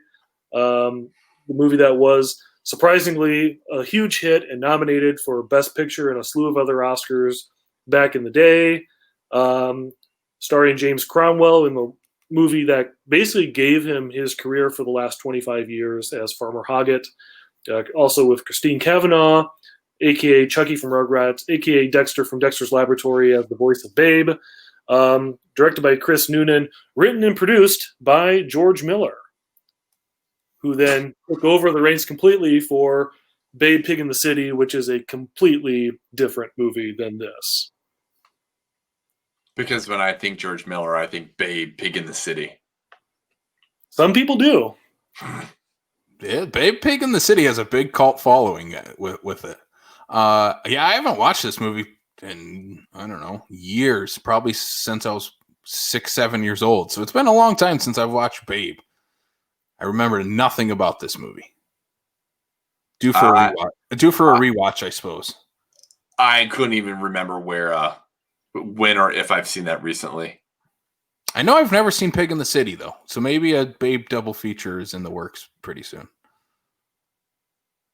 The movie that was surprisingly a huge hit and nominated for Best Picture and a slew of other Oscars back in the day. Starring James Cromwell in the movie that basically gave him his career for the last 25 years as Farmer Hoggett. Also with Christine Cavanaugh, a.k.a. Chucky from Rugrats, a.k.a. Dexter from Dexter's Laboratory as the voice of Babe. Directed by Chris Noonan, written and produced by George Miller, who then took over the reins completely for Babe, Pig in the City, which is a completely different movie than this. Because when I think George Miller, I think Babe, Pig in the City. Some people do. Yeah, Babe, Pig in the City has a big cult following with it. I haven't watched this movie in, I don't know, years. Probably since I was 6-7 years old. So it's been a long time since I've watched Babe. I remember nothing about this movie. Due for a rewatch, I suppose. I couldn't even remember when or if I've seen that recently. I know I've never seen Pig in the City, though. So maybe a Babe double feature is in the works pretty soon.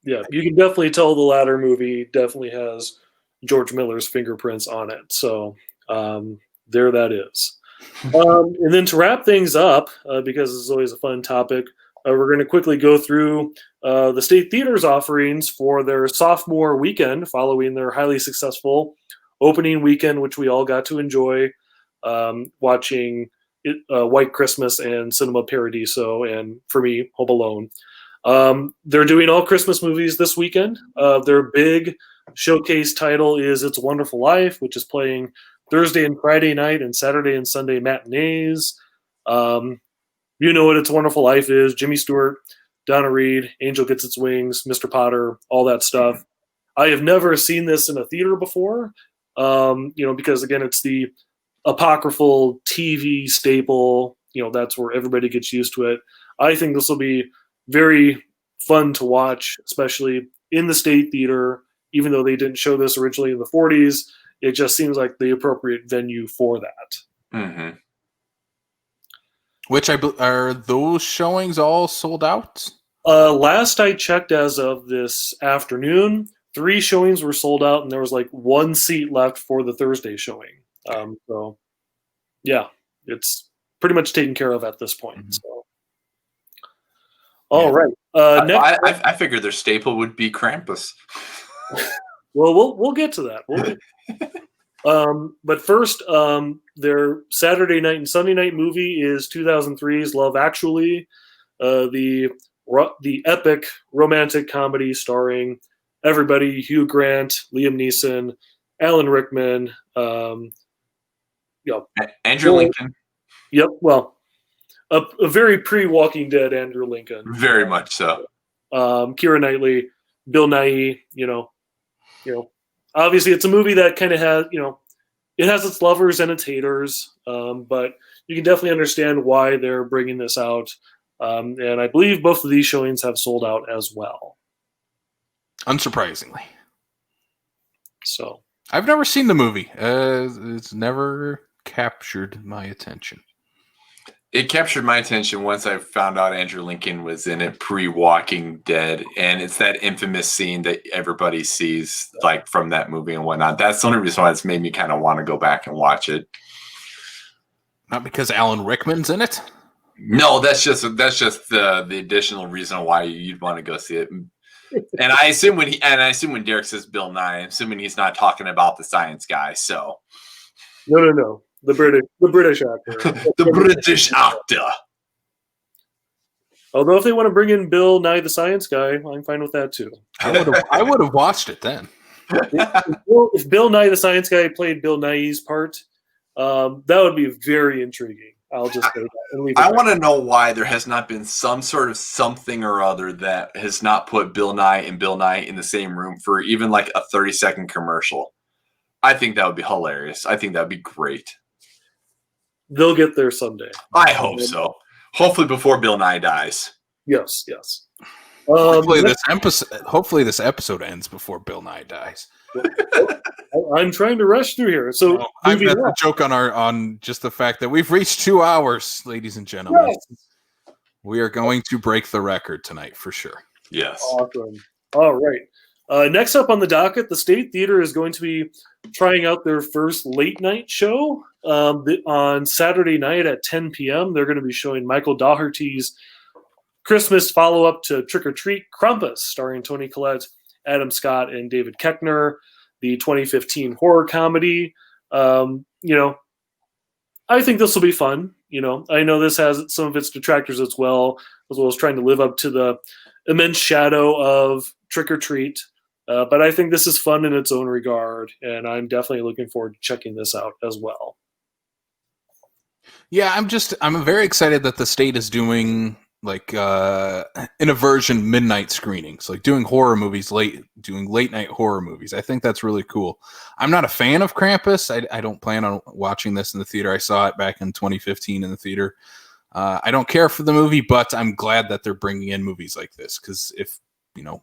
Yeah, you can definitely tell the latter movie definitely has George Miller's fingerprints on it. So there that is. And then to wrap things up, because this is always a fun topic, we're going to quickly go through the State Theater's offerings for their sophomore weekend following their highly successful opening weekend, which we all got to enjoy watching White Christmas and Cinema Paradiso, and for me, Home Alone. They're doing all Christmas movies this weekend. Their big showcase title is It's a Wonderful Life, which is playing Thursday and Friday night and Saturday and Sunday matinees. You know what It's a Wonderful Life is. Jimmy Stewart, Donna Reed, Angel Gets Its Wings, Mr. Potter, all that stuff. I have never seen this in a theater before, because, again, it's the apocryphal TV staple. That's where everybody gets used to it. I think this will be very fun to watch, especially in the State Theater, even though they didn't show this originally in the 40s. It just seems like the appropriate venue for that. Mm-hmm. Which are those showings all sold out? Last I checked, as of this afternoon, 3 showings were sold out, and there was like 1 seat left for the Thursday showing. So, yeah, it's pretty much taken care of at this point. Mm-hmm. So, all right. Next, I figured their staple would be Krampus. Well, we'll get to that. But first, their Saturday night and Sunday night movie is 2003's Love Actually. The the epic romantic comedy starring everybody: Hugh Grant, Liam Neeson, Alan Rickman, Andrew Lincoln. Yep. Well, a very pre-Walking Dead Andrew Lincoln. Very much so. Keira Knightley, Bill Nighy. Obviously it's a movie that kind of has, it has its lovers and its haters, but you can definitely understand why they're bringing this out. And I believe both of these showings have sold out as well. Unsurprisingly. So I've never seen the movie. It's never captured my attention. It captured my attention once I found out Andrew Lincoln was in it pre-Walking Dead, and it's that infamous scene that everybody sees, like from that movie and whatnot. That's the only reason why it's made me kind of want to go back and watch it. Not because Alan Rickman's in it? No, that's just the additional reason why you'd want to go see it. And I assume when Derek says Bill Nye, I'm assuming he's not talking about the science guy. So no. The British actor. The British actor. Although if they want to bring in Bill Nye the Science Guy, I'm fine with that too. I would have watched it then. If Bill Nye the Science Guy played Bill Nye's part, that would be very intriguing. I'll just say that. And leave it I there. want to know why there has not been some sort of something or other that has not put Bill Nye and Bill Nye in the same room for even like a 30-second commercial. I think that would be hilarious. I think that would be great. They'll get there someday. I hope so. Hopefully before Bill Nye dies. Yes. Hopefully this episode ends before Bill Nye dies. I'm trying to rush through here. So I've got a joke on just the fact that we've reached 2 hours, ladies and gentlemen. Yes. We are going to break the record tonight for sure. Yes. Awesome. All right. Next up on the docket, the State Theater is going to be trying out their first late night show on Saturday night at 10 p.m. They're going to be showing Michael Dougherty's Christmas follow-up to Trick or Treat, Krampus, starring Toni Collette, Adam Scott, and David Koechner, the 2015 horror comedy. I think this will be fun. I know this has some of its detractors as well as trying to live up to the immense shadow of Trick or Treat. But I think this is fun in its own regard, and I'm definitely looking forward to checking this out as well. Yeah, I'm very excited that the state is doing like in a version midnight screenings, like doing late night horror movies. I think that's really cool. I'm not a fan of Krampus. I don't plan on watching this in the theater. I saw it back in 2015 in the theater. I don't care for the movie, but I'm glad that they're bringing in movies like this, because if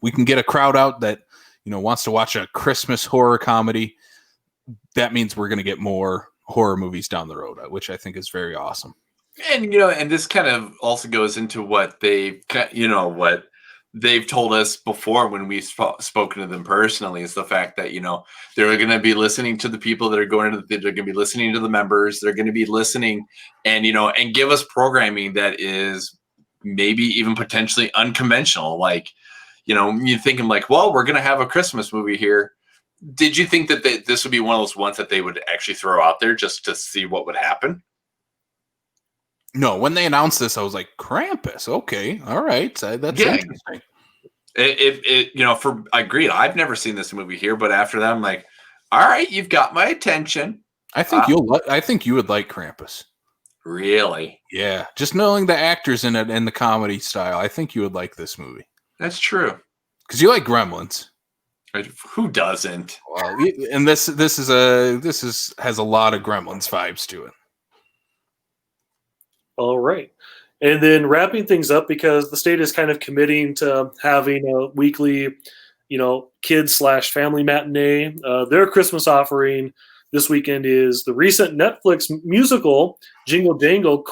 we can get a crowd out that wants to watch a Christmas horror comedy, that means we're going to get more horror movies down the road, which I think is very awesome. And and this kind of also goes into what they've told us before when we've spoken to them personally, is the fact that they're going to be listening to the people that are going to they're going to be listening to the members. They're going to be listening and and give us programming that is maybe even potentially unconventional. Like you're thinking like, well, we're going to have a Christmas movie here. Did you think that this would be one of those ones that they would actually throw out there just to see what would happen? No, when they announced this, I was like, Krampus. Okay, all right, that's interesting. I agreed. I've never seen this movie here, but after that, I'm like, all right, you've got my attention. I think I think you would like Krampus. Really? Yeah, just knowing the actors in it and the comedy style, I think you would like this movie. That's true. Because you like Gremlins. Who doesn't? Well, and this has a lot of Gremlins vibes to it. All right. And then wrapping things up, because the state is kind of committing to having a weekly, kids/family matinee. Their Christmas offering this weekend is the recent Netflix musical Jingle Jangle: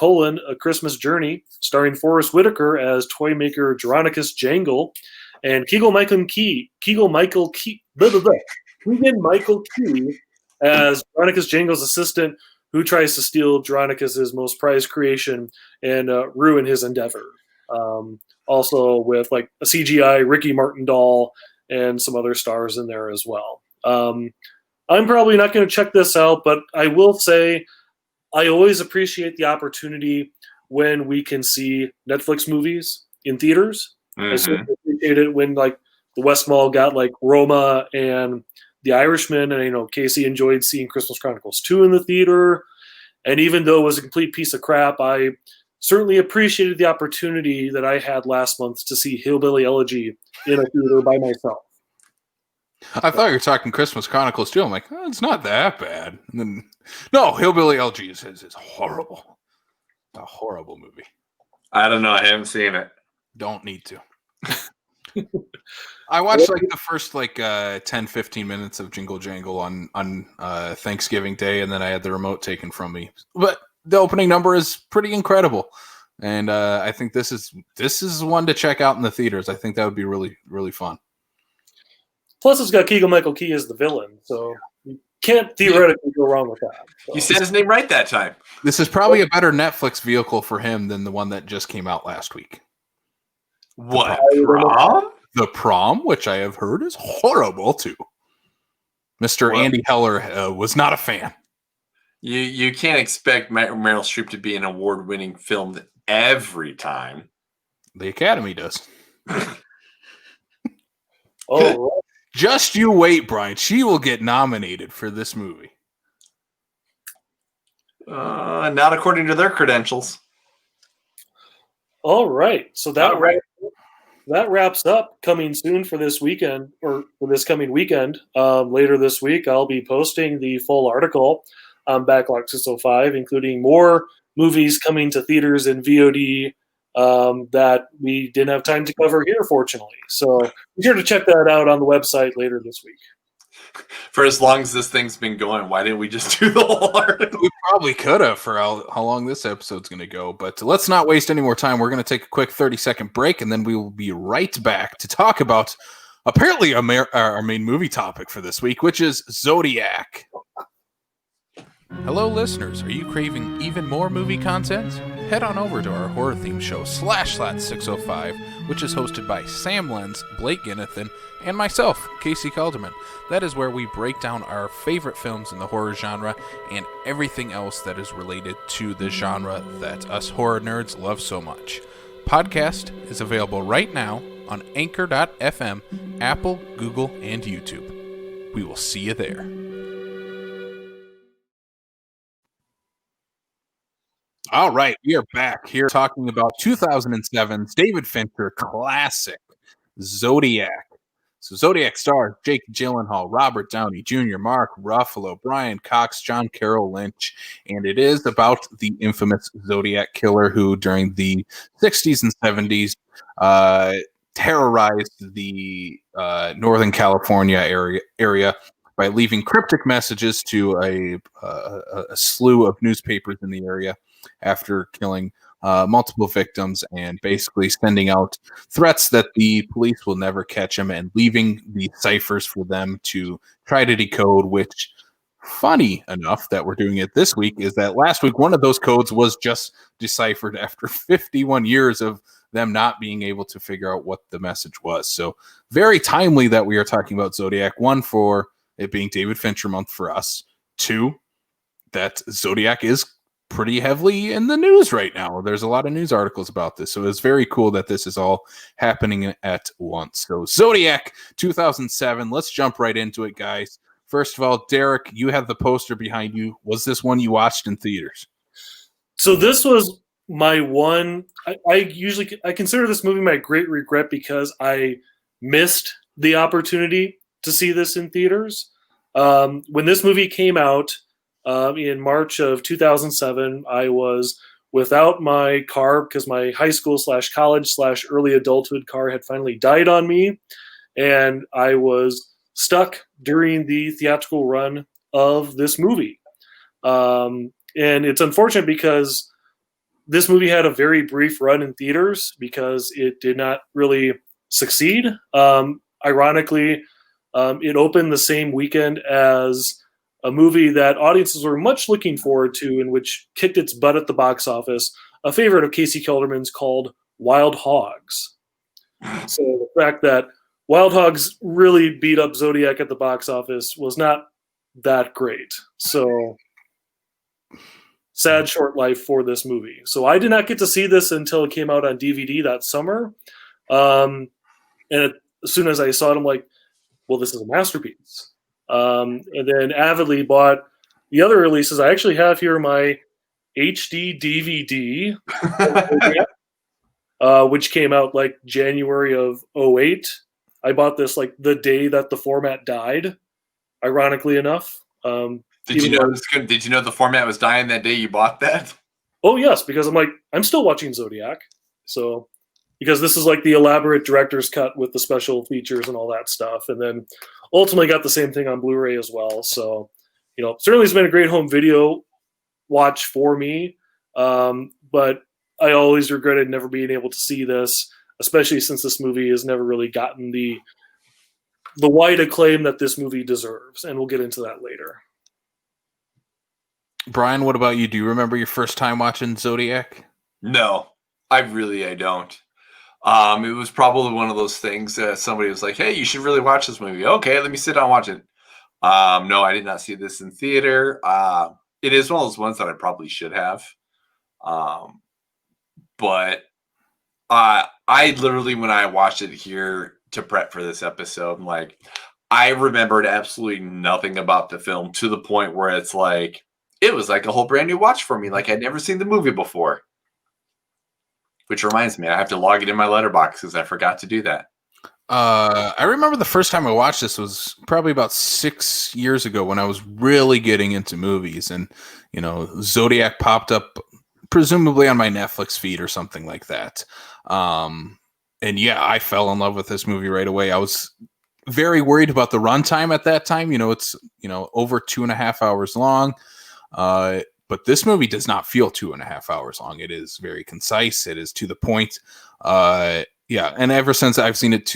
A Christmas Journey, starring Forrest Whitaker as toy maker Jeronicus Jangle, and Keegan-Michael Key as Jeronicus Jangle's assistant, who tries to steal Jeronicus's most prized creation and ruin his endeavor. Also with like a CGI Ricky Martin doll and some other stars in there as well. I'm probably not going to check this out, but I will say I always appreciate the opportunity when we can see Netflix movies in theaters. I certainly appreciate it when like the West Mall got like Roma and The Irishman, and Casey enjoyed seeing Christmas Chronicles 2 in the theater. And even though it was a complete piece of crap, I certainly appreciated the opportunity that I had last month to see Hillbilly Elegy in a theater by myself. I thought you were talking Christmas Chronicles too. I'm like, oh, it's not that bad. And then, no, Hillbilly Elegy is horrible. A horrible movie. I don't know. I haven't seen it. Don't need to. I watched like the first 10, 15 minutes of Jingle Jangle on Thanksgiving Day, and then I had the remote taken from me. But the opening number is pretty incredible. And I think this is one to check out in the theaters. I think that would be really, really fun. Plus, it's got Keegan-Michael Key as the villain, so you can't theoretically go wrong with that. So. You said his name right that time. This is probably a better Netflix vehicle for him than the one that just came out last week. What? Prom? The Prom, which I have heard is horrible too. Mr. Well, Andy Heller was not a fan. You can't expect Meryl Streep to be an award-winning film every time. The Academy does. Oh, just you wait, Brian. She will get nominated for this movie. Not according to their credentials. all right. So that wraps up coming soon for this weekend, or for this coming weekend. Later this week, I'll be posting the full article on Backlog 605, including more movies coming to theaters and VOD that we didn't have time to cover here, fortunately. So be sure to check that out on the website later this week. For as long as this thing's been going, why didn't we just do the whole article? We probably could have for how long this episode's going to go, but let's not waste any more time. We're going to take a quick 30-second break, and then we will be right back to talk about apparently our main movie topic for this week, which is Zodiac. Hello, listeners. Are you craving even more movie content? Head on over to our horror theme show, Slashlat 605, which is hosted by Sam Lenz, Blake Ginnathan, and myself, Casey Calderman. That is where we break down our favorite films in the horror genre and everything else that is related to the genre that us horror nerds love so much. Podcast is available right now on Anchor.fm, Apple, Google, and YouTube. We will see you there. All right, we are back here talking about 2007's David Fincher classic, Zodiac. So Zodiac stars Jake Gyllenhaal, Robert Downey Jr., Mark Ruffalo, Brian Cox, John Carroll Lynch, and it is about the infamous Zodiac killer who, during the 60s and 70s, terrorized the Northern California area by leaving cryptic messages to a slew of newspapers in the area after killing multiple victims and basically sending out threats that the police will never catch him and leaving the ciphers for them to try to decode, which, funny enough that we're doing it this week, is that last week one of those codes was just deciphered after 51 years of them not being able to figure out what the message was. So very timely that we are talking about Zodiac. One, for it being David Fincher month for us. Two, that Zodiac is pretty heavily in the news right now. There's a lot of news articles about this, so it's very cool that this is all happening at once. So Zodiac 2007, let's jump right into it, guys. First of all, Derek, you have the poster behind you. Was this one you watched in theaters? So this was my one. I consider this movie my great regret because I missed the opportunity to see this in theaters. When this movie came out, in March of 2007, I was without my car because my high school / college / early adulthood car had finally died on me. And I was stuck during the theatrical run of this movie. And it's unfortunate because this movie had a very brief run in theaters because it did not really succeed. Ironically, it opened the same weekend as a movie that audiences were much looking forward to and which kicked its butt at the box office, a favorite of Casey Kelderman's called Wild Hogs. So the fact that Wild Hogs really beat up Zodiac at the box office was not that great. So sad short life for this movie. So I did not get to see this until it came out on DVD that summer. And as soon as I saw it, I'm like, well, this is a masterpiece. And then avidly bought the other releases. I actually have here my HD DVD, which came out like January of 2008. I bought this like the day that the format died, ironically enough. Did you know the format was dying that day you bought that? Oh, yes, because I'm still watching Zodiac. So, because this is like the elaborate director's cut with the special features and all that stuff. And then ultimately got the same thing on Blu-ray as well. So, certainly it's been a great home video watch for me. But I always regretted never being able to see this, especially since this movie has never really gotten the wide acclaim that this movie deserves. And we'll get into that later. Brian, what about you? Do you remember your first time watching Zodiac? No, I don't. It was probably one of those things that somebody was like, hey, you should really watch this movie. Okay, let me sit down and watch it. No, I did not see this in theater. It is one of those ones that I probably should have. But I literally, when I watched it here to prep for this episode, I remembered absolutely nothing about the film, to the point where it's like, it was like a whole brand new watch for me. Like I'd never seen the movie before. Which reminds me, I have to log it in my Letterboxd because I forgot to do that. I remember the first time I watched this was probably about 6 years ago when I was really getting into movies, and Zodiac popped up presumably on my Netflix feed or something like that. And yeah, I fell in love with this movie right away. I was very worried about the runtime at that time. It's over 2.5 hours long. But this movie does not feel 2.5 hours long. It is very concise. It is to the point. Yeah. And ever since I've seen it,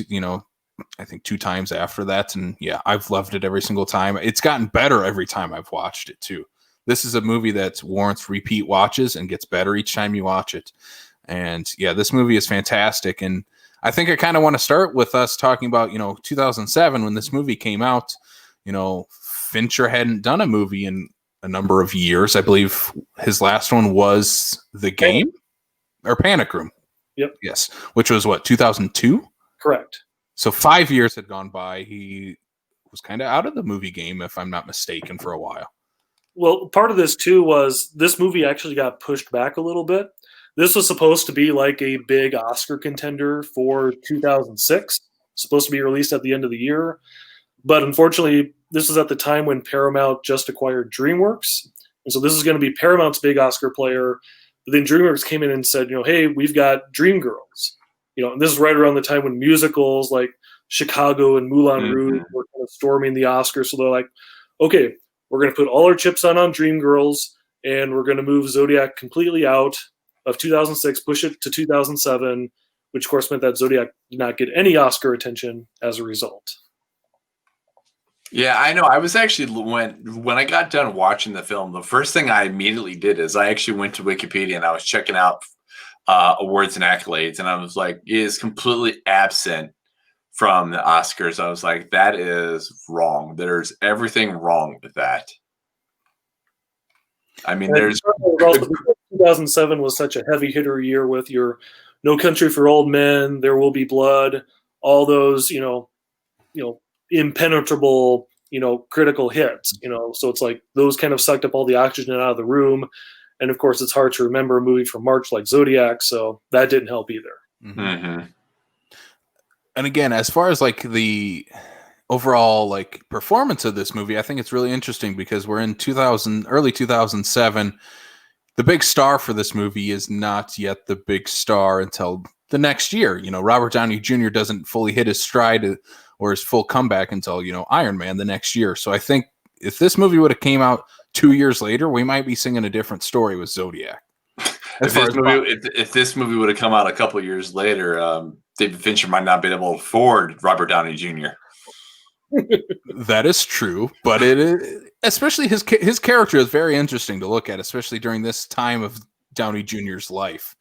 I think 2 times after that. And yeah, I've loved it every single time. It's gotten better every time I've watched it too. This is a movie that warrants repeat watches and gets better each time you watch it. And yeah, this movie is fantastic. And I think I kind of want to start with us talking about, 2007 when this movie came out. Fincher hadn't done a movie in a number of years. I believe his last one was The Game or Panic Room. Yep. Yes. Which was what, 2002? Correct. So 5 years had gone by. He was kind of out of the movie game, if I'm not mistaken, for a while. Well, part of this too was this movie actually got pushed back a little bit. This was supposed to be like a big Oscar contender for 2006, supposed to be released at the end of the year. But unfortunately, this was at the time when Paramount just acquired DreamWorks. And so this is going to be Paramount's big Oscar player. But then DreamWorks came in and said, hey, we've got Dreamgirls. And this is right around the time when musicals like Chicago and Moulin Rouge were kind of storming the Oscars. So they're like, okay, we're going to put all our chips on Dreamgirls, and we're going to move Zodiac completely out of 2006, push it to 2007, which of course meant that Zodiac did not get any Oscar attention as a result. Yeah, I know. I was actually, when I got done watching the film, the first thing I immediately did is I actually went to Wikipedia and I was checking out awards and accolades, and I was like, it is completely absent from the Oscars. I was like, that is wrong. There's everything wrong with that. I mean, there's 2007 was such a heavy hitter year with your No Country for Old Men, There Will Be Blood, all those, impenetrable, critical hits, so it's like those kind of sucked up all the oxygen out of the room. And of course, it's hard to remember a movie from March like Zodiac, so that didn't help either. Mm-hmm. And again, as far as like the overall like performance of this movie, I think it's really interesting because we're in early 2007. The big star for this movie is not yet the big star until the next year. Robert Downey Jr. doesn't fully hit his stride or his full comeback until, Iron Man the next year. So I think if this movie would have came out 2 years later, we might be singing a different story with Zodiac. If this movie would have come out a couple of years later, David Fincher might not be able to afford Robert Downey Jr. That is true, but it is, especially his character is very interesting to look at, especially during this time of Downey Jr.'s life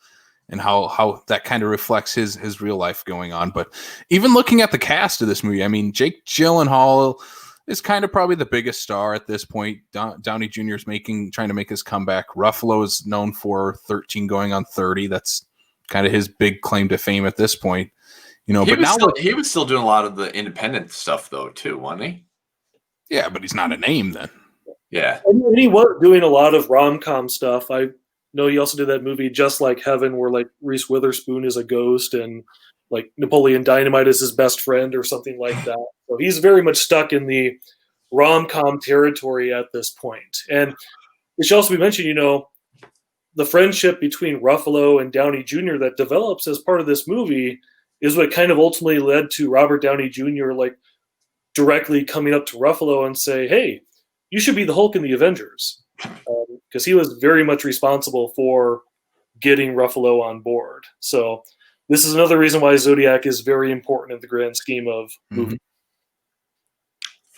and how that kind of reflects his real life going on. But even looking at the cast of this movie, I mean, Jake Gyllenhaal is kind of probably the biggest star at this point. Downey Jr. is trying to make his comeback. Ruffalo is known for 13 going on 30. That's kind of his big claim to fame at this point. He was still doing a lot of the independent stuff though too, wasn't he? Yeah, but he's not a name then. Yeah, and he was doing a lot of rom-com stuff. I know he also did that movie Just Like Heaven, where like Reese Witherspoon is a ghost and like Napoleon Dynamite is his best friend or something like that. So he's very much stuck in the rom-com territory at this point. And it should also be mentioned, the friendship between Ruffalo and Downey Jr. that develops as part of this movie is what kind of ultimately led to Robert Downey Jr. like directly coming up to Ruffalo and say, hey, you should be the Hulk in the Avengers. Because he was very much responsible for getting Ruffalo on board. So this is another reason why Zodiac is very important in the grand scheme of movies.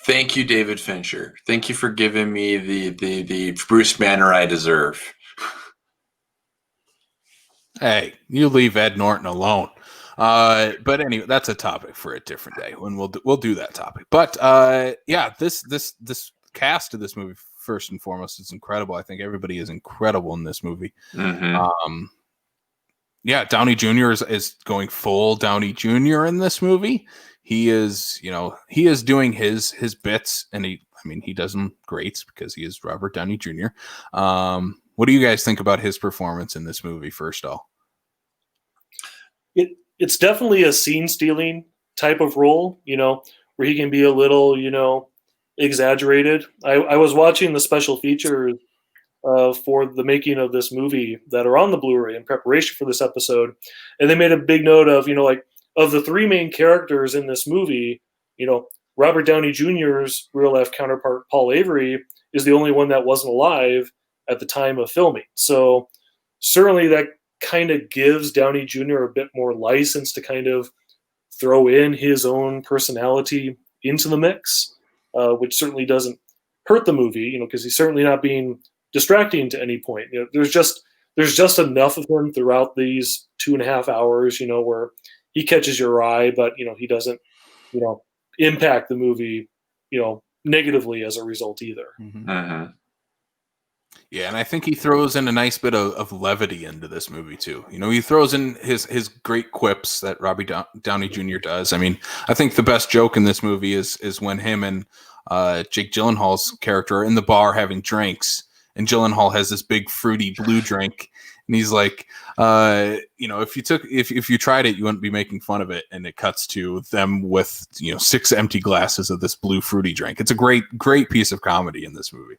Thank you, David Fincher. Thank you for giving me the Bruce Banner I deserve. Hey, you leave Ed Norton alone. But anyway, that's a topic for a different day when we'll do that topic. But this cast of this movie, first and foremost, is incredible. I think everybody is incredible in this movie. Mm-hmm. Downey Jr. is going full Downey Jr. in this movie. He is doing his bits, and he does them great because he is Robert Downey Jr. What do you guys think about his performance in this movie, first off? It's definitely a scene-stealing type of role, where he can be a little, exaggerated. I was watching the special features for the making of this movie that are on the Blu-ray in preparation for this episode, and they made a big note of, of the three main characters in this movie, Robert Downey Jr.'s real-life counterpart, Paul Avery, is the only one that wasn't alive at the time of filming. So certainly that kind of gives Downey Jr. a bit more license to kind of throw in his own personality into the mix, which certainly doesn't hurt the movie, because he's certainly not being distracting to any point. There's just enough of him throughout these 2.5 hours, where he catches your eye, but he doesn't, impact the movie, negatively as a result either. Mm-hmm. Uh-huh. Yeah, and I think he throws in a nice bit of levity into this movie too. He throws in his great quips that Robbie Downey Jr. does. I mean, I think the best joke in this movie is when him and Jake Gyllenhaal's character are in the bar having drinks, and Gyllenhaal has this big fruity blue drink, and he's like, if you tried it, you wouldn't be making fun of it. And it cuts to them with 6 empty glasses of this blue fruity drink. It's a great piece of comedy in this movie.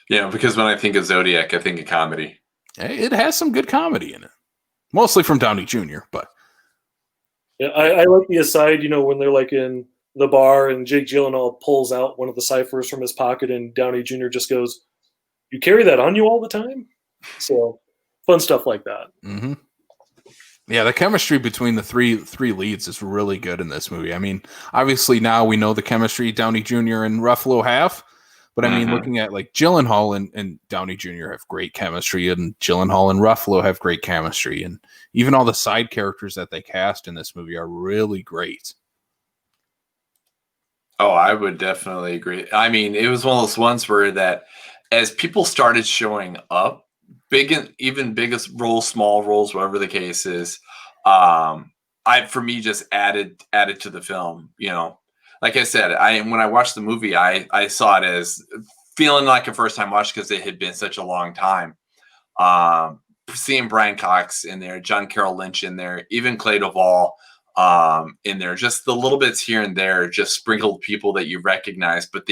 Yeah, because when I think of Zodiac, I think of comedy. It has some good comedy in it, mostly from Downey Jr. But yeah, I like the aside, when they're like in the bar and Jake Gyllenhaal pulls out one of the ciphers from his pocket, and Downey Jr. just goes, "You carry that on you all the time?" So fun stuff like that. Mm-hmm. Yeah, the chemistry between the three leads is really good in this movie. I mean, obviously now we know the chemistry Downey Jr. and Ruffalo have. But I mean, looking at like Gyllenhaal and Downey Jr. have great chemistry, and Gyllenhaal and Ruffalo have great chemistry, and even all the side characters that they cast in this movie are really great. Oh, I would definitely agree. I mean, it was one of those ones where that as people started showing up, biggest roles, small roles, whatever the case is, for me just added to the film, Like I said, when I watched the movie, I saw it as feeling like a first time watch because it had been such a long time. Seeing Brian Cox in there, John Carroll Lynch in there, even Clay Duvall in there, just the little bits here and there, just sprinkled people that you recognize, but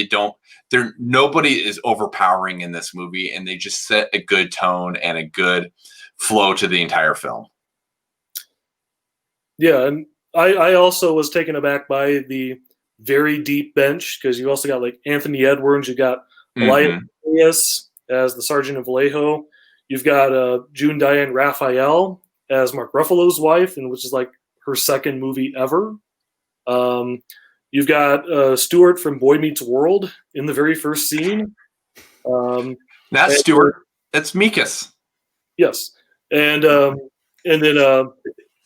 nobody is overpowering in this movie, and they just set a good tone and a good flow to the entire film. Yeah, and I also was taken aback by the very deep bench, because you also got like Anthony Edwards, you got Elias as the Sergeant of Vallejo, you've got June Diane Raphael as Mark Ruffalo's wife, and which is like her second movie ever. You've got Stewart from Boy Meets World in the very first scene. Not Stewart, it's Mikas. Yes, and then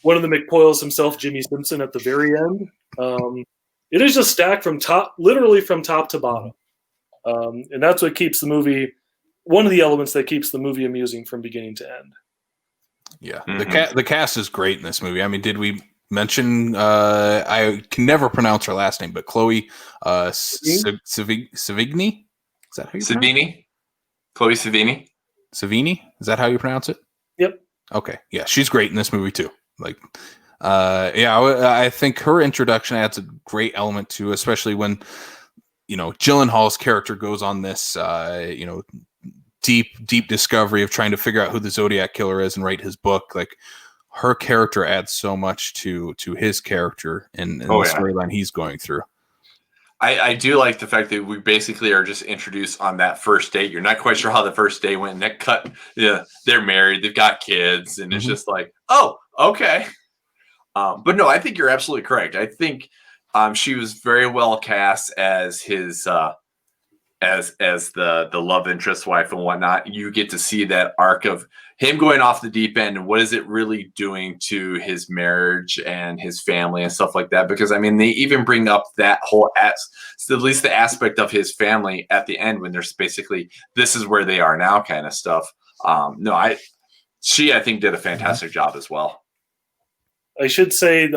one of the McPoyles himself, Jimmy Simpson, at the very end. It is just stacked literally from top to bottom. And that's what keeps the movie, one of the elements that keeps the movie amusing from beginning to end. Yeah, the cast is great in this movie. I mean, did we mention? I can never pronounce her last name, but Chloe Savigny. Is that how you pronounce it? Savini? Chloe Savini? Savini? Is that how you pronounce it? Yep. Okay. Yeah, she's great in this movie too. Like, I think her introduction adds a great element to, especially when, Gyllenhaal's character goes on this, deep discovery of trying to figure out who the Zodiac killer is and write his book. Like, her character adds so much to his character and the storyline he's going through. I do like the fact that we basically are just introduced on that first date. You're not quite sure how the first day went. And that cut, they're married, they've got kids, and it's just like, oh, okay. But no, I think you're absolutely correct. I think she was very well cast as his as the love interest wife and whatnot. You get to see that arc of him going off the deep end and what is it really doing to his marriage and his family and stuff like that. Because I mean, they even bring up that whole at least the aspect of his family at the end when there's basically this is where they are now kind of stuff. I think did a fantastic job as well. I should say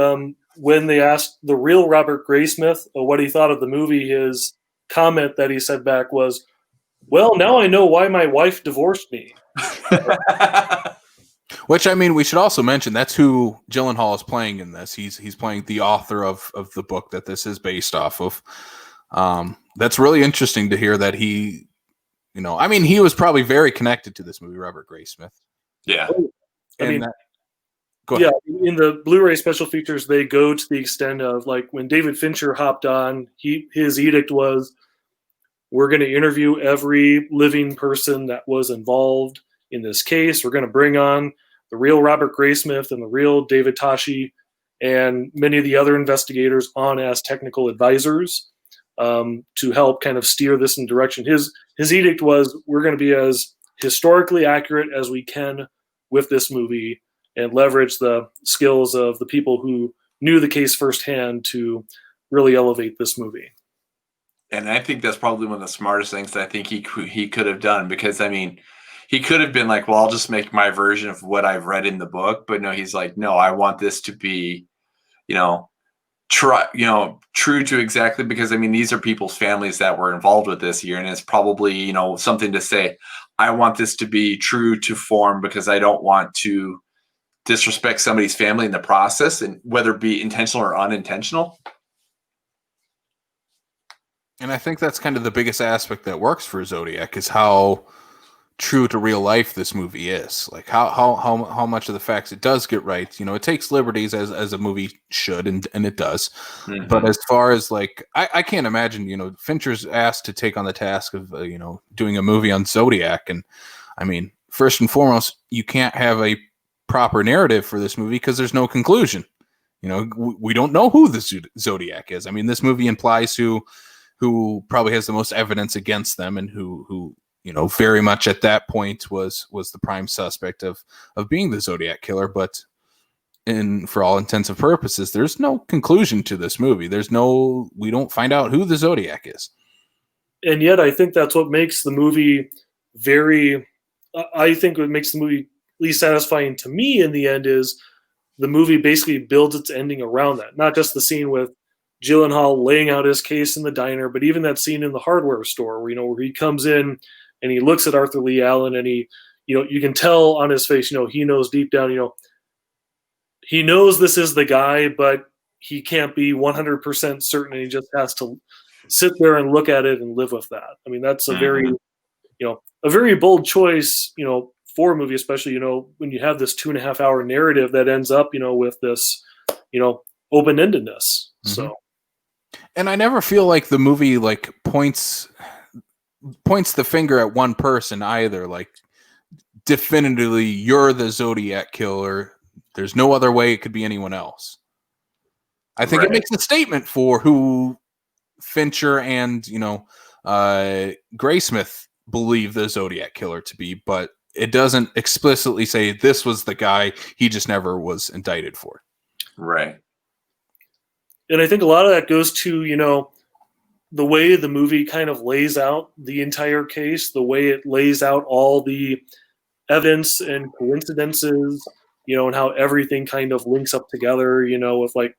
when they asked the real Robert Graysmith what he thought of the movie, his comment that he said back was, "Well, now I know why my wife divorced me." Which, I mean, we should also mention that's who Gyllenhaal is playing in this. He's playing the author of the book that this is based off of. That's really interesting to hear that he was probably very connected to this movie, Robert Graysmith. Yeah. Go ahead. Yeah, in the Blu-ray special features, they go to the extent of, like, when David Fincher hopped on, his edict was, we're going to interview every living person that was involved in this case. We're going to bring on the real Robert Graysmith and the real David Tashi and many of the other investigators on as technical advisors to help kind of steer this in direction. His edict was, we're going to be as historically accurate as we can with this movie and leverage the skills of the people who knew the case firsthand to really elevate this movie. And I think that's probably one of the smartest things that I think he could have done, because, I mean, he could have been like, well, I'll just make my version of what I've read in the book. But no, he's like, no, I want this to be, true to exactly, because, I mean, these are people's families that were involved with this year. And it's probably, something to say, I want this to be true to form because I don't want to disrespect somebody's family in the process, and whether it be intentional or unintentional. And I think that's kind of the biggest aspect that works for Zodiac is how true to real life this movie is. Like how much of the facts it does get right. It takes liberties as a movie should, and it does. Mm-hmm. But as far as like, I can't imagine, Fincher's asked to take on the task of, doing a movie on Zodiac. And I mean, first and foremost, you can't have a proper narrative for this movie because there's no conclusion. We don't know who the Zodiac is. I mean, this movie implies who probably has the most evidence against them and who very much at that point was the prime suspect of being the Zodiac killer. But for all intents and purposes, there's no conclusion to this movie. We don't find out who the Zodiac is. And yet I think that's what makes the movie what makes the movie least satisfying to me in the end is the movie basically builds its ending around that. Not just the scene with Gyllenhaal laying out his case in the diner, but even that scene in the hardware store where he comes in and he looks at Arthur Lee Allen and he, you can tell on his face, he knows deep down, he knows this is the guy, but he can't be 100% certain. And he just has to sit there and look at it and live with that. I mean, that's a very bold choice, for a movie, especially, when you have this 2.5 hour narrative that ends up, with this, open-endedness. Mm-hmm. So. And I never feel like the movie like points the finger at one person either. Like, definitively, you're the Zodiac killer. There's no other way it could be anyone else. I think It makes a statement for who Fincher and Graysmith believe the Zodiac killer to be, but it doesn't explicitly say this was the guy. He just never was indicted for it. Right. And I think a lot of that goes to, the way the movie kind of lays out the entire case, the way it lays out all the evidence and coincidences and how everything kind of links up together, with like,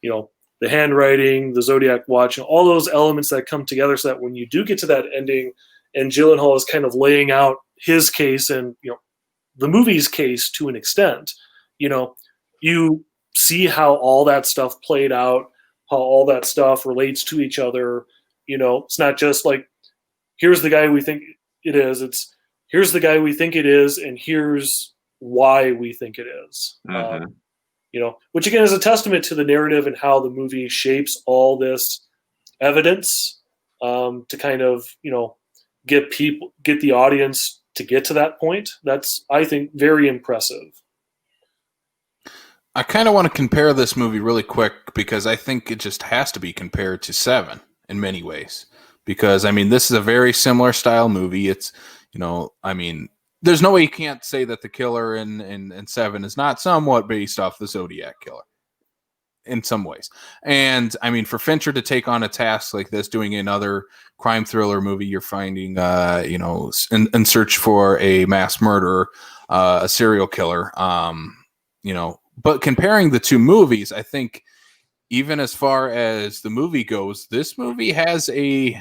the handwriting, the Zodiac watch, and all those elements that come together so that when you do get to that ending and Gyllenhaal is kind of laying out his case and, the movie's case to an extent, you see how all that stuff played out, how all that stuff relates to each other. It's not just like, here's the guy we think it is. It's here's the guy we think it is, and here's why we think it is. Which again is a testament to the narrative and how the movie shapes all this evidence to kind of, get the audience to get to that point. That's, I think, very impressive. I kind of want to compare this movie really quick because I think it just has to be compared to Seven in many ways. Because, this is a very similar style movie. It's, there's no way you can't say that the killer in Seven is not somewhat based off the Zodiac killer in some ways. And, for Fincher to take on a task like this, doing another crime thriller movie, you're finding, in search for a mass murderer, a serial killer, But comparing the two movies, I think even as far as the movie goes, this movie has a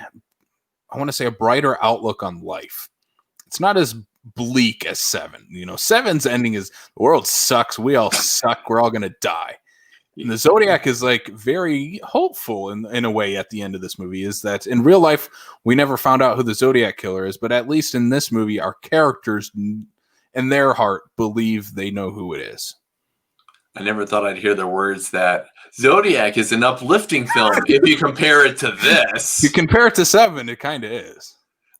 brighter outlook on life. It's not as bleak as Seven. Seven's ending is the world sucks. We all suck. We're all going to die. And the Zodiac is like very hopeful in a way at the end of this movie, is that in real life, we never found out who the Zodiac killer is, but at least in this movie, our characters in their heart believe they know who it is. I never thought I'd hear the words that Zodiac is an uplifting film if you compare it to this. You compare it to Seven, it kind of is.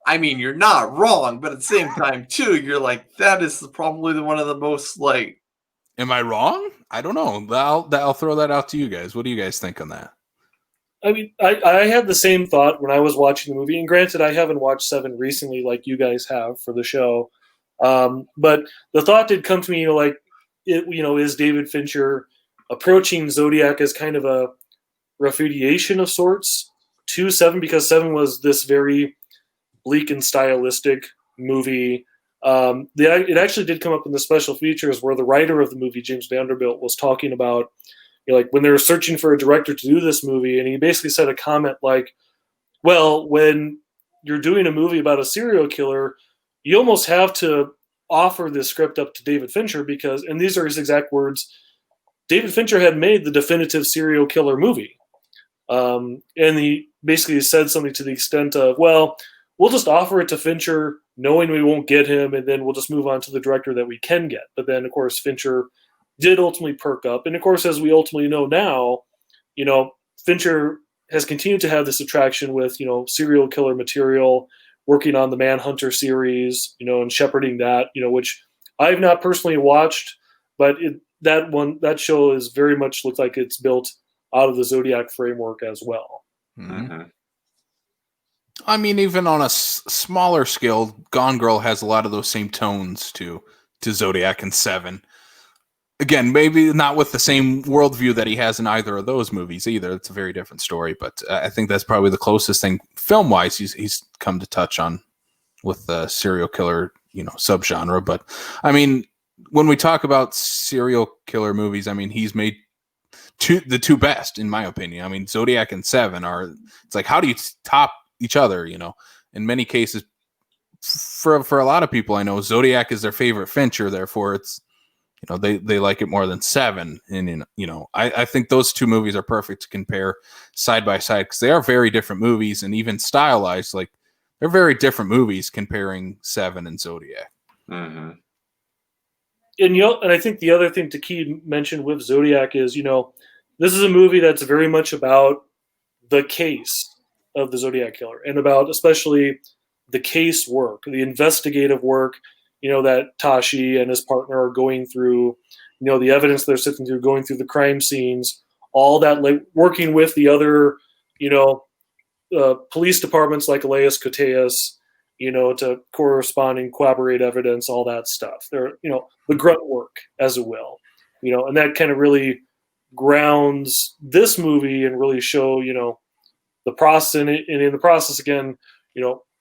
You're not wrong, but at the same time, too, you're like, that is probably one of the most, like... Am I wrong? I don't know. I'll throw that out to you guys. What do you guys think on that? I had the same thought when I was watching the movie, and granted, I haven't watched Seven recently like you guys have for the show, but the thought did come to me, is David Fincher approaching Zodiac as kind of a refutation of sorts to Seven, because Seven was this very bleak and stylistic movie. It actually did come up in the special features where the writer of the movie, James Vanderbilt, was talking about, when they were searching for a director to do this movie, and he basically said a comment like, well, when you're doing a movie about a serial killer, you almost have to offer this script up to David Fincher because, and these are his exact words, David Fincher had made the definitive serial killer movie. And he basically said something to the extent of, well, we'll just offer it to Fincher knowing we won't get him, and then we'll just move on to the director that we can get. But then, of course, Fincher did ultimately perk up. And, of course, as we ultimately know now, Fincher has continued to have this attraction with, serial killer material, working on the Manhunter series, and shepherding that, which I've not personally watched, but that show is very much looks like it's built out of the Zodiac framework as well. Mm-hmm. Even on a smaller scale, Gone Girl has a lot of those same tones to Zodiac and Seven. Again, maybe not with the same worldview that he has in either of those movies either. It's a very different story, but I think that's probably the closest thing film-wise he's come to touch on with the serial killer, subgenre. But when we talk about serial killer movies, he's made the two best, in my opinion. Zodiac and Seven it's like, how do you top each other? In many cases, for a lot of people I know, Zodiac is their favorite Fincher, therefore it's, they like it more than Seven. And, I think those two movies are perfect to compare side by side because they are very different movies, and even stylized, like they're very different movies comparing Seven and Zodiac. Mm-hmm. And I think the other thing to key mention with Zodiac is, this is a movie that's very much about the case of the Zodiac killer and about especially the case work, the investigative work, that Tashi and his partner are going through, the evidence they're sifting through, going through the crime scenes, all that, like working with the other, police departments like Elias Koteas, to correspond and corroborate evidence, all that stuff. They're, the grunt work, as it will, and that kind of really grounds this movie and really show, the process in it. And in the process, again,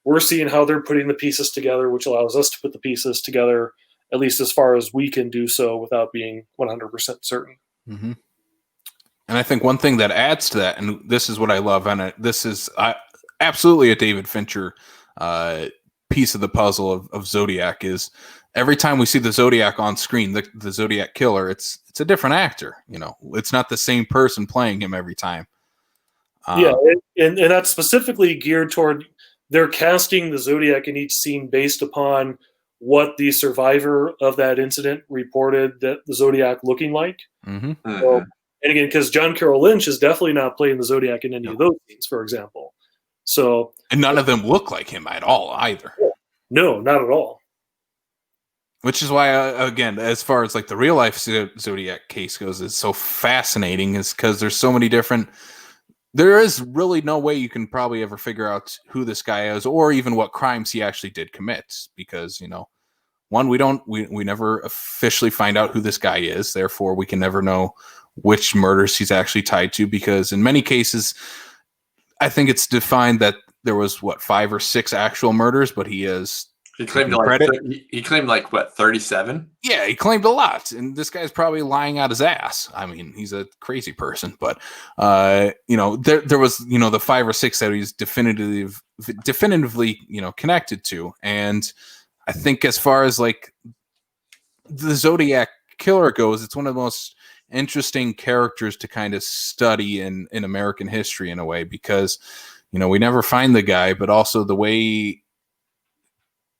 we're seeing how they're putting the pieces together, which allows us to put the pieces together at least as far as we can do so without being 100% certain. Mm-hmm. And I think one thing that adds to that, and this is what I love, and this is absolutely a David Fincher piece of the puzzle of Zodiac, is every time we see the Zodiac on screen, the Zodiac killer, it's a different actor. It's not the same person playing him every time. Yeah, and that's specifically geared toward they're casting the Zodiac in each scene based upon what the survivor of that incident reported that the Zodiac looking like. Mm-hmm. So, and again, because John Carroll Lynch is definitely not playing the Zodiac in any of those scenes, for example. So, and none of them look like him at all either. No, not at all. Which is why, again, as far as like the real life Zodiac case goes, is so fascinating, is because there's so many different. There is really no way you can probably ever figure out who this guy is, or even what crimes he actually did commit, because one, we never officially find out who this guy is. Therefore, we can never know which murders he's actually tied to, because in many cases, I think it's defined that there was 5 or 6 actual murders, but he claimed like what, 37? Yeah, he claimed a lot, and this guy's probably lying out his ass. I mean, he's a crazy person, but there was the 5 or 6 that he's definitively connected to, and I think as far as like the Zodiac killer goes, it's one of the most interesting characters to kind of study in American history in a way, because we never find the guy, but also the way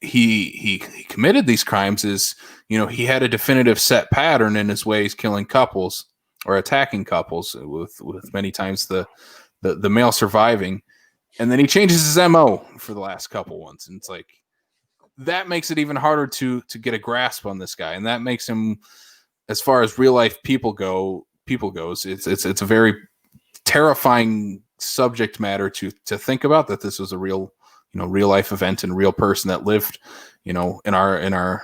he committed these crimes is, he had a definitive set pattern in his ways, killing couples or attacking couples, with many times the male surviving, and then he changes his MO for the last couple ones, and it's like that makes it even harder to get a grasp on this guy, and that makes him, as far as real life people goes, it's a very terrifying subject matter to think about, that this was a real life event and real person that lived, in our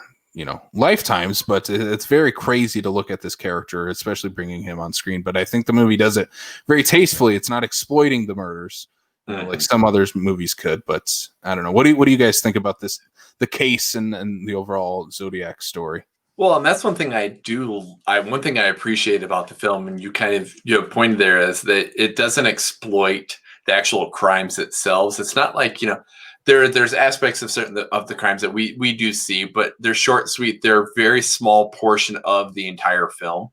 lifetimes. But it's very crazy to look at this character, especially bringing him on screen. But I think the movie does it very tastefully. It's not exploiting the murders like some other movies could. But I don't know. What do you guys think about this, the case and the overall Zodiac story? Well, and that's one thing one thing I appreciate about the film, and you kind of pointed there, is that it doesn't exploit the actual crimes itself. It's not like, there's aspects of certain of the crimes that we do see, but they're short, sweet. They're a very small portion of the entire film.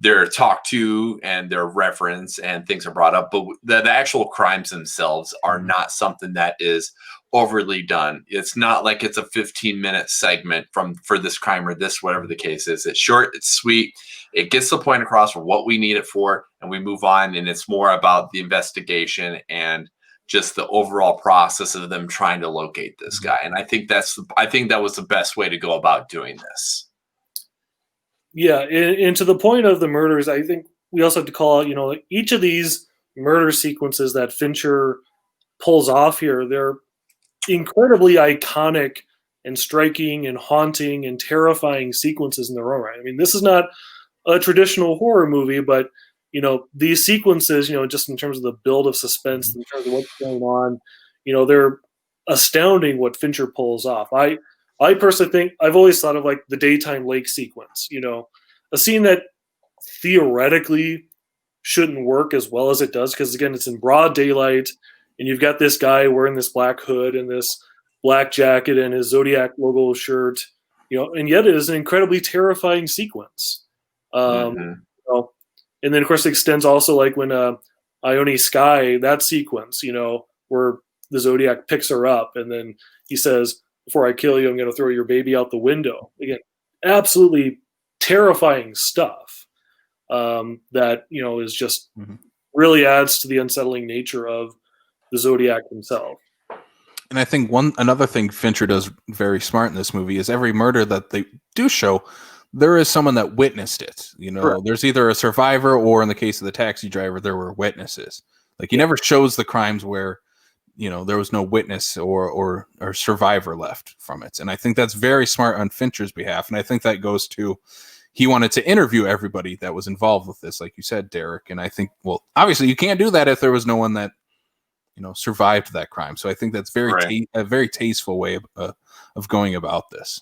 They're talked to and they're referenced and things are brought up, but the actual crimes themselves are not something that is overly done. It's not like it's a 15-minute segment for this crime or this, whatever the case is. It's short, it's sweet, it gets the point across for what we need it for, and we move on. And it's more about the investigation and just the overall process of them trying to locate this guy. And I think that was the best way to go about doing this. Yeah, and to the point of the murders, I think we also have to call out, each of these murder sequences that Fincher pulls off here, they're incredibly iconic and striking and haunting and terrifying sequences in their own right. I mean, this is not a traditional horror movie, but these sequences, just in terms of the build of suspense, in terms of what's going on, they're astounding what Fincher pulls off. I personally think, I've always thought of like the daytime lake sequence, a scene that theoretically shouldn't work as well as it does, because again, it's in broad daylight, and you've got this guy wearing this black hood and this black jacket and his Zodiac logo shirt, and yet it is an incredibly terrifying sequence. And then of course it extends also like when Ione Skye, that sequence, where the Zodiac picks her up and then he says, "Before I kill you, I'm going to throw your baby out the window." Again, absolutely terrifying stuff that, is just really adds to the unsettling nature of the Zodiac himself. And I think another thing Fincher does very smart in this movie is every murder that they do show, there is someone that witnessed it. Correct. There's either a survivor, or in the case of the taxi driver, there were witnesses. Like he never shows the crimes where, there was no witness or survivor left from it. And I think that's very smart on Fincher's behalf. And I think that goes to, he wanted to interview everybody that was involved with this, like you said, Derek. And I think, well, obviously you can't do that if there was no one that, survived that crime. So I think that's a very tasteful way of going about this.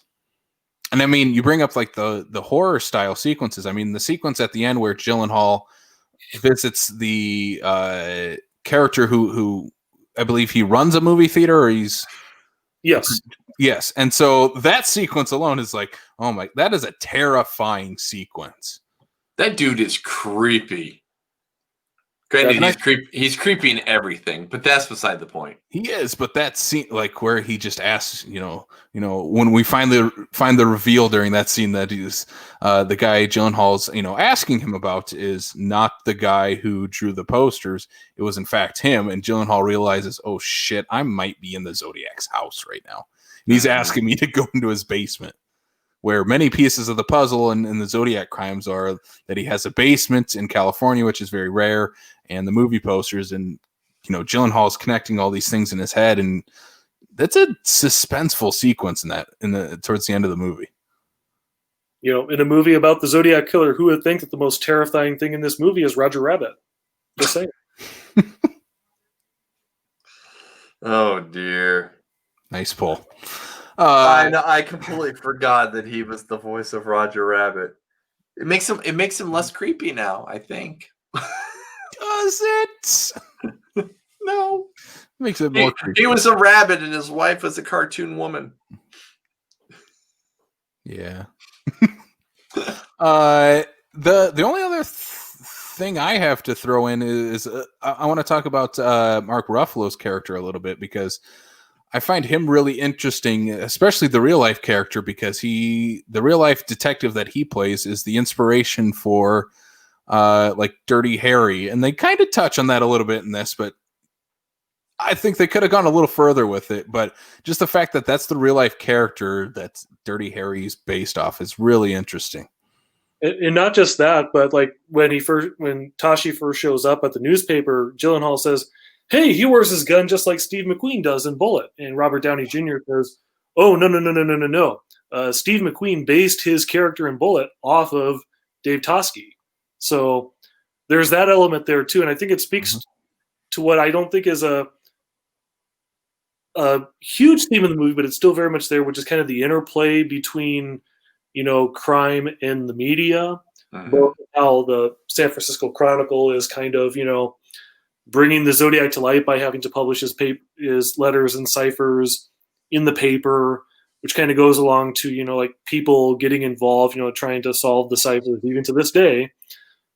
And I mean, you bring up like the horror style sequences. I mean, the sequence at the end where Gyllenhaal visits the character who I believe he runs a movie theater, or he's yes. And so that sequence alone is like, oh my, that is a terrifying sequence. That dude is creepy. Granted, he's creepy in everything, but that's beside the point. He is, but that scene, like where he just asks, when we finally find the reveal during that scene that he's the guy Gyllenhaal's, asking him about is not the guy who drew the posters. It was in fact him, and Gyllenhaal realizes, oh shit, I might be in the Zodiac's house right now. And he's asking me to go into his basement, where many pieces of the puzzle in the Zodiac crimes are that he has a basement in California, which is very rare, and the movie posters, and Gyllenhaal's connecting all these things in his head, and that's a suspenseful sequence towards the end of the movie. In a movie about the Zodiac killer, who would think that the most terrifying thing in this movie is Roger Rabbit? Just saying. Oh dear. Nice pull. I completely forgot that he was the voice of Roger Rabbit. It makes him less creepy now, I think. Does it? No. Makes it more creepy. He was a rabbit and his wife was a cartoon woman. Yeah. The only other thing I have to throw in is I want to talk about Mark Ruffalo's character a little bit, because I find him really interesting, especially the real life character, because the real life detective that he plays is the inspiration for like Dirty Harry, and they kind of touch on that a little bit in this, but I think they could have gone a little further with it. But just the fact that that's the real life character that Dirty Harry's based off is really interesting. And not just that, but like when Tashi first shows up at the newspaper, Gyllenhaal says, "Hey, he wears his gun just like Steve McQueen does in Bullet." And Robert Downey Jr. says, "Oh, no. Steve McQueen based his character in Bullet off of Dave Toschi." So there's that element there too. And I think it speaks to what I don't think is a huge theme of the movie, but it's still very much there, which is kind of the interplay between, crime and the media. Both how the San Francisco Chronicle is kind of, bringing the Zodiac to light by having to publish his letters and ciphers in the paper, which kind of goes along to, like people getting involved, trying to solve the ciphers even to this day,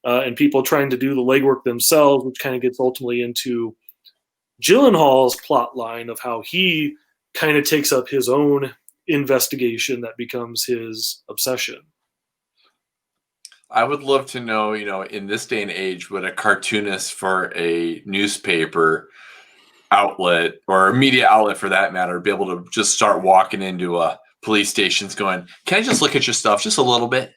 and people trying to do the legwork themselves, which kind of gets ultimately into Gyllenhaal's plot line of how he kind of takes up his own investigation that becomes his obsession. I would love to know, in this day and age, would a cartoonist for a newspaper outlet or a media outlet for that matter be able to just start walking into police stations going, "Can I just look at your stuff just a little bit?"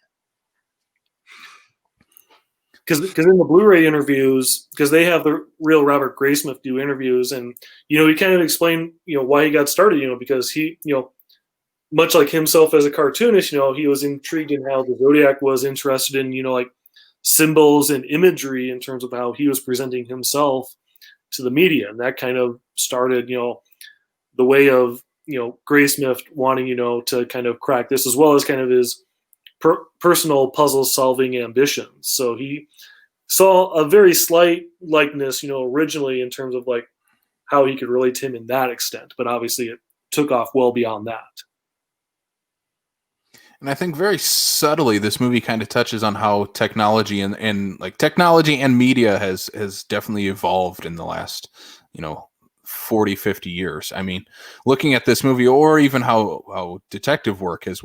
Because in the Blu-ray interviews, because they have the real Robert Graysmith do interviews, and he kind of explained why he got started, because he much like himself as a cartoonist, he was intrigued in how the Zodiac was interested in, like symbols and imagery in terms of how he was presenting himself to the media. And that kind of started, the way of, Graysmith wanting, to kind of crack this, as well as kind of his personal puzzle solving ambitions. So he saw a very slight likeness, originally in terms of like how he could relate to him in that extent. But obviously it took off well beyond that. And I think very subtly, this movie kind of touches on how technology and like technology and media has definitely evolved in the last, 40, 50 years. I mean, looking at this movie, or even how detective work has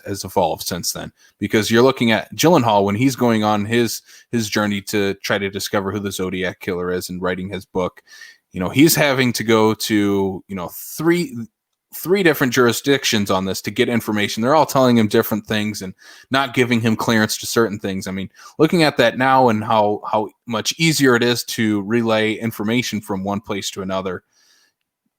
evolved since then, because you're looking at Gyllenhaal when he's going on his journey to try to discover who the Zodiac killer is and writing his book. He's having to go to, three different jurisdictions on this to get information. They're all telling him different things and not giving him clearance to certain things. I mean, looking at that now and how much easier it is to relay information from one place to another,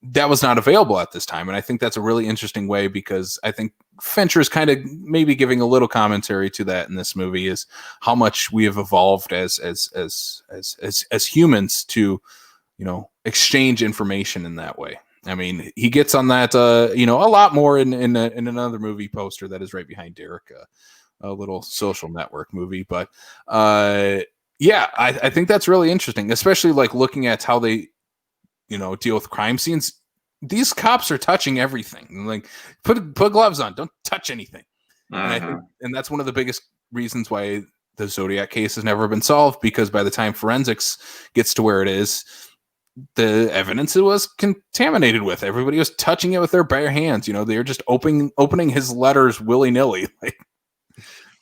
that was not available at this time. And I think that's a really interesting way, because I think Fincher is kind of maybe giving a little commentary to that in this movie, is how much we have evolved as humans to, exchange information in that way. I mean, he gets on that, a lot more in another movie poster that is right behind Derrick, a little Social Network movie. But yeah, I think that's really interesting, especially like looking at how they, deal with crime scenes. These cops are touching everything. Like, put gloves on, don't touch anything. And I think, and that's one of the biggest reasons why the Zodiac case has never been solved, because by the time forensics gets to where it is, the evidence it was contaminated with. Everybody was touching it with their bare hands. They were just opening his letters willy-nilly.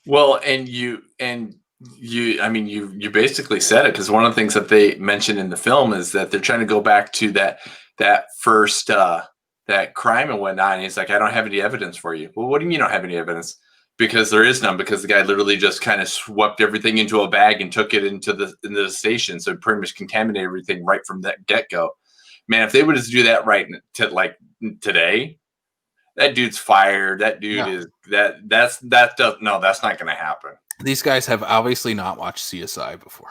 Well, and you basically said it, because one of the things that they mentioned in the film is that they're trying to go back to that first that crime and whatnot. And he's like, I don't have any evidence for you. Well, what do you mean you don't have any evidence? Because there is none, because the guy literally just kind of swept everything into a bag and took it into the station. So it pretty much contaminated everything right from that get-go. Man, if they would just do that right today, that dude's fired. That dude is that's not going to happen. These guys have obviously not watched CSI before.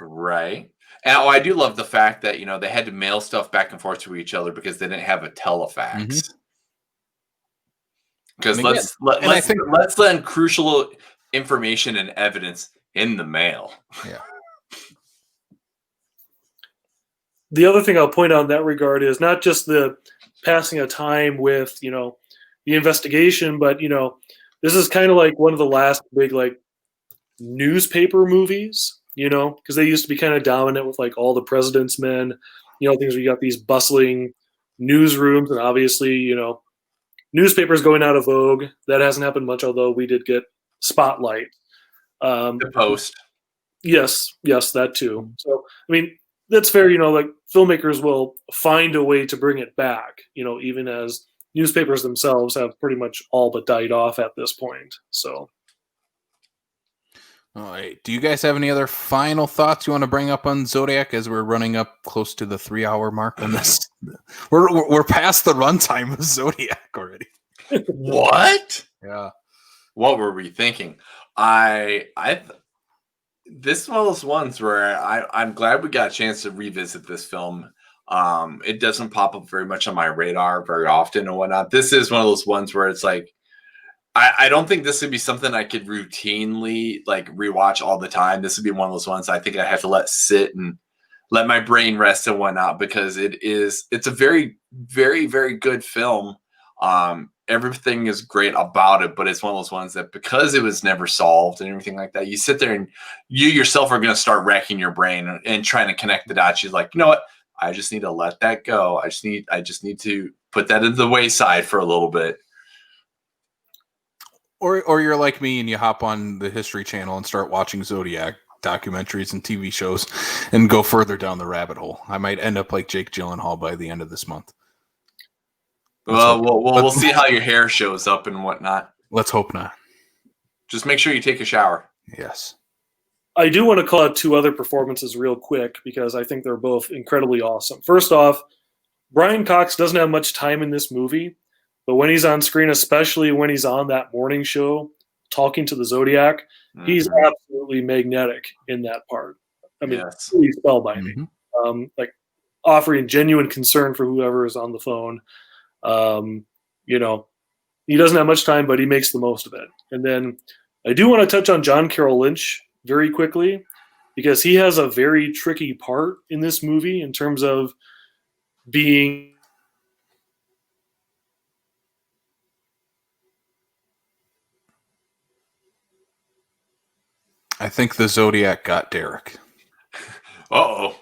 Right. And I do love the fact that, they had to mail stuff back and forth to each other because they didn't have a telefax. Because let's send crucial information and evidence in the mail. Yeah. The other thing I'll point out in that regard is not just the passing of time with, the investigation, but, this is kind of like one of the last big, like, newspaper movies, because they used to be kind of dominant with, like, all the President's Men, things where you got these bustling newsrooms, and obviously, newspapers going out of vogue. That hasn't happened much, although we did get Spotlight. The Post. Yes, that too. So, I mean, that's fair. Like, filmmakers will find a way to bring it back, even as newspapers themselves have pretty much all but died off at this point. So. All right. Do you guys have any other final thoughts you want to bring up on Zodiac, as we're running up close to the 3-hour mark on this? We're past the runtime of Zodiac already. What? Yeah. What were we thinking? This is one of those ones where I'm glad we got a chance to revisit this film. It doesn't pop up very much on my radar very often and whatnot. This is one of those ones where it's like, I don't think this would be something I could routinely like rewatch all the time. This would be one of those ones I think I have to let sit and let my brain rest and whatnot, because it's a very, very, very good film. Everything is great about it, but it's one of those ones that, because it was never solved and everything like that, you sit there and you yourself are going to start racking your brain and trying to connect the dots. You're like, you know what? I just need to let that go. I just need to put that into the wayside for a little bit. Or you're like me and you hop on the History Channel and start watching Zodiac documentaries and TV shows and go further down the rabbit hole. I might end up like Jake Gyllenhaal by the end of this month. Well, we'll see how your hair shows up and whatnot. Let's hope not. Just make sure you take a shower. Yes. I do want to call out two other performances real quick, because I think they're both incredibly awesome. First off, Brian Cox doesn't have much time in this movie, but when he's on screen, especially when he's on that morning show talking to the Zodiac, he's absolutely magnetic in that part. I mean, really spellbinding. Like, offering genuine concern for whoever is on the phone. He doesn't have much time, but he makes the most of it. And then I do want to touch on John Carroll Lynch very quickly, because he has a very tricky part in this movie in terms of being I think the Zodiac got Derrick. Uh-oh.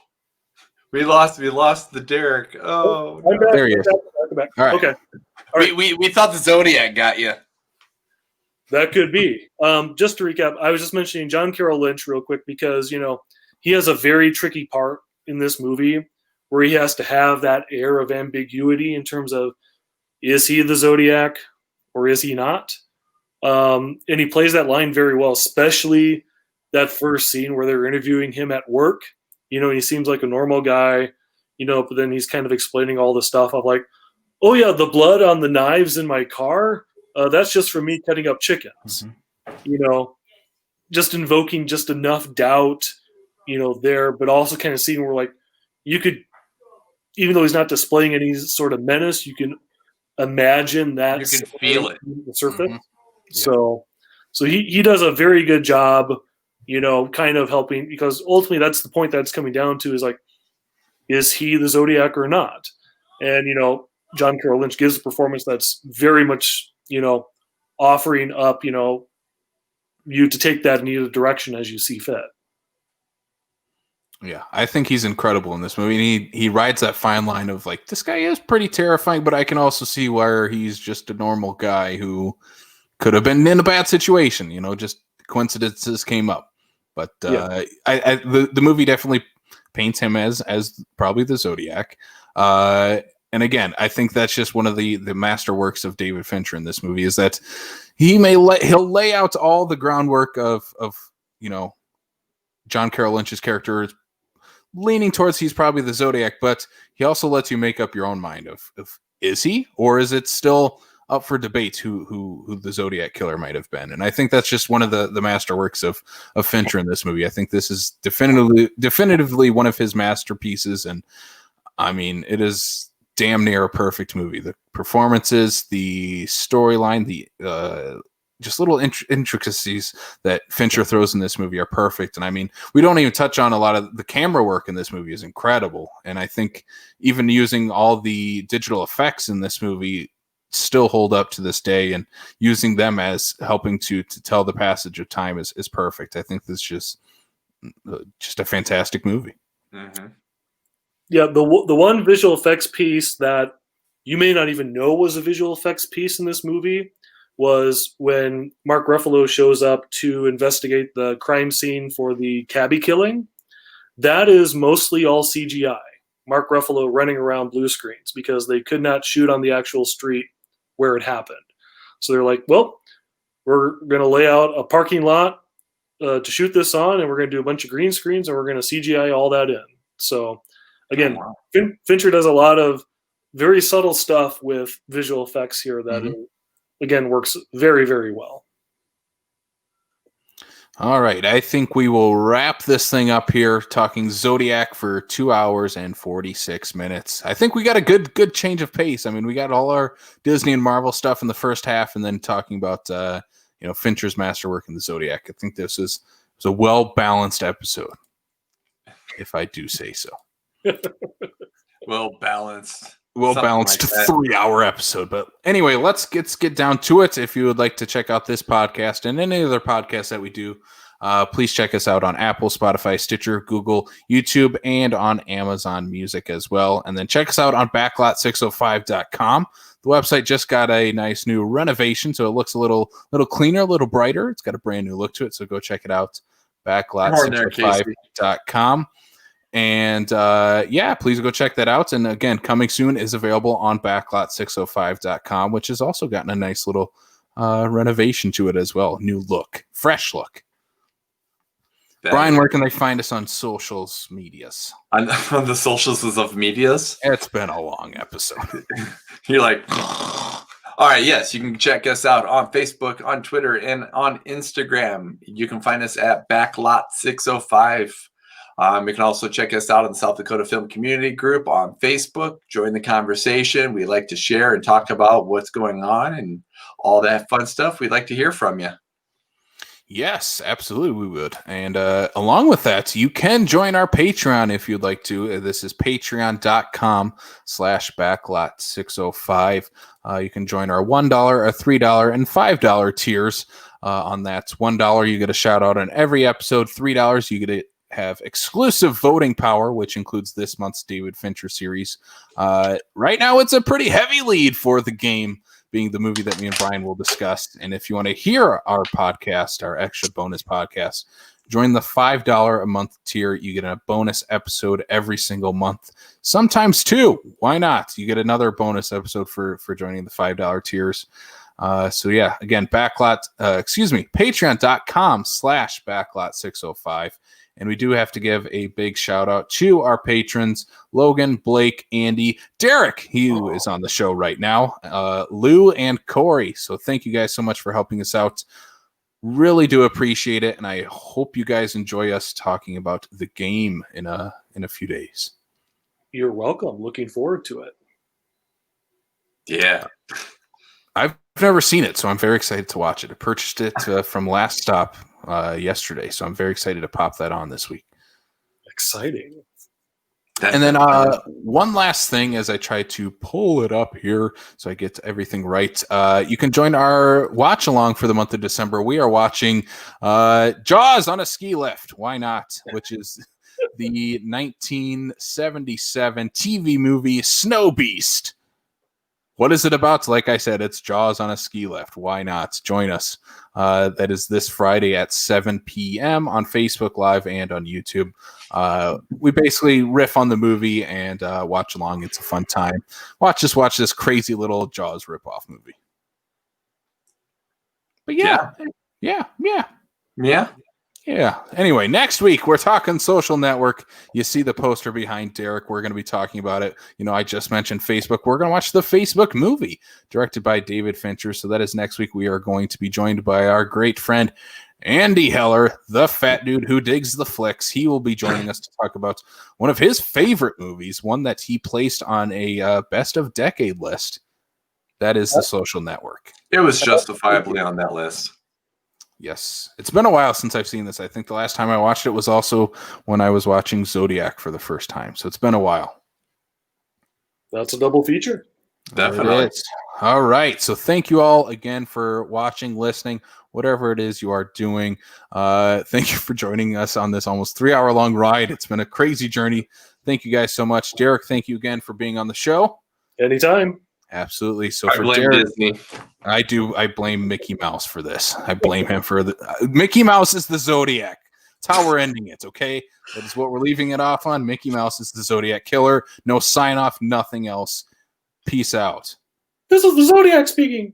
We lost the Derrick. Oh, no. There he is. All right. Okay. All right. We thought the Zodiac got you. That could be. Just to recap, I was just mentioning John Carroll Lynch real quick, because, he has a very tricky part in this movie where he has to have that air of ambiguity in terms of, is he the Zodiac or is he not? And he plays that line very well, especially that first scene where they're interviewing him at work. He seems like a normal guy, but then he's kind of explaining all the stuff of like, oh yeah, the blood on the knives in my car, that's just from me cutting up chickens. Just invoking just enough doubt, there, but also kind of seeing where like you could even though he's not displaying any sort of menace, you can imagine that You can feel it. on the surface. Mhm. So he does a very good job, kind of helping, because ultimately that's the point that's coming down to is like, is he the Zodiac or not? And, John Carroll Lynch gives a performance that's very much, offering up, you to take that in either direction as you see fit. Yeah, I think he's incredible in this movie. And he rides that fine line of like, this guy is pretty terrifying, but I can also see where he's just a normal guy who could have been in a bad situation. Just coincidences came up. But the movie definitely paints him as probably the Zodiac. And again, I think that's just one of the masterworks of David Fincher in this movie is that he'll lay out all the groundwork of John Carroll Lynch's character is leaning towards he's probably the Zodiac, but he also lets you make up your own mind of is he, or is it still up for debate who the Zodiac killer might have been? And I think that's just one of the masterworks of Fincher in this movie. I think this is definitively one of his masterpieces, and I mean it is damn near a perfect movie. The performances, the storyline, the just little intricacies that Fincher throws in this movie are perfect. And I mean, we don't even touch on a lot of the camera work in this movie is incredible. And I think even using all the digital effects in this movie still hold up to this day, and using them as helping to tell the passage of time is perfect. I think this is just a fantastic movie. Mm-hmm. Yeah. The one visual effects piece that you may not even know was a visual effects piece in this movie was when Mark Ruffalo shows up to investigate the crime scene for the cabbie killing. That is mostly all CGI. Mark Ruffalo running around blue screens because they could not shoot on the actual street where it happened. So they're like, well, we're going to lay out a parking lot to shoot this on, and we're going to do a bunch of green screens, and we're going to CGI all that in. So again, Fincher does a lot of very subtle stuff with visual effects here that again works very, very well. All right, I think we will wrap this thing up here talking Zodiac for 2 hours and 46 minutes. I think we got a good change of pace. I mean, we got all our Disney and Marvel stuff in the first half, and then talking about Fincher's masterwork in the Zodiac. I think this was a well-balanced episode, if I do say so. Well-balanced. Well-balanced like 3-hour episode. But anyway, let's get down to it. If you would like to check out this podcast and any other podcast that we do, please check us out on Apple, Spotify, Stitcher, Google, YouTube, and on Amazon Music as well. And then check us out on backlot605.com. The website just got a nice new renovation, so it looks a little cleaner, a little brighter. It's got a brand new look to it, so go check it out. Backlot605.com. And please go check that out. And again, coming soon is available on backlot605.com, which has also gotten a nice little renovation to it as well. New look, fresh look. Brian, where can they find us on socials medias? On the socials of medias? It's been a long episode. You're like, all right, yes, you can check us out on Facebook, on Twitter, and on Instagram. You can find us at Backlot605. You can also check us out on the South Dakota Film Community Group on Facebook. Join the conversation. We like to share and talk about what's going on and all that fun stuff. We'd like to hear from you. Yes, absolutely we would. And along with that, you can join our Patreon if you'd like to. This is patreon.com/backlot605. You can join our $1, $3, and $5 tiers. On that $1, you get a shout out on every episode. $3, you get it. Have exclusive voting power, which includes this month's David Fincher series. Right now, it's a pretty heavy lead for The Game, being the movie that me and Brian will discuss. And if you want to hear our podcast, our extra bonus podcast, join the $5 a month tier. You get a bonus episode every single month, sometimes two. Why not? You get another bonus episode for joining the $5 tiers. Again, patreon.com/backlot605. And we do have to give a big shout out to our patrons, Logan, Blake, Andy, Derrick, who is on the show right now, Lou, and Corey. So thank you guys so much for helping us out. Really do appreciate it. And I hope you guys enjoy us talking about The Game in a few days. You're welcome. Looking forward to it. Yeah. I've never seen it, so I'm very excited to watch it. I purchased it from Last Stop yesterday, so I'm very excited to pop that on this week. Exciting. And then one last thing as I try to pull it up here so I get everything right. You can join our watch along for the month of December. We are watching Jaws on a ski lift. Why not? Which is the 1977 TV movie Snow Beast. What is it about? Like I said, it's Jaws on a ski lift. Why not? Join us. That is this Friday at 7 p.m. on Facebook Live and on YouTube. We basically riff on the movie and watch along. It's a fun time. Watch this crazy little Jaws ripoff movie. But yeah. Anyway, next week we're talking Social Network. You see the poster behind Derrick. We're going to be talking about it. I just mentioned Facebook. We're going to watch the Facebook movie directed by David Fincher. So that is next week. We are going to be joined by our great friend Andy Heller, the fat dude who digs the flicks. He will be joining us to talk about one of his favorite movies, one that he placed on a best of decade list. That is The Social Network. It was justifiably on that list. Yes. It's been a while since I've seen this. I think the last time I watched it was also when I was watching Zodiac for the first time. So it's been a while. That's a double feature. Definitely. All right. So thank you all again for watching, listening, whatever it is you are doing. Thank you for joining us on this almost 3-hour long ride. It's been a crazy journey. Thank you guys so much. Derrick, thank you again for being on the show. Anytime. Absolutely. So I for blame Derrick, Disney. I blame Mickey Mouse for this. I blame him for Mickey Mouse is the Zodiac. That's how we're ending it, okay? That is what we're leaving it off on. Mickey Mouse is the Zodiac killer. No sign off, nothing else. Peace out. This is the Zodiac speaking.